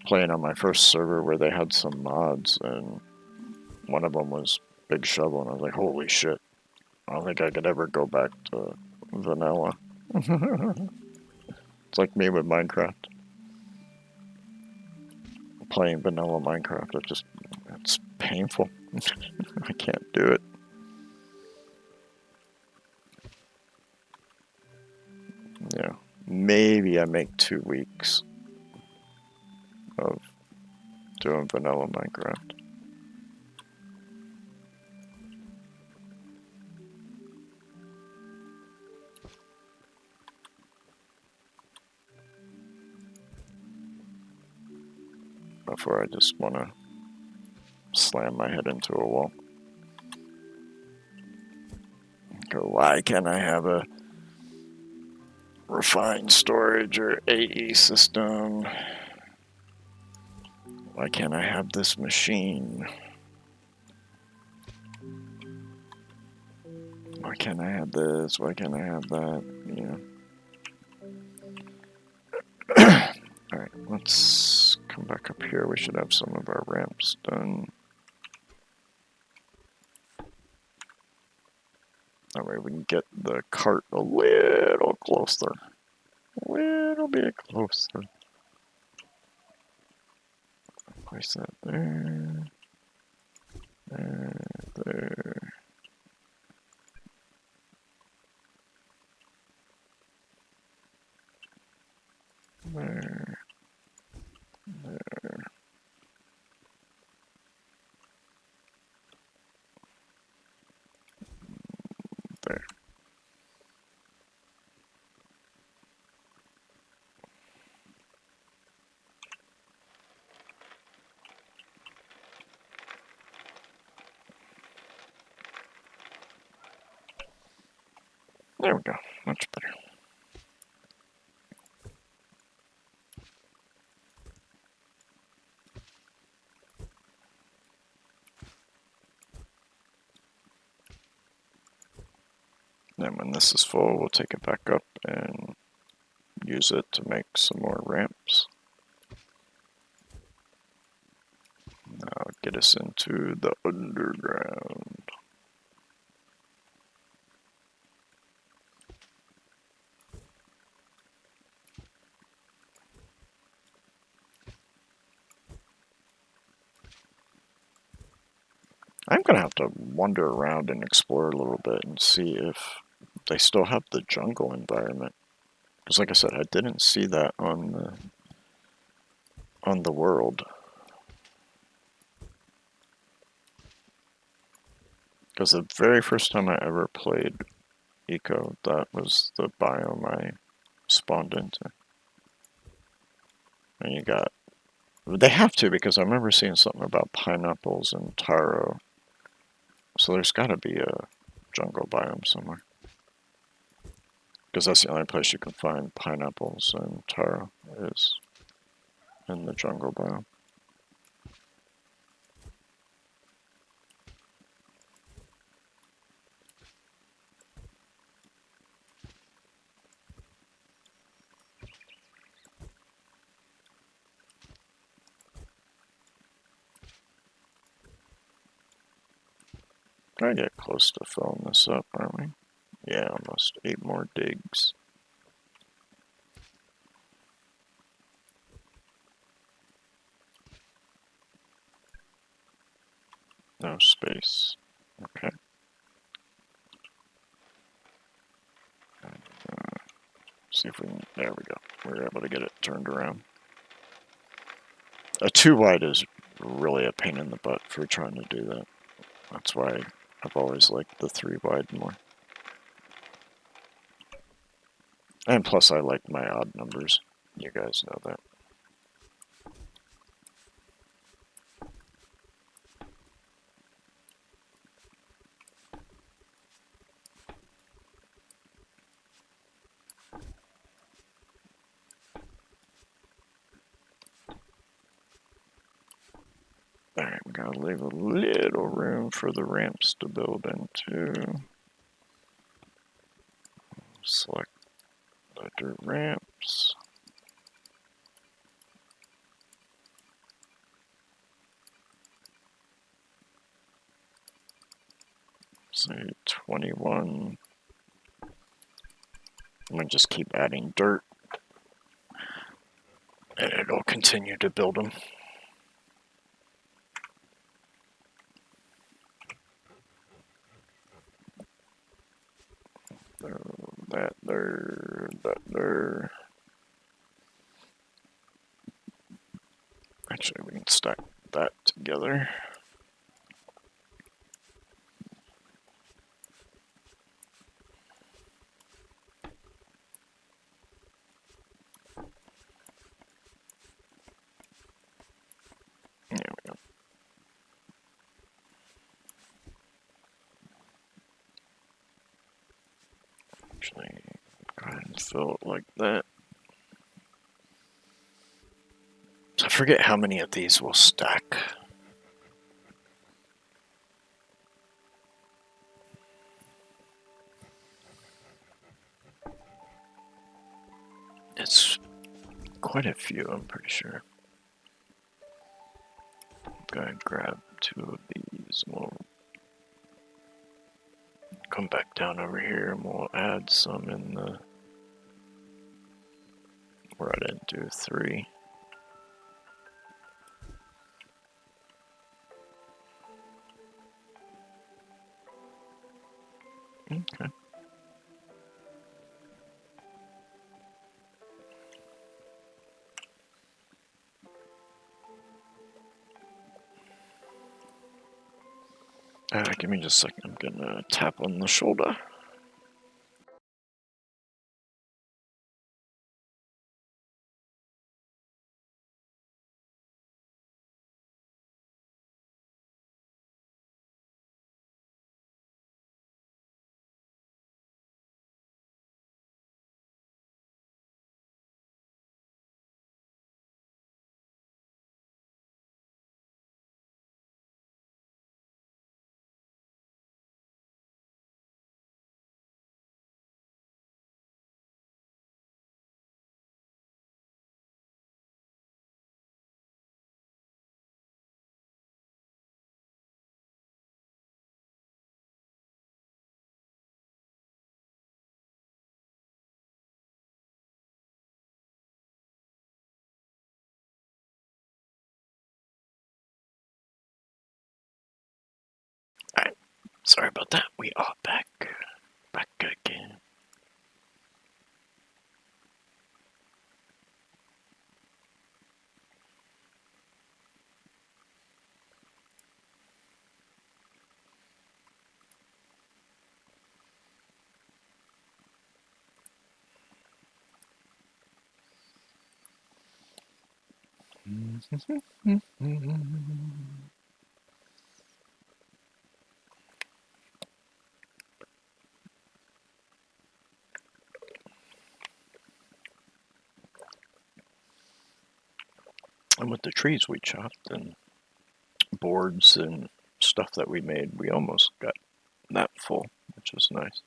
Speaker 1: playing on my first server where they had some mods, and one of them was Big Shovel, and I was like, holy shit, I don't think I could ever go back to vanilla. It's like me with Minecraft. Playing vanilla Minecraft, it's painful. I can't do it. Yeah, maybe I make 2 weeks of doing vanilla Minecraft. Before I just want to slam my head into a wall. Go, why can't I have a refined storage or AE system? Why can't I have this machine? Why can't I have this? Why can't I have that? Yeah. Alright, let's come back up here. We should have some of our ramps done. That way we can get the cart a little closer. A little bit closer. Place that there. There. There. There. There. There we go. Much better. Then when this is full, we'll take it back up and use it to make some more ramps. Now get us into the underground. I'm gonna have to wander around and explore a little bit and see if they still have the jungle environment. Because like I said, I didn't see that on the world. Because the very first time I ever played Eco, that was the biome I spawned into. And you got... They have to, because I remember seeing something about pineapples and taro. So there's got to be a jungle biome somewhere. Because that's the only place you can find pineapples and taro is in the jungle biome. Gotta get close to filling this up, aren't we? Yeah, almost 8 more digs. No space. Okay. See if we can... There we go. We're able to get it turned around. A 2 wide is really a pain in the butt for trying to do that. That's why I've always liked the 3 wide more. And plus I like my odd numbers. You guys know that. Alright, we gotta leave a little room for the ramps to build into. Select the dirt ramps. Say 21. I'm gonna just keep adding dirt. And it'll continue to build them. That there. Actually, we can stack that together. There we go. Actually, go ahead and fill it like that. I forget how many of these will stack. It's quite a few, I'm pretty sure. Go ahead and grab 2 of these. We'll come back down over here and we'll add some in the... Where I didn't do 3. Okay. Give me just a second. I'm gonna tap on the shoulder. Alright, sorry about that. We are back. Back again. And with the trees we chopped and boards and stuff that we made, we almost got that full, which was nice.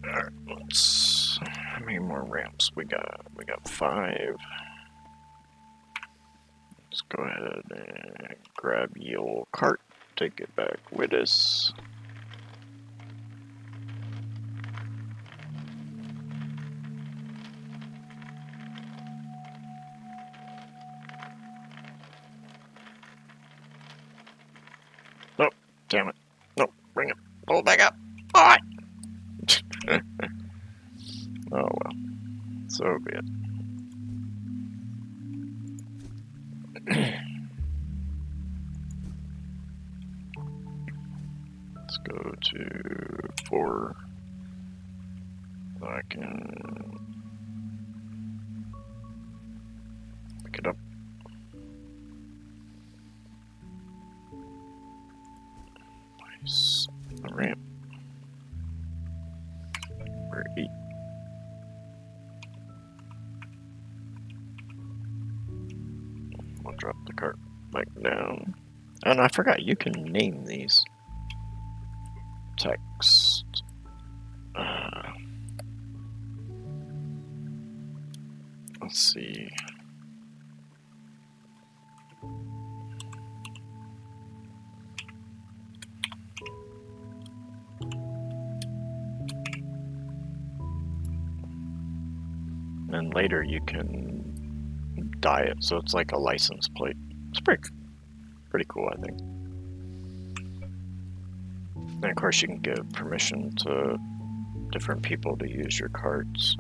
Speaker 1: Alright, let's... How many more ramps we got? We got 5. Let's go ahead and grab the old cart, take it back with us. Nope, damn it. Nope, bring it. Pull it back up. Alright! Oh well, so be it. Let's go to 4. I can pick it up. Nice. A ramp. We're 8. We'll drop the cart back down. And I forgot, you can name these. Text. Let's see. And later you can dye it, so it's like a license plate. It's pretty cool, I think. And of course, you can give permission to different people to use your carts.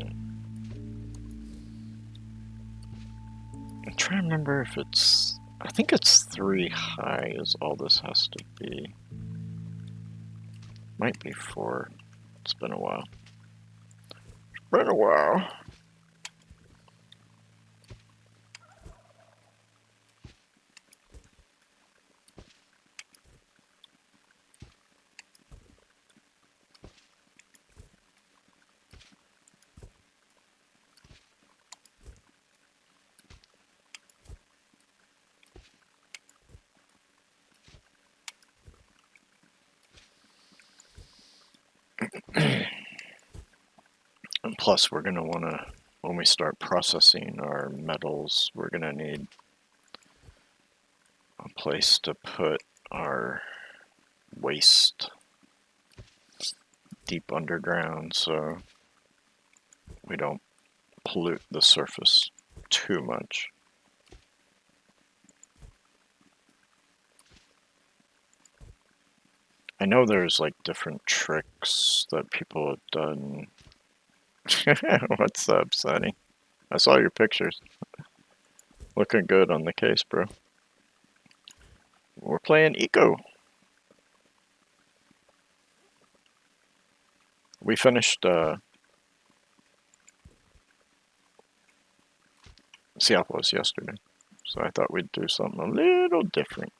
Speaker 1: I'm trying to remember if it's... I think it's 3 high is all this has to be. Might be 4. It's been a while. It's been a while. And plus, we're going to want to, when we start processing our metals, we're going to need a place to put our waste deep underground so we don't pollute the surface too much. I know there's like different tricks that people have done. What's up, Sonny? I saw your pictures. Looking good on the case, bro. We're playing Eco. We finished Ciapolis yesterday, so I thought we'd do something a little different.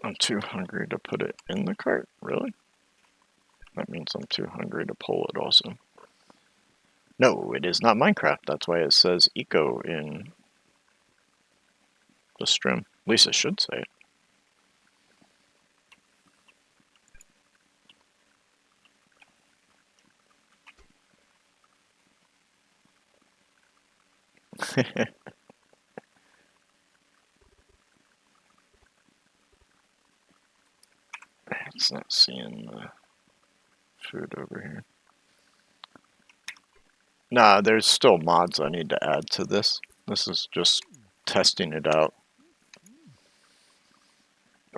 Speaker 1: I'm too hungry to put it in the cart, really? That means I'm too hungry to pull it also. No, it is not Minecraft. That's why it says Eco in the stream. At least it should say it. It's not seeing the food over here. Nah, there's still mods I need to add to this. This is just testing it out.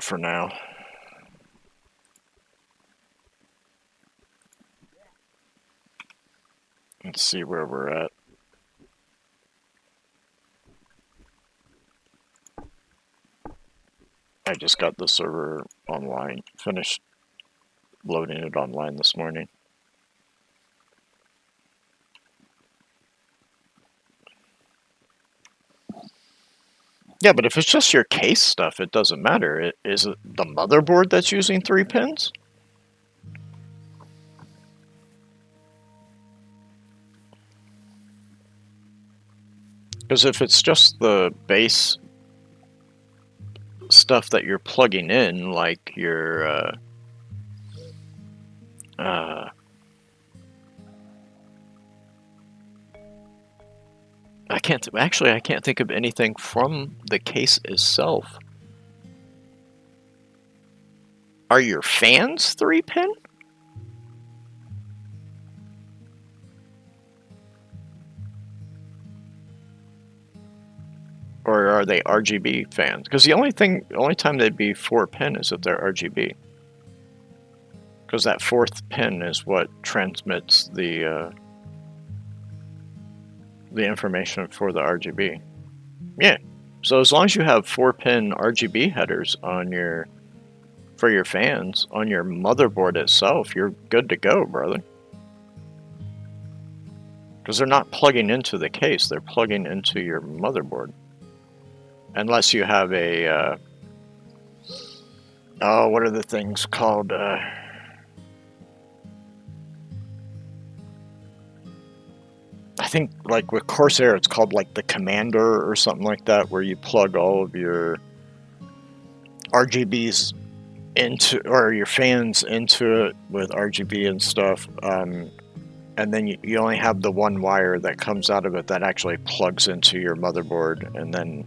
Speaker 1: for now. Let's see where we're at. I just got the server online, finished loading it online this morning. Yeah, but if it's just your case stuff, it doesn't matter. Is it the motherboard that's using 3 pins? Because if it's just the base stuff that you're plugging in, like your I can't think of anything from the case itself. Are your fans 3 pin? Or are they RGB fans? Because the only time they'd be 4 pin is if they're RGB. Because that 4th pin is what transmits the information for the RGB. Yeah. So as long as you have 4 pin RGB headers on for your fans on your motherboard itself, you're good to go, brother. Because they're not plugging into the case, they're plugging into your motherboard. Unless you have a oh, what are the things called? I think like with Corsair, it's called like the Commander or something like that, where you plug all of your RGBs into, or your fans into it with RGB and stuff, and then you only have the one wire that comes out of it that actually plugs into your motherboard, and then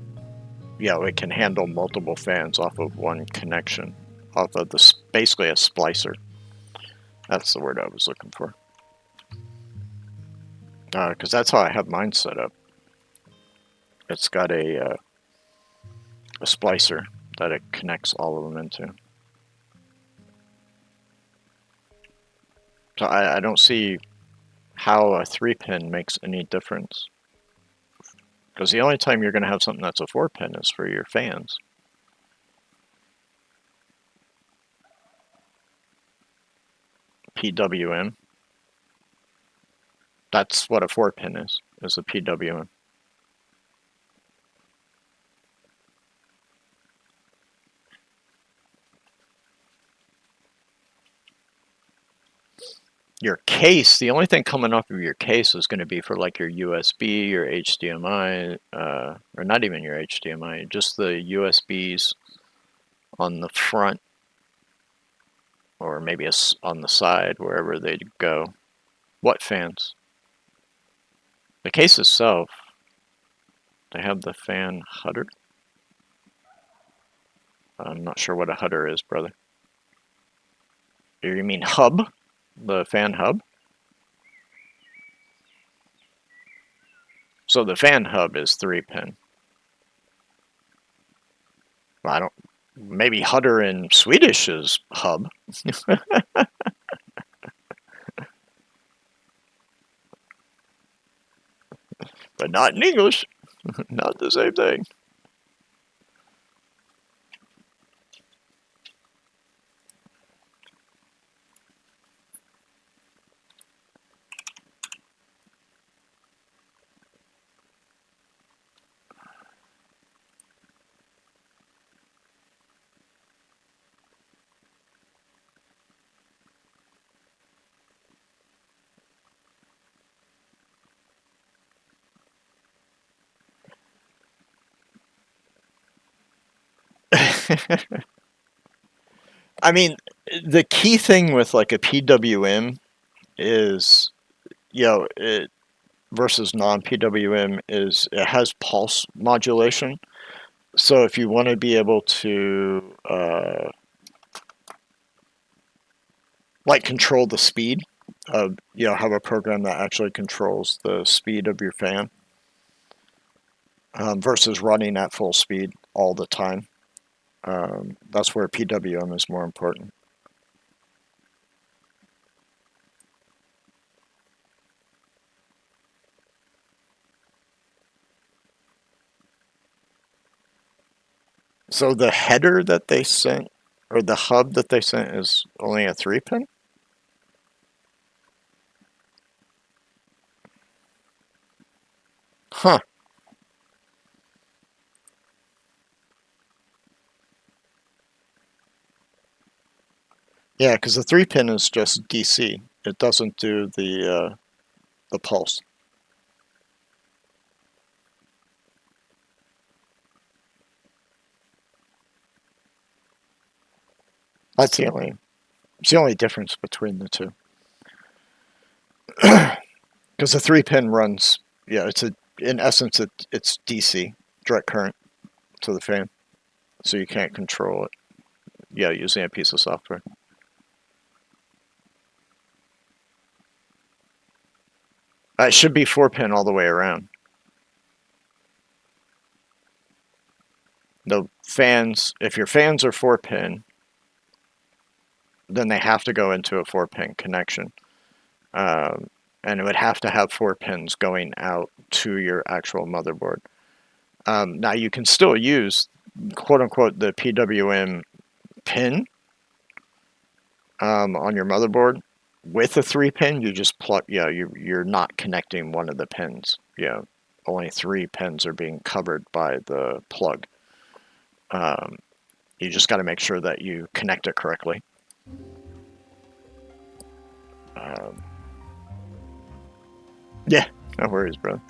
Speaker 1: it can handle multiple fans off of one connection, off of this, basically a splicer. That's the word I was looking for. Because that's how I have mine set up. It's got a splicer that it connects all of them into. So I don't see how a 3 pin makes any difference. Because the only time you're going to have something that's a 4 pin is for your fans. PWM. That's what a 4 pin is a PWM. Your case, the only thing coming off of your case is going to be for like your USB, your HDMI, or not even your HDMI, just the USBs on the front, or maybe on the side, wherever they go. What fans? The case itself, they have the fan header. I'm not sure what a header is, brother. You mean hub? The fan hub? So the fan hub is 3 pin. I don't. Maybe header in Swedish is hub. But not in English. Not the same thing. I mean, the key thing with like a PWM is, it versus non-PWM is it has pulse modulation. So if you want to be able to like control the speed of, have a program that actually controls the speed of your fan versus running at full speed all the time. That's where PWM is more important. So the header that they sent, or the hub that they sent, is only a 3-pin? Huh. Yeah, because the 3-pin is just DC. It doesn't do the pulse. That's it's the only difference between the two. Because the 3-pin runs, yeah, in essence it's DC, direct current to the fan, so you can't control it. Yeah, using a piece of software. It should be 4-pin all the way around. The fans, if your fans are 4-pin, then they have to go into a 4-pin connection. And it would have to have 4 pins going out to your actual motherboard. Now you can still use, quote unquote, the PWM pin on your motherboard with a 3-pin. You just plug, yeah, you're not connecting one of the pins. Yeah, only 3 pins are being covered by the plug. You just got to make sure that you connect it correctly. Yeah, no worries, bro.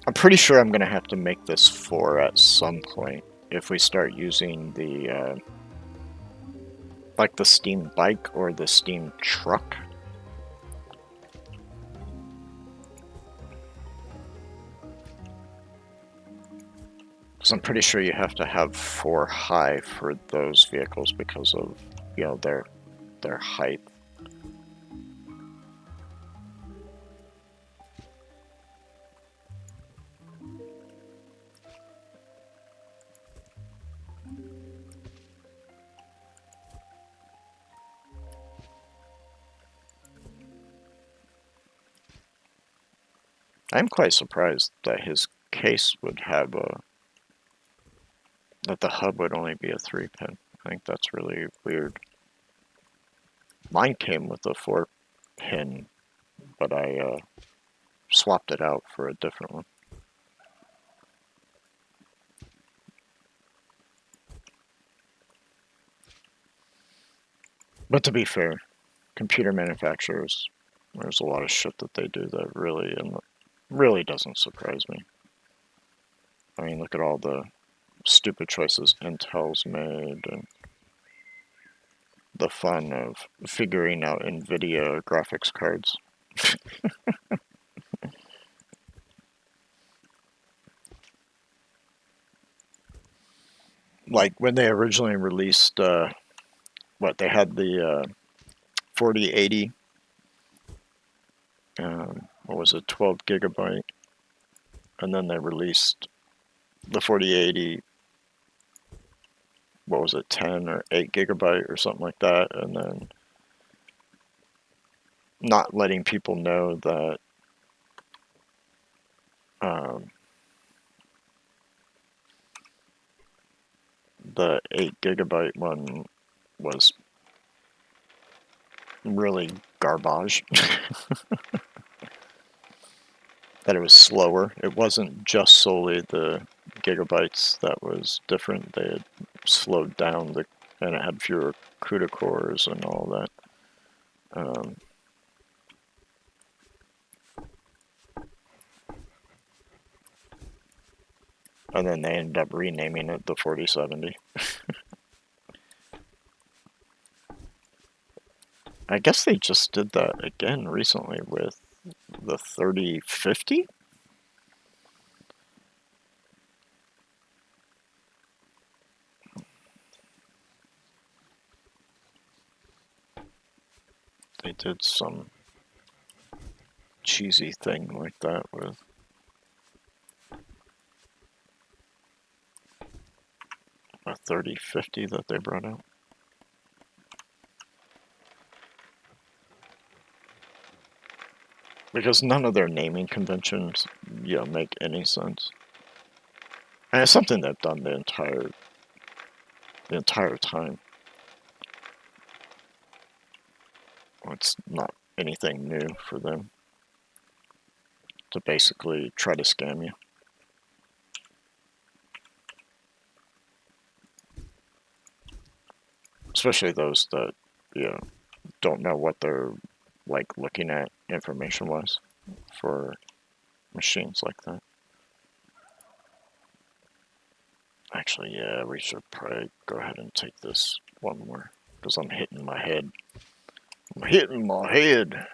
Speaker 1: I'm pretty sure I'm going to have to make this 4 at some point if we start using the, like the Steam bike or the Steam truck. Because I'm pretty sure you have to have 4 high for those vehicles because of, you know, their height. I'm quite surprised that his case would have a, that the hub would only be a 3-pin. I think that's really weird. Mine came with a 4-pin, but I swapped it out for a different one. But to be fair, computer manufacturers, there's a lot of shit that they do that really doesn't surprise me. I mean, look at all the stupid choices Intel's made and the fun of figuring out NVIDIA graphics cards. Like when they originally released, they had the 4080, what was it, 12 gigabyte, and then they released the 4080, what was it, 10 or 8 gigabyte or something like that, and then not letting people know that the 8 gigabyte one was really garbage. That it was slower. It wasn't just solely the gigabytes that was different. They had slowed down and it had fewer CUDA cores and all that. And then they ended up renaming it the 4070. I guess they just did that again recently with the 3050. They did some cheesy thing like that with a 3050 that they brought out. Because none of their naming conventions, make any sense. And it's something they've done the entire time. It's not anything new for them to basically try to scam you. Especially those that, don't know what they're like looking at information-wise for machines like that. Actually, yeah, we should probably go ahead and take this one more, because I'm hitting my head. I'm hitting my head.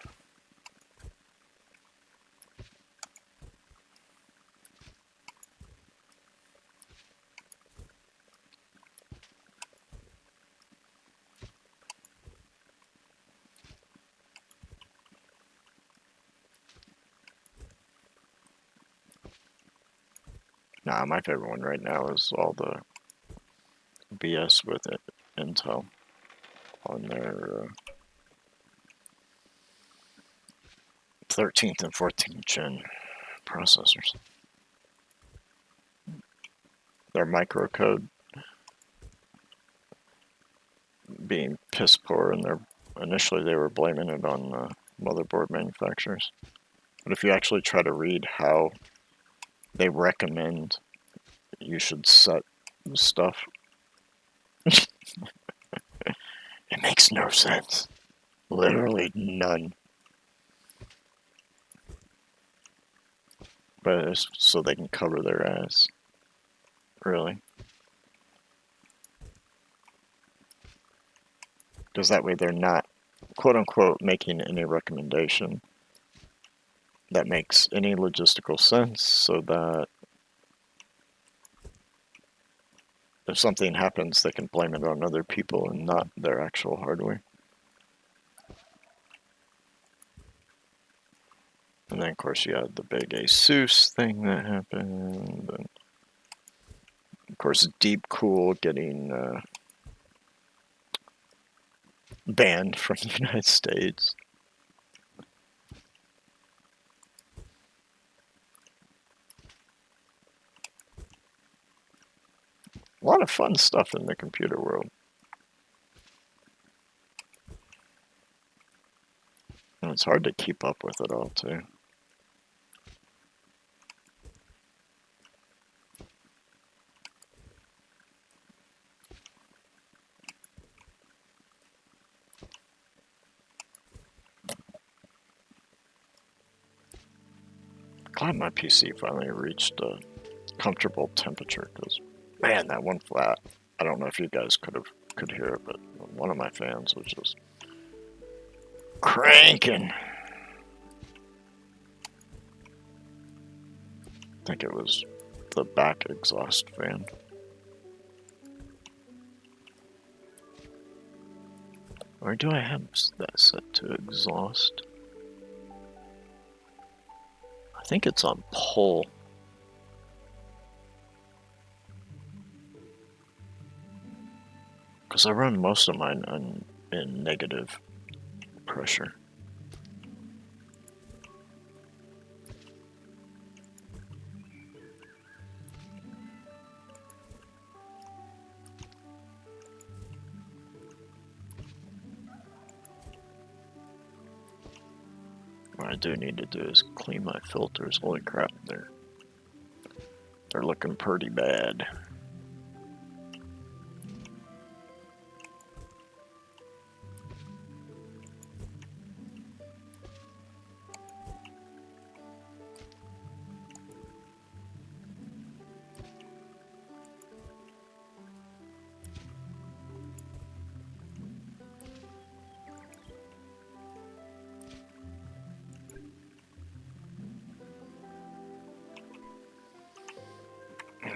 Speaker 1: Nah, my favorite one right now is all the BS with it, Intel on their 13th and 14th gen processors. Their microcode being piss poor, and initially they were blaming it on motherboard manufacturers. But if you actually try to read how they recommend you should set stuff, it makes no sense. Literally none. But it's so they can cover their ass. Really. Because that way they're not, quote unquote, making any recommendation that makes any logistical sense, so that if something happens, they can blame it on other people and not their actual hardware. And then, of course, you had the big ASUS thing that happened, and of course, Deepcool getting banned from the United States. A lot of fun stuff in the computer world. And it's hard to keep up with it all, too. Glad my PC finally reached a comfortable temperature, because, man, that one flat, I don't know if you guys could hear it, but one of my fans was just cranking. I think it was the back exhaust fan. Or do I have that set to exhaust? I think it's on pull. Because I run most of mine in negative pressure. What I do need to do is clean my filters. Holy crap, they're looking pretty bad.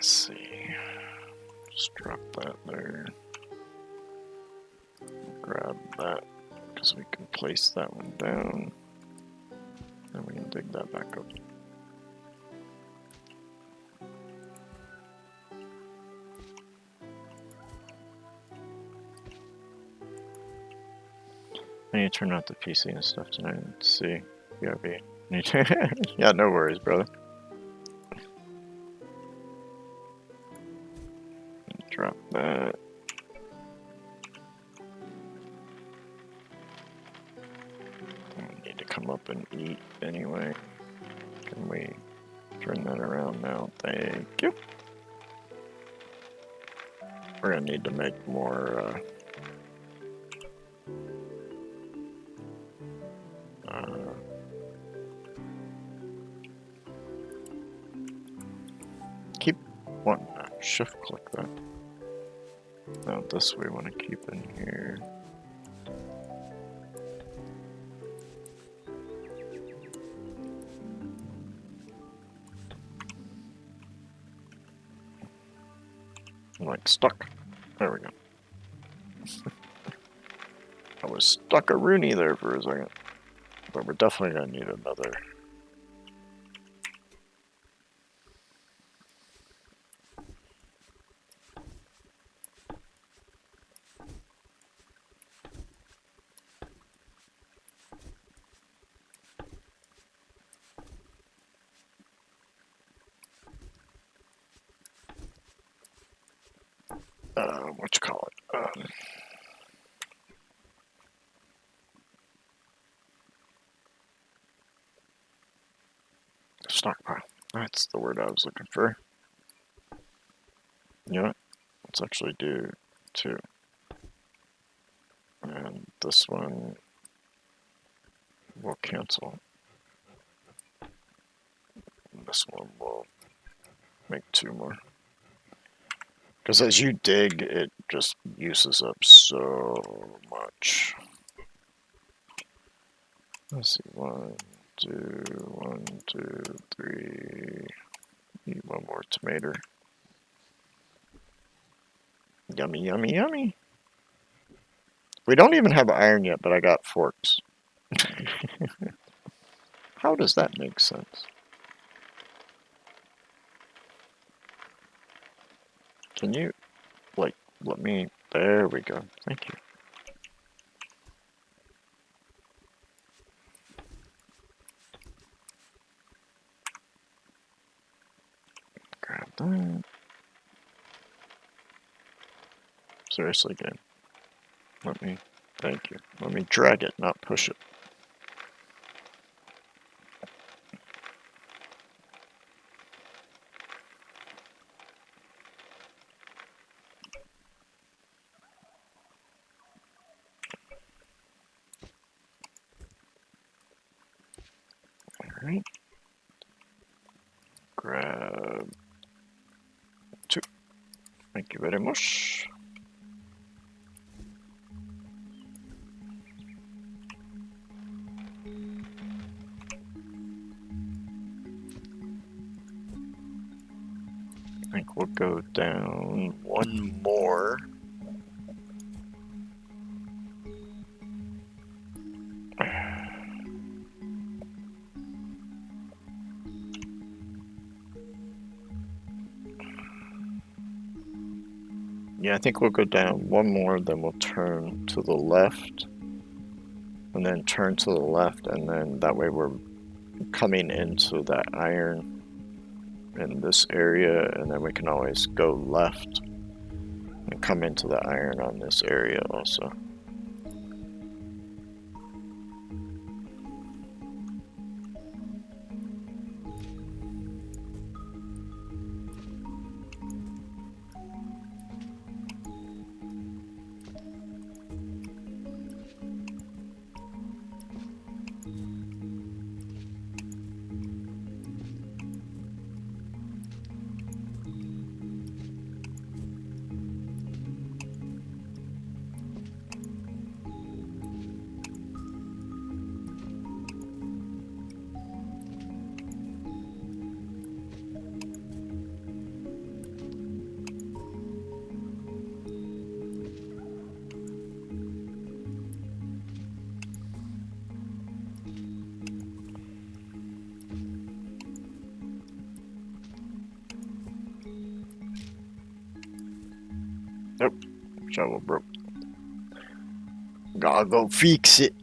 Speaker 1: Let's see. Just drop that there. Grab that, because we can place that one down. And we can dig that back up. I need to turn off the PC and stuff tonight and see. BRB. Yeah, no worries, brother. Drop that. I need to come up and eat anyway. Can we turn that around now? Thank you. We're gonna need to make more keep one shift click that. No, this we want to keep in here. I'm like stuck. There we go. I was stuck a Rooney there for a second. But we're definitely gonna need another. What you call it? Stockpile. That's the word I was looking for. You know what? Let's actually do 2. And this one will cancel. This one will make 2 more. Because as you dig, it just uses up so much. Let's see, 1, 2, 1, 2, 3. Need 1 more tomato. Yummy, yummy, yummy. We don't even have iron yet, but I got forks. How does that make sense? Can you, like, let me... There we go. Thank you. Grab that. Seriously, game. Let me... Thank you. Let me drag it, not push it. Alright. Grab 2. Thank you very much. I think we'll go down 1 more. Yeah, I think we'll go down 1 more, then we'll turn to the left, and then turn to the left, and then that way we're coming into that iron in this area, and then we can always go left and come into the iron on this area also. Shovel broke. Gotta go fix it.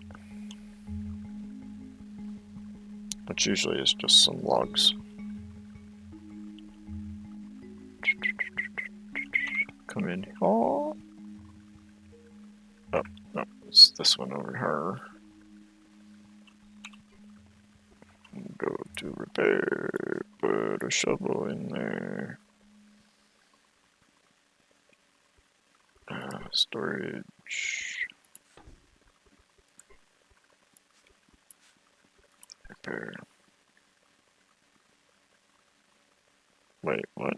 Speaker 1: Which usually is just some logs. Come in. Oh, no, it's this one over here. Go to repair. Put a shovel in there. Storage. Repair. Wait, what?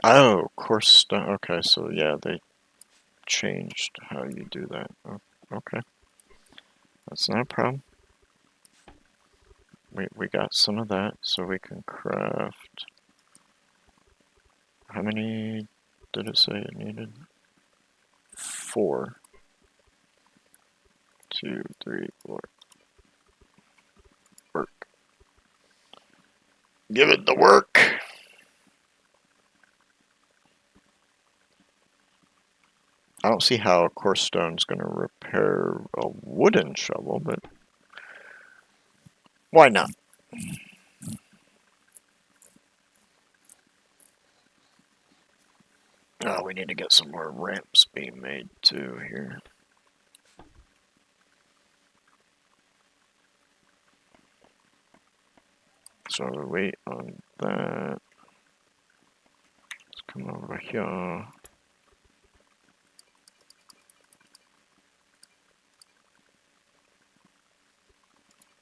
Speaker 1: Oh, course stone. Okay, so yeah, they changed how you do that. Oh, okay, that's not a problem. We got some of that, so we can craft. How many did it say it needed? 4. 2, 3, 4. Work. Give it the work. I don't see how a coarse stone's going to repair a wooden shovel, but why not? Oh, we need to get some more ramps being made too here. So we wait on that. Let's come over here.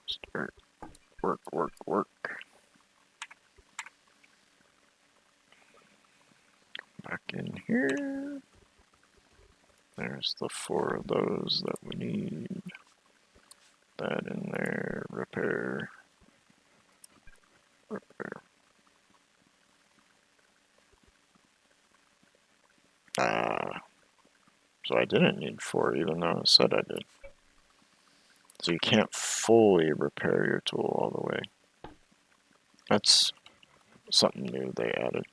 Speaker 1: Start work. Back in here. There's the 4 of those that we need. That in there. Repair. So I didn't need 4 even though it said I did. So you can't fully repair your tool all the way. That's something new they added.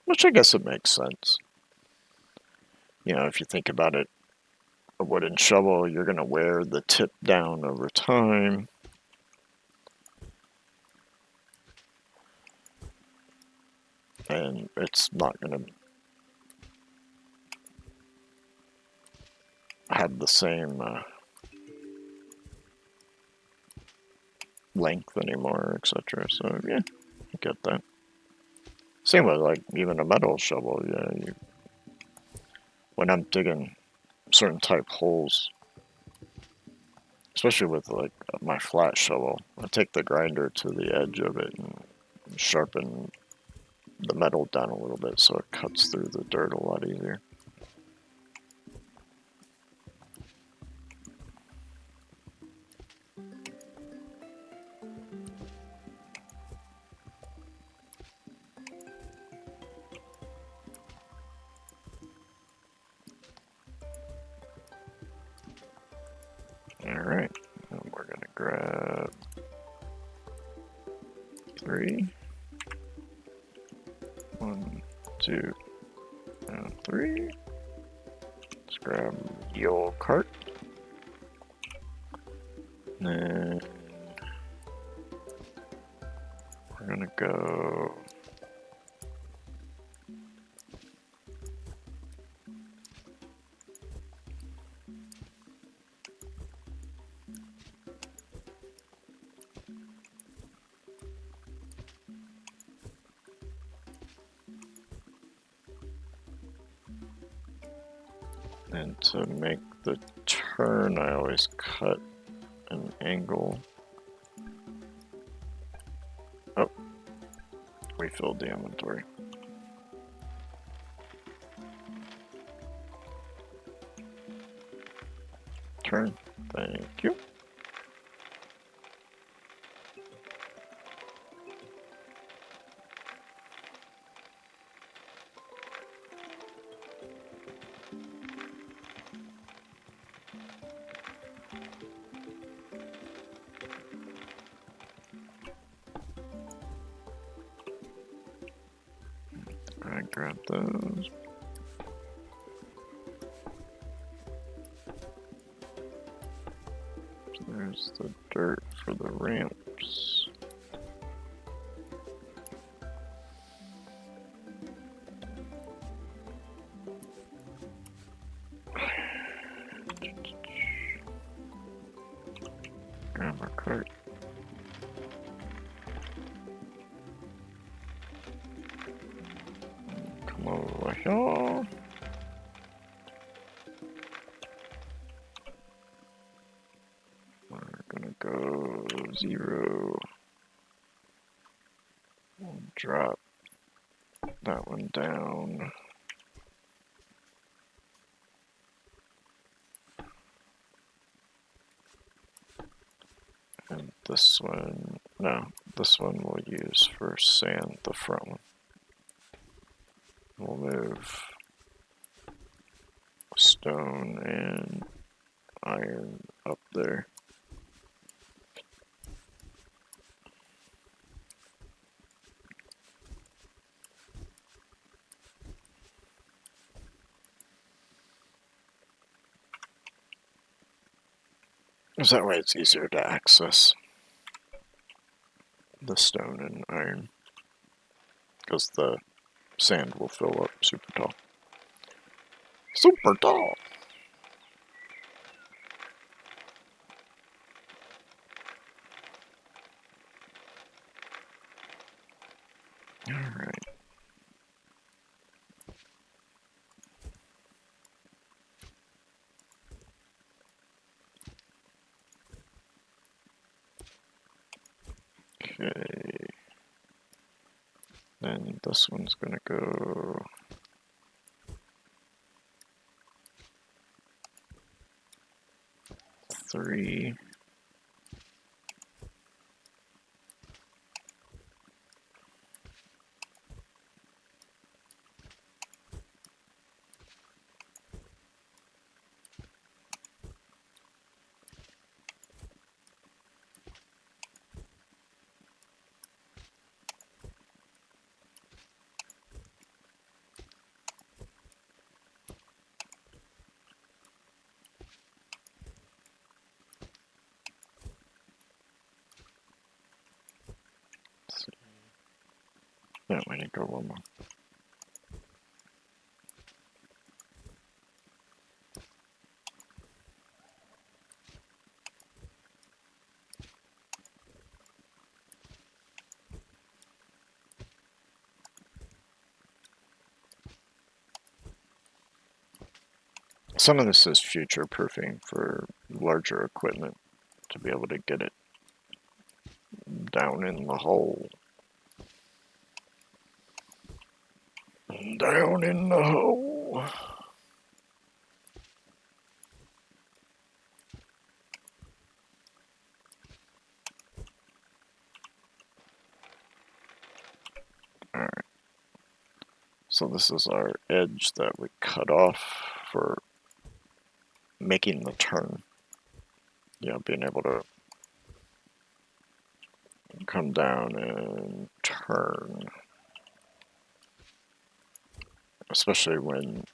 Speaker 1: Which I guess it makes sense. You know, if you think about it, a wooden shovel, you're going to wear the tip down over time. And it's not going to have the same length anymore, etc. So yeah, I get that. Same with like even a metal shovel. Yeah, when I'm digging certain type holes, especially with like my flat shovel, I take the grinder to the edge of it and sharpen the metal down a little bit so it cuts through the dirt a lot easier. Alright, and we're gonna grab 3. 1, 2, and 3. Let's grab your cart. And then we're gonna go and to make the turn I always cut an angle. Oh, we filled the inventory. Turn, thank you. Grab those. There's the dirt for the ramps. Grab our cart. Come over here. We're gonna go 0. We'll drop that one down. And this one, no, this one we'll use for sand, the front one. We'll move stone and iron up there. Because that way it's easier to access the stone and iron. Because the sand will fill up super tall. Super tall! Alright. Okay. Then this one's gonna go three. Yeah, we need to go one more. Some of this is future proofing for larger equipment to be able to get it down in the hole. Down in the hole. Alright. So this is our edge that we cut off for making the turn. You know, being able to come down and turn. Especially when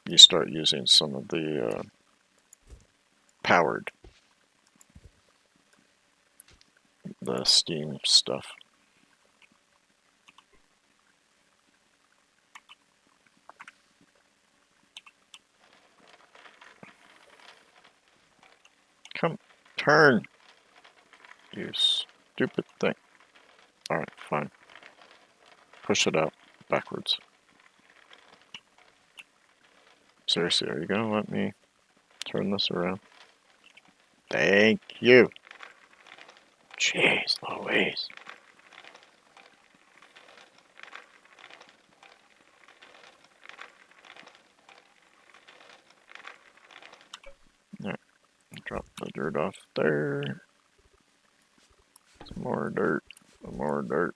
Speaker 1: you start using some of the powered, the steam stuff. Come, turn, you stupid thing. Alright, fine. Push it out backwards. Seriously, are you gonna let me turn this around? Thank you. Jeez Louise. Alright, drop the dirt off there. Some more dirt, some more dirt.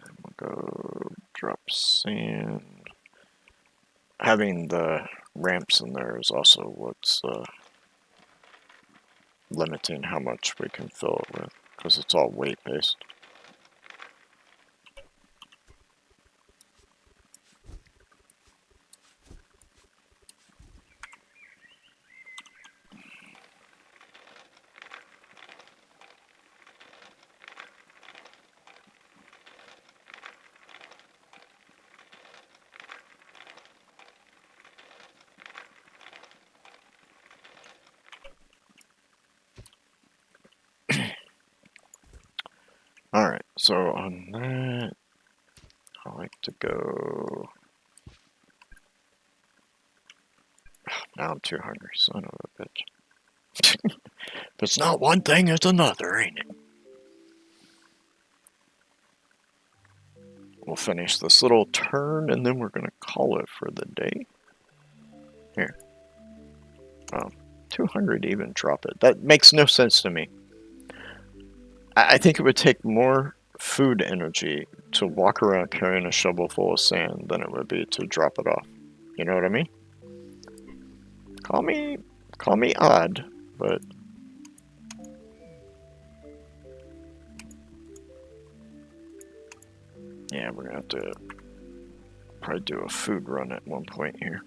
Speaker 1: And we'll go drop sand. Having the ramps in there is also what's limiting how much we can fill it with, because it's all weight based. Alright, so on that, I like to go... Now I'm too hungry, son of a bitch. If it's not one thing, it's another, ain't it? We'll finish this little turn, and then we're going to call it for the day. Here. 200 even drop it. That makes no sense to me. I think it would take more food energy to walk around carrying a shovel full of sand than it would be to drop it off. You know what I mean? Call me odd, but yeah, we're gonna have to probably do a food run at one point here.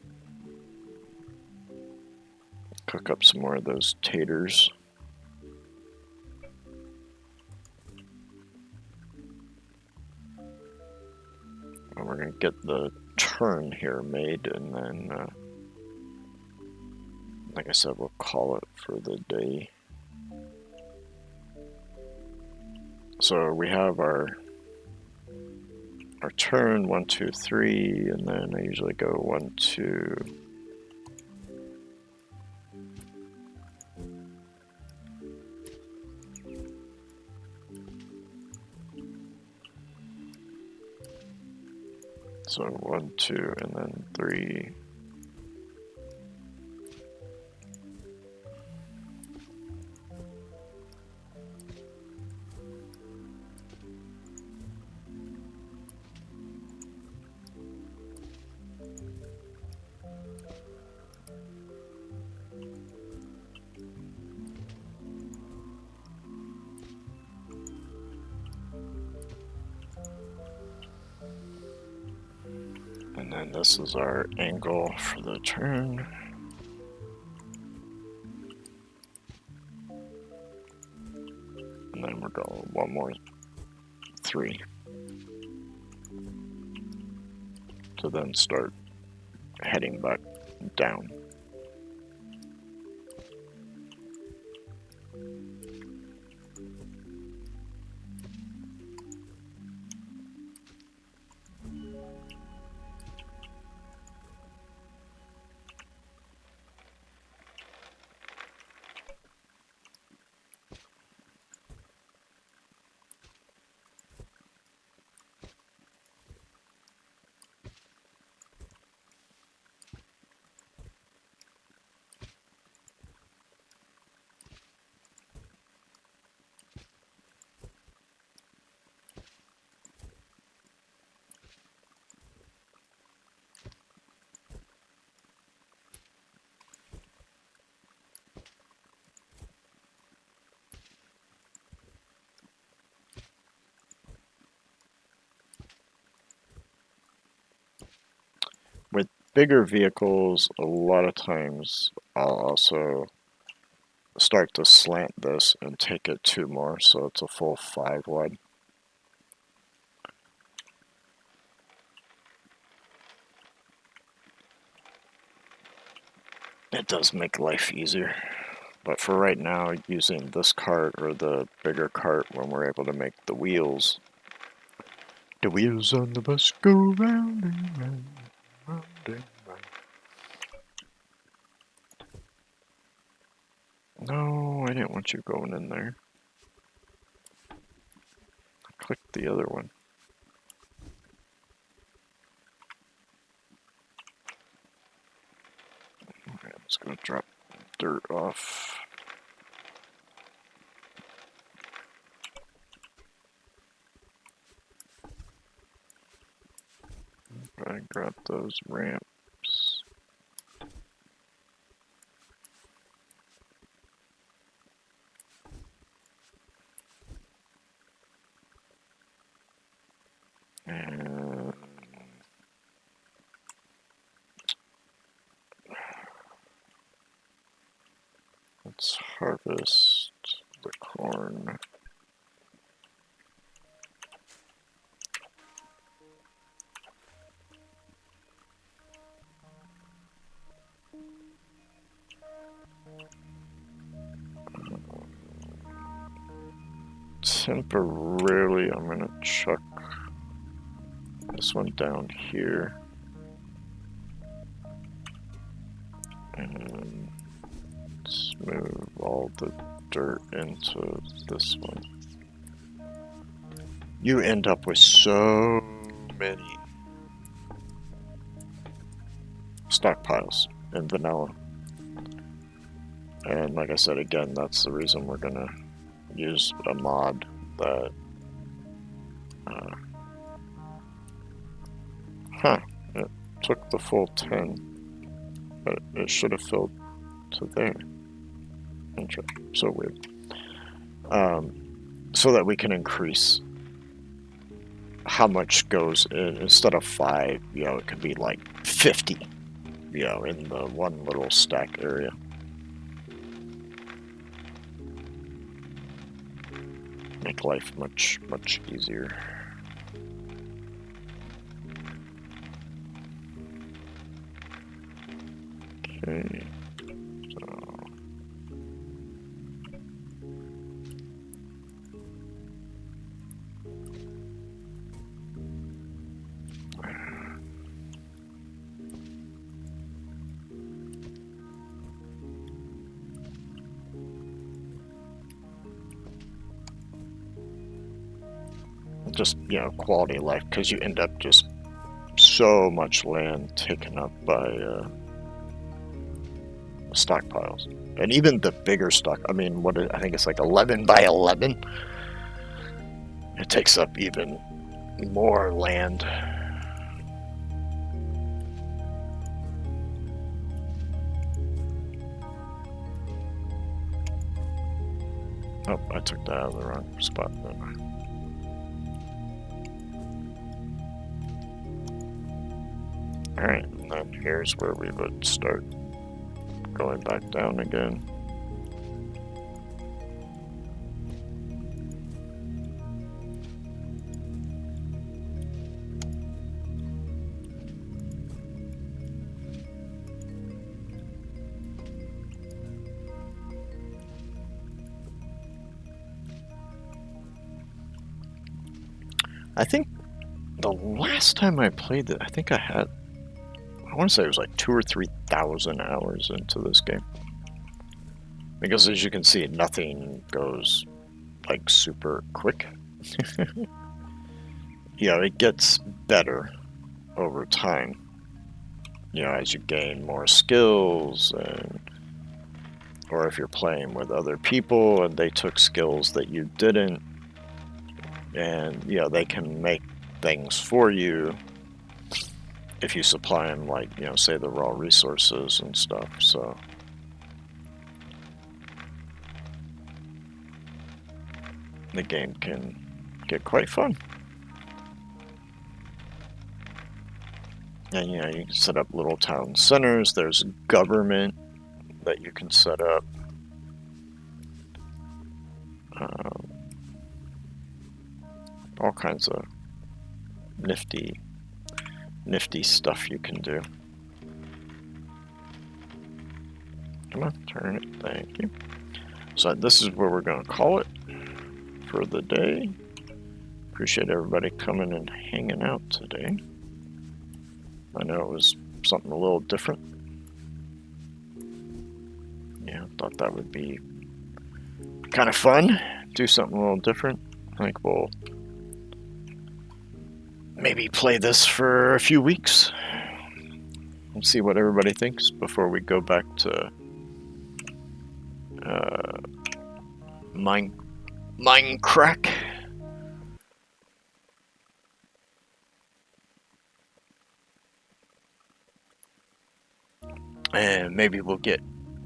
Speaker 1: Cook up some more of those taters. And we're gonna get the turn here made, and then, like I said, we'll call it for the day. So we have our turn 1, 2, 3, and then I usually go 1, 2. So 1, 2, and then 3. And then this is our angle for the turn. And then we're going one more 3. To then start heading back down. With bigger vehicles, a lot of times I'll also start to slant this and take it 2 more, so it's a full 5 wide. It does make life easier, but for right now, using this cart or the bigger cart when we're able to make the wheels on the bus go round and round, round and round. No, I didn't want you going in there. Click the other one. Okay, I'm just gonna drop dirt off. I grab those ramps. Let's harvest the corn. Temporarily, I'm gonna chuck this one down here. And let's move all the dirt into this one. You end up with so many stockpiles in vanilla. And like I said again, that's the reason we're gonna use a mod that it took the full 10, but it should have filled to there. Interesting. So weird. So that we can increase how much goes in. Instead of 5, you know, it could be like 50, you know, in the one little stack area. Make life much easier. Okay, so just, you know, quality of life, because you end up just so much land taken up by stockpiles. And even the bigger stock, I mean, I think it's like 11 by 11. It takes up even more land. Oh, I took that out of the wrong spot. Alright, and then here's where we would start going back down again. I think the last time I played it, I think I want to say it was like 2,000 or 3,000 hours into this game. Because as you can see, nothing goes like super quick. You know, it gets better over time. You know, as you gain more skills, or if you're playing with other people and they took skills that you didn't, and you know, they can make things for you if you supply them, like, you know, say the raw resources and stuff. So the game can get quite fun. And you know, you can set up little town centers. There's government that you can set up. All kinds of nifty stuff you can do. Come on, turn it. Thank you. So this is where we're going to call it for the day. Appreciate everybody coming and hanging out today. I know it was something a little different. Yeah, I thought that would be kind of fun. Do something a little different. I think we'll maybe play this for a few weeks and see what everybody thinks before we go back to Minecraft. And maybe we'll get,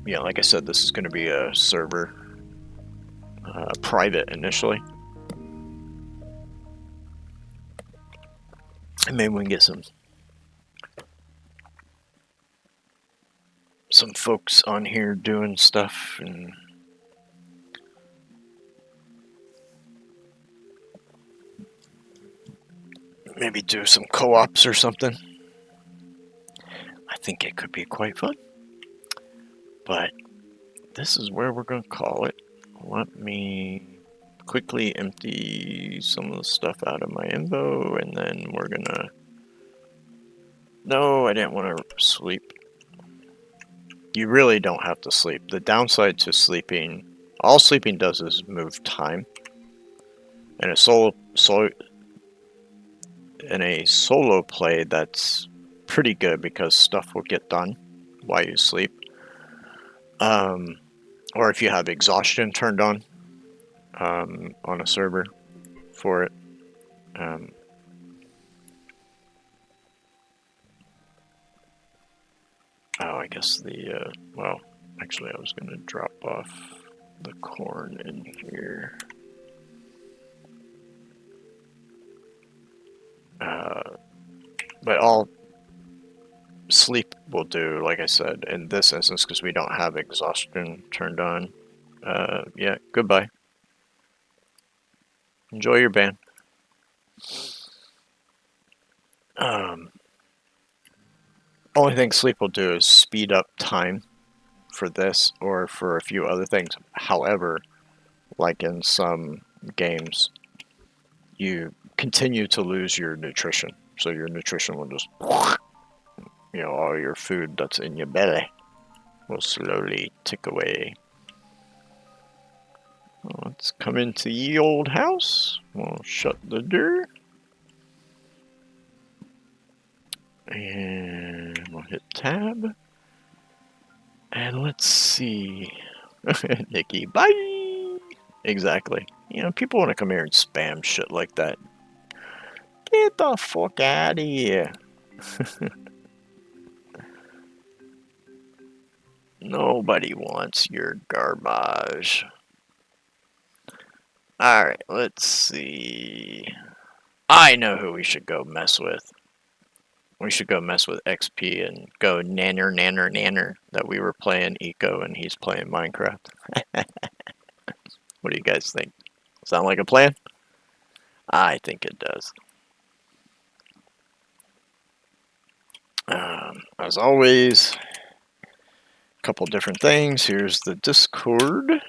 Speaker 1: you know, like I said, this is going to be a server, private initially. And maybe we can get some some folks on here doing stuff and maybe do some co-ops or something. I think it could be quite fun. But this is where we're going to call it. Let me quickly empty some of the stuff out of my info, and then we're going to... No, I didn't want to sleep. You really don't have to sleep. The downside to sleeping... All sleeping does is move time. And in a solo play, that's pretty good because stuff will get done while you sleep. Or if you have exhaustion turned on a server for it. I guess well, actually I was going to drop off the corn in here. But all sleep will do, like I said, in this instance, because we don't have exhaustion turned on. Yeah, goodbye. Enjoy your band. Only thing sleep will do is speed up time for this or for a few other things. However, like in some games, you continue to lose your nutrition. So your nutrition will just, all your food that's in your belly will slowly tick away. Let's come into ye old house. We'll shut the door. And we'll hit tab. And let's see. Nikki, bye! Exactly. People want to come here and spam shit like that. Get the fuck out of here. Nobody wants your garbage. Alright, let's see. I know who we should go mess with. We should go mess with XP and go nanner that we were playing Eco and he's playing Minecraft. What do you guys think? Sound like a plan? I think it does. As always, a couple different things. Here's the Discord.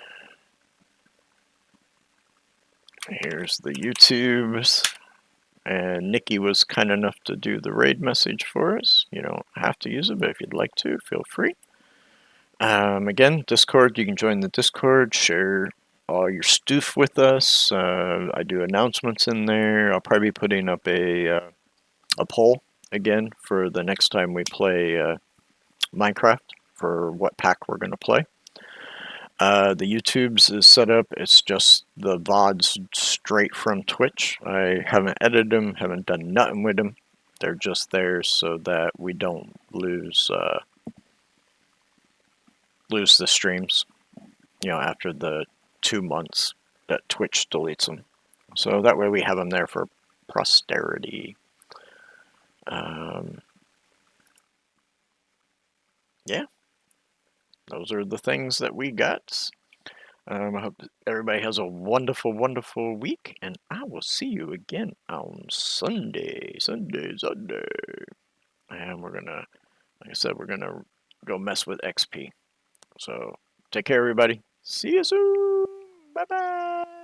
Speaker 1: Here's the YouTubes. And Nikki was kind enough to do the raid message for us. You don't have to use it, but if you'd like to, feel free. Again, Discord, you can join the Discord, share all your stuff with us. I do announcements in there. I'll probably be putting up a poll again for the next time we play Minecraft for what pack we're going to play. The YouTube's is set up. It's just the VODs straight from Twitch. I haven't edited them, haven't done nothing with them. They're just there so that we don't lose the streams, after the 2 months that Twitch deletes them. So that way we have them there for posterity. Yeah. Those are the things that we got. I hope everybody has a wonderful, wonderful week, and I will see you again on Sunday. And we're gonna, like I said, we're gonna go mess with XP. So take care, everybody. See you soon. Bye-bye.